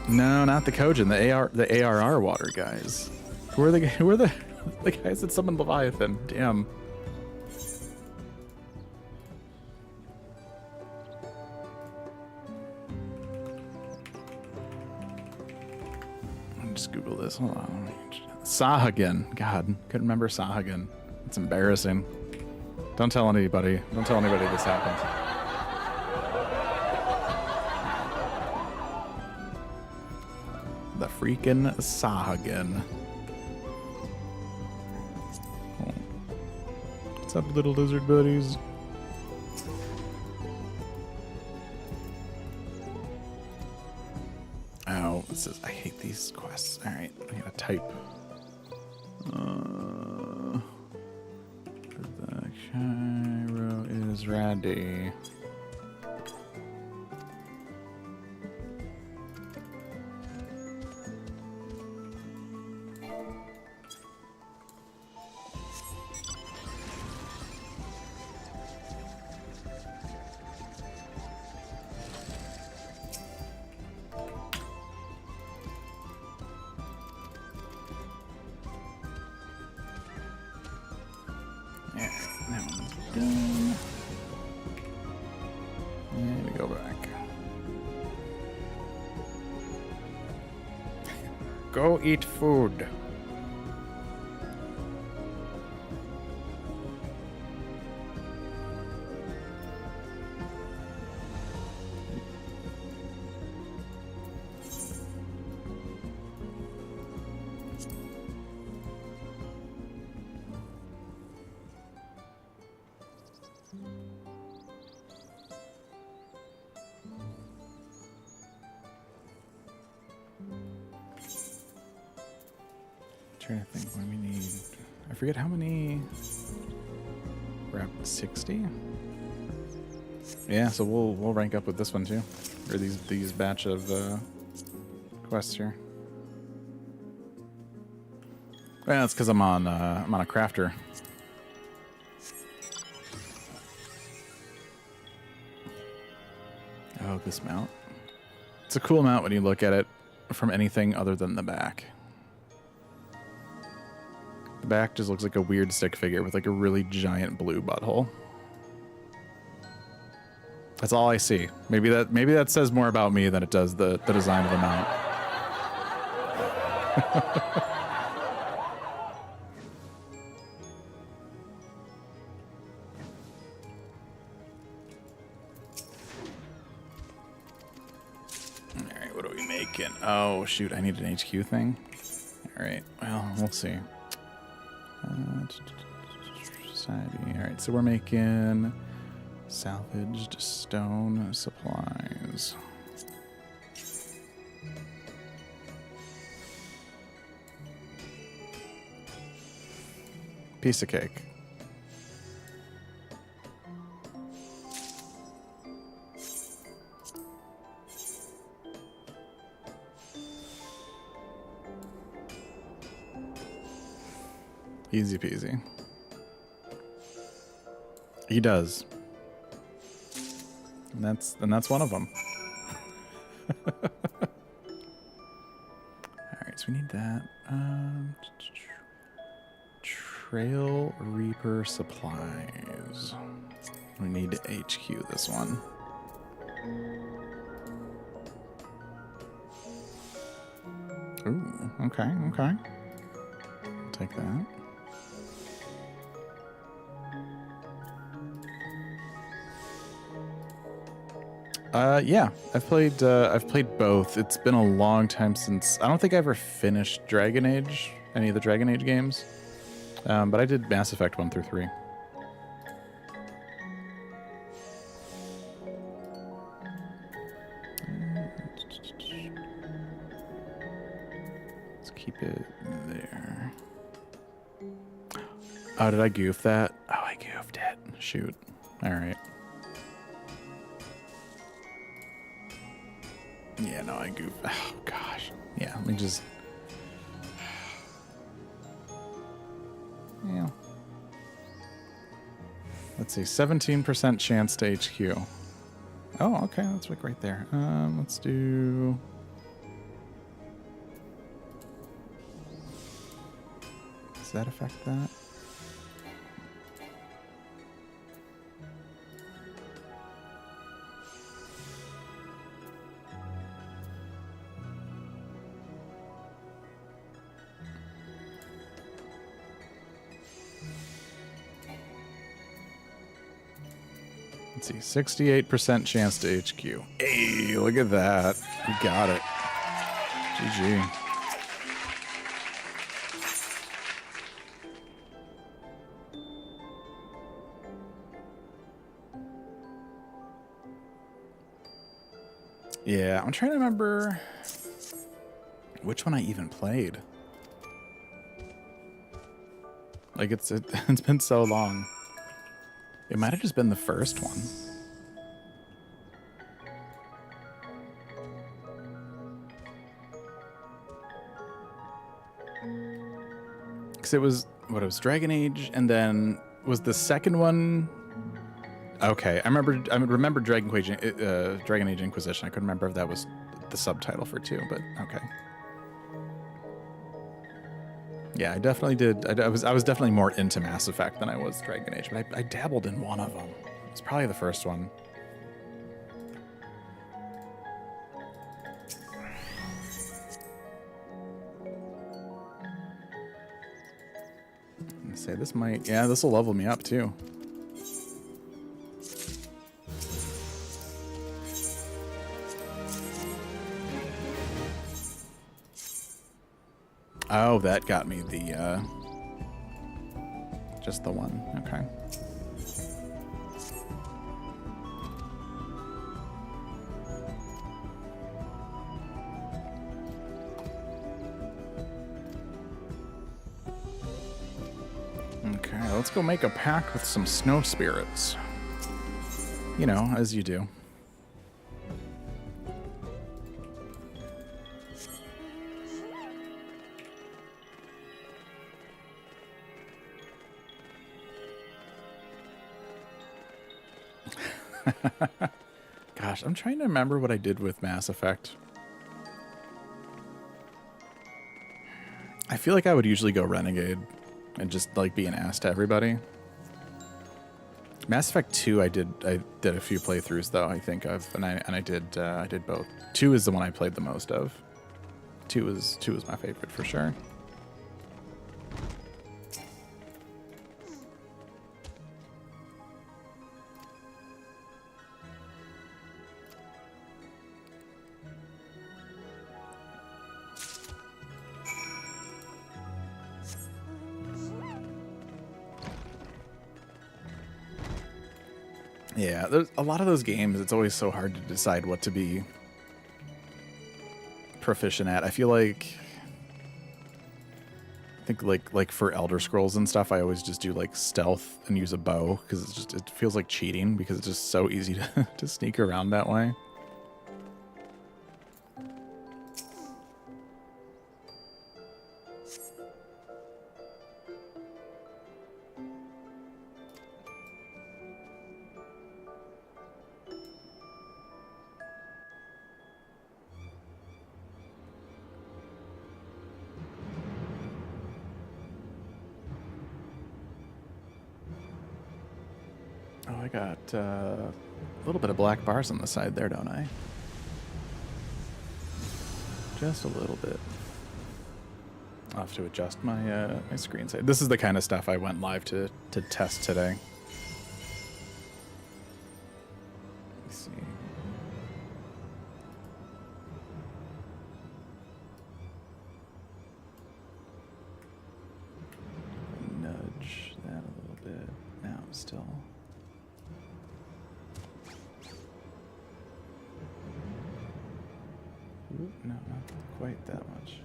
No, not the Kojin. The ARR water guys. Who are the guys that summoned Leviathan? Damn. Let me just Google this. Hold on. Sahagin. God, couldn't remember Sahagin. It's embarrassing. Don't tell anybody. Don't tell anybody this happened. The freaking Sahagin. Oh. What's up, little lizard buddies? Oh, it says I hate these quests. All right, I gotta type. The gyro is ready. Go eat food. Trying to think when we need. I forget how many. We're at 60. Yeah, so we'll rank up with this one too, or these batch of quests here. Well, it's because I'm on a crafter. Oh, this mount. It's a cool mount when you look at it from anything other than the back. The back just looks like a weird stick figure with like a really giant blue butthole. That's all I see. Maybe that says more about me than it does the design of the mount. Alright, what are we making? Oh, shoot, I need an HQ thing. Alright, well, we'll see. Society. Alright, so we're making salvaged stone supplies. Piece of cake. Easy peasy. He does. And that's one of them. Alright, so we need that. Trail Reaper supplies. We need to HQ this one. Ooh, okay, okay. I'll take that. Yeah, I've played both. It's been a long time since I don't think I ever finished Dragon Age, any of the Dragon Age games. But I did Mass Effect 1 through 3. Let's keep it there. Oh, did I goof that? Oh, I goofed it. Shoot. All right. Yeah, no, I goofed. Oh, gosh. Yeah, let me just... Yeah. Let's see, 17% chance to HQ. Oh, okay, that's like right there. Let's do... Does that affect that? Let's see, 68% chance to HQ. Hey, look at that. We got it. GG. Yeah, I'm trying to remember which one I even played. Like, it's been so long. It might have just been the first one. Because it was, what, it was Dragon Age, and then was the second one... Okay, I remember Dragon Age Inquisition. I couldn't remember if that was the subtitle for 2, but okay. Yeah, I definitely did. I was definitely more into Mass Effect than I was Dragon Age, but I dabbled in one of them. It's probably the first one. Let's say this might, yeah, this will level me up too. Oh, that got me the, just the one. Okay. Okay, let's go make a pact with some snow spirits. You know, as you do. God, Gosh, I'm trying to remember what I did with Mass Effect. I feel like I would usually go Renegade and just like be an ass to everybody. Mass Effect 2, I did a few playthroughs though, I think of, and I did both. 2 is the one I played the most of. 2 was my favorite for sure. Yeah, there's a lot of those games, it's always so hard to decide what to be proficient at. I feel like like for Elder Scrolls and stuff, I always just do like stealth and use a bow because it feels like cheating because it's just so easy to sneak around that way. I got a little bit of black bars on the side there, don't I? Just a little bit. I'll have to adjust my my screen size. This is the kind of stuff I went live to test today. Let's see. Nudge that a little bit. Now I'm still. Ooh, no, not quite that much.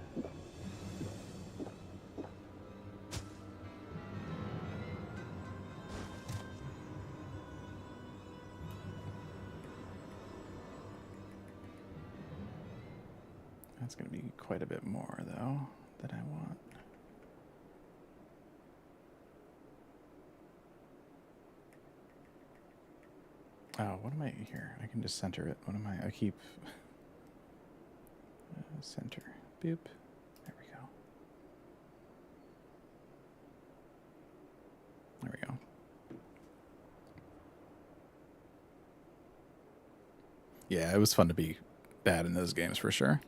That's going to be quite a bit more, though, that I want. Oh, what am I here? I can just center it. What am I keep... center. Boop. There we go. There we go. Yeah, it was fun to be bad in those games for sure.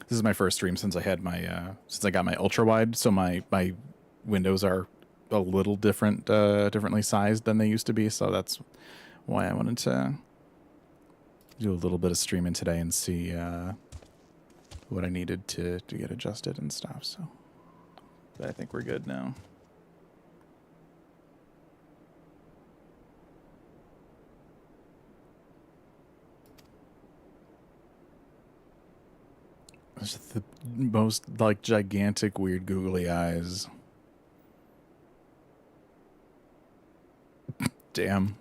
This is my first stream since I had my since I got my ultra wide, so my windows are a little differently sized than they used to be, so that's why I wanted to do a little bit of streaming today and see what I needed to get adjusted and stuff. So, but I think we're good now. It's the most like gigantic, weird, googly eyes. Damn.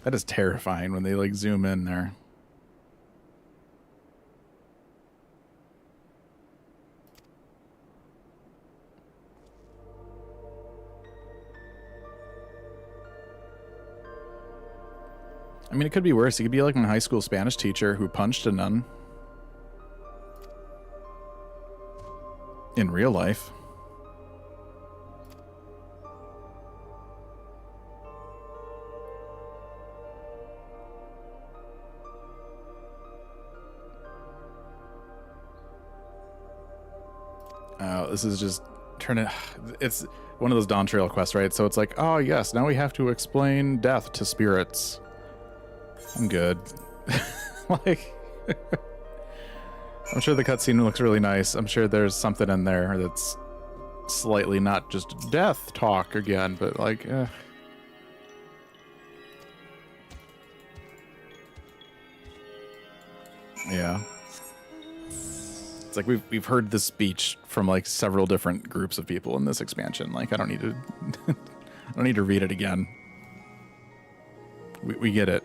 That is terrifying when they like zoom in there. I mean, it could be worse. He could be like my high school Spanish teacher who punched a nun. In real life. This is just turning. It's one of those Dawn Trail quests, right? So it's like, oh yes, now we have to explain death to spirits. I'm good. Like, I'm sure the cutscene looks really nice. I'm sure there's something in there that's slightly not just death talk again, but like, yeah. It's like we've heard this speech from like several different groups of people in this expansion. Like, I don't need to I don't need to read it again. We get it.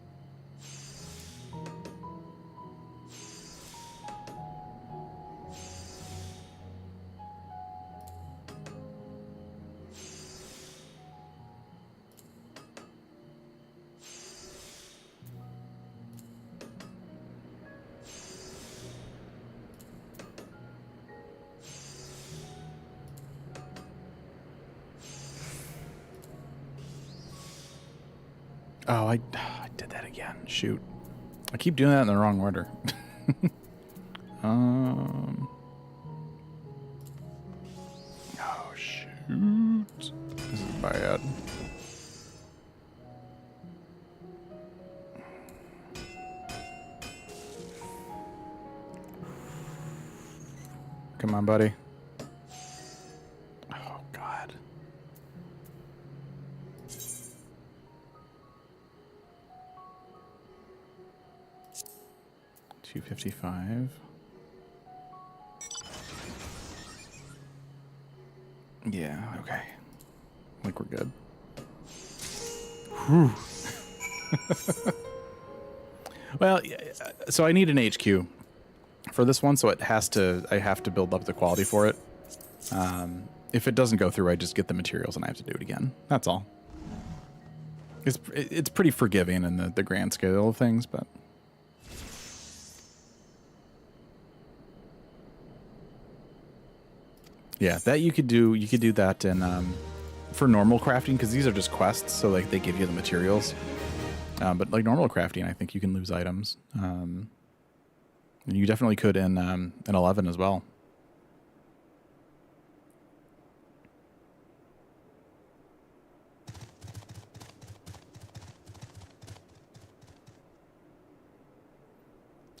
Oh, I did that again. Shoot. I keep doing that in the wrong order. Oh, shoot. This is bad. Come on, buddy. Oh, God. $255. Yeah, okay. I think we're good. Whew. Well, so I need an HQ for this one, so I have to build up the quality for it. If it doesn't go through, I just get the materials and I have to do it again. That's all. It's pretty forgiving in the grand scale of things, but yeah, that you could do that in for normal crafting, because these are just quests, so like they give you the materials. But like normal crafting, I think you can lose items. And you definitely could in 11 as well.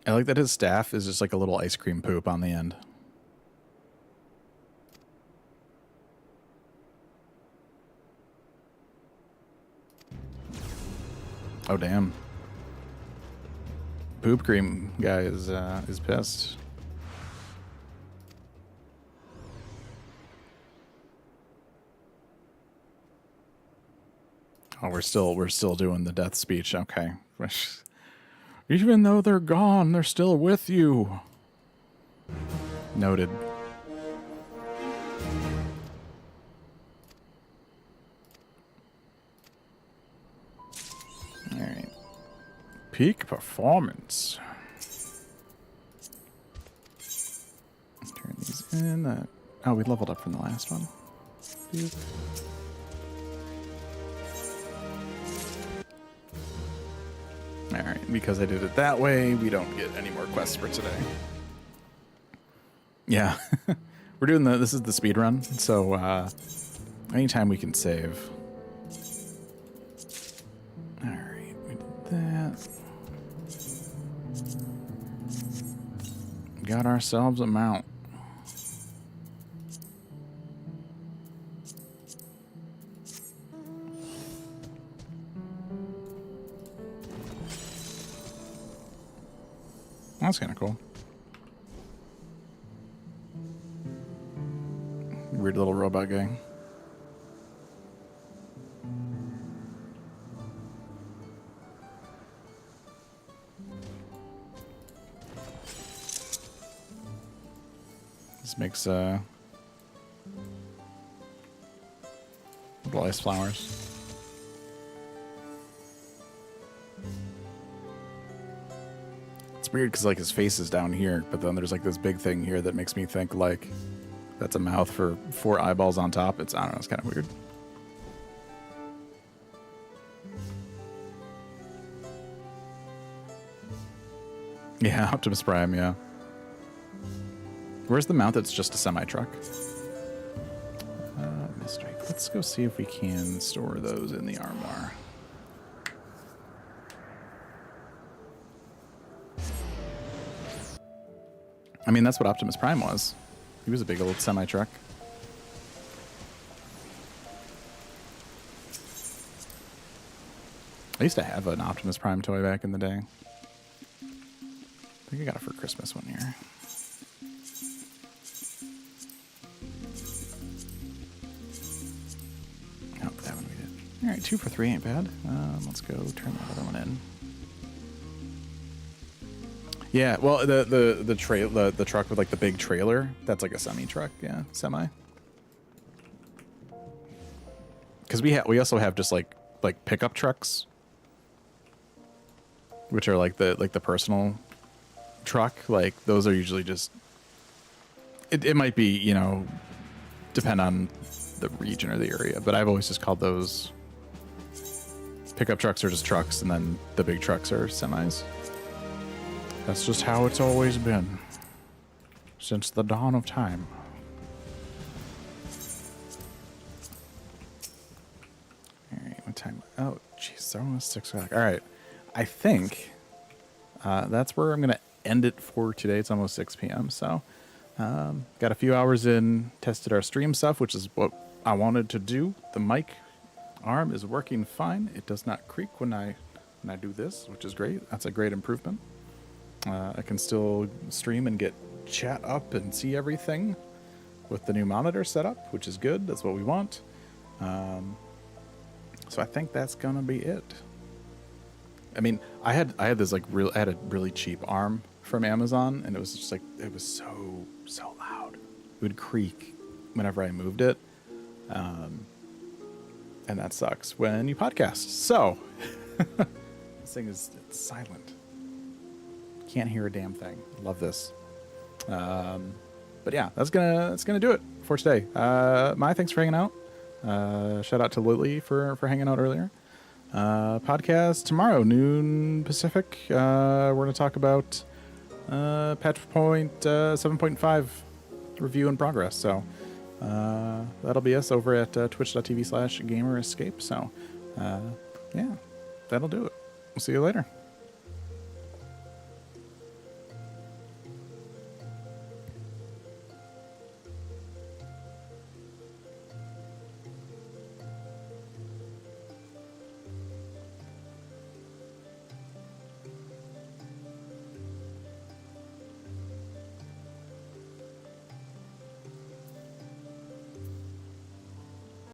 I like that his staff is just like a little ice cream poop on the end. Oh, damn. Poop cream guy is pissed. Oh, we're still doing the death speech. Okay. Even though they're gone, they're still with you. Noted. All right. Peak performance. Let's turn these in. Oh, we leveled up from the last one. Boop. Alright, because I did it that way, we don't get any more quests for today. Yeah. We're doing this is the speed run, so anytime we can save. Alright, we did that. Got ourselves a mount. That's kind of cool. Weird little robot guy. This makes little ice flowers. Weird because like his face is down here, but then there's like this big thing here that makes me think like that's a mouth for 4 eyeballs on top. I don't know, it's kind of weird. Yeah, Optimus Prime, yeah. Where's the mount that's just a semi-truck? Mystery. Let's go see if we can store those in the armoire. I mean, that's what Optimus Prime was. He was a big old semi-truck. I used to have an Optimus Prime toy back in the day. I think I got it for Christmas one year. Oh, that one we did. Alright, 2 for 3 ain't bad. Let's go turn that other one in. Yeah, well, the truck with like the big trailer, that's like a semi truck, yeah, semi. Because we also have just like pickup trucks, which are like the personal truck. Like those are usually just it might be, you know, depend on the region or the area, but I've always just called those pickup trucks are just trucks, and then the big trucks are semis. That's just how it's always been since the dawn of time. All right, what time? Oh, jeez, it's almost 6 o'clock. All right, I think that's where I'm gonna end it for today. It's almost 6 p.m. So, got a few hours in, tested our stream stuff, which is what I wanted to do. The mic arm is working fine. It does not creak when I do this, which is great. That's a great improvement. I can still stream and get chat up and see everything with the new monitor setup, which is good. That's what we want. So I think that's gonna be it. I mean, I had this like I had a really cheap arm from Amazon, and it was just like it was so loud. It would creak whenever I moved it, and that sucks when you podcast. So this thing is silent. Can't hear a damn thing. Love this. But yeah, that's gonna do it for today. My thanks for hanging out. Shout out to Lily for hanging out earlier. Podcast tomorrow, noon Pacific. We're going to talk about patch point 7.5 review in progress. So that'll be us over at twitch.tv/gamerescape. So yeah, that'll do it. We'll see you later.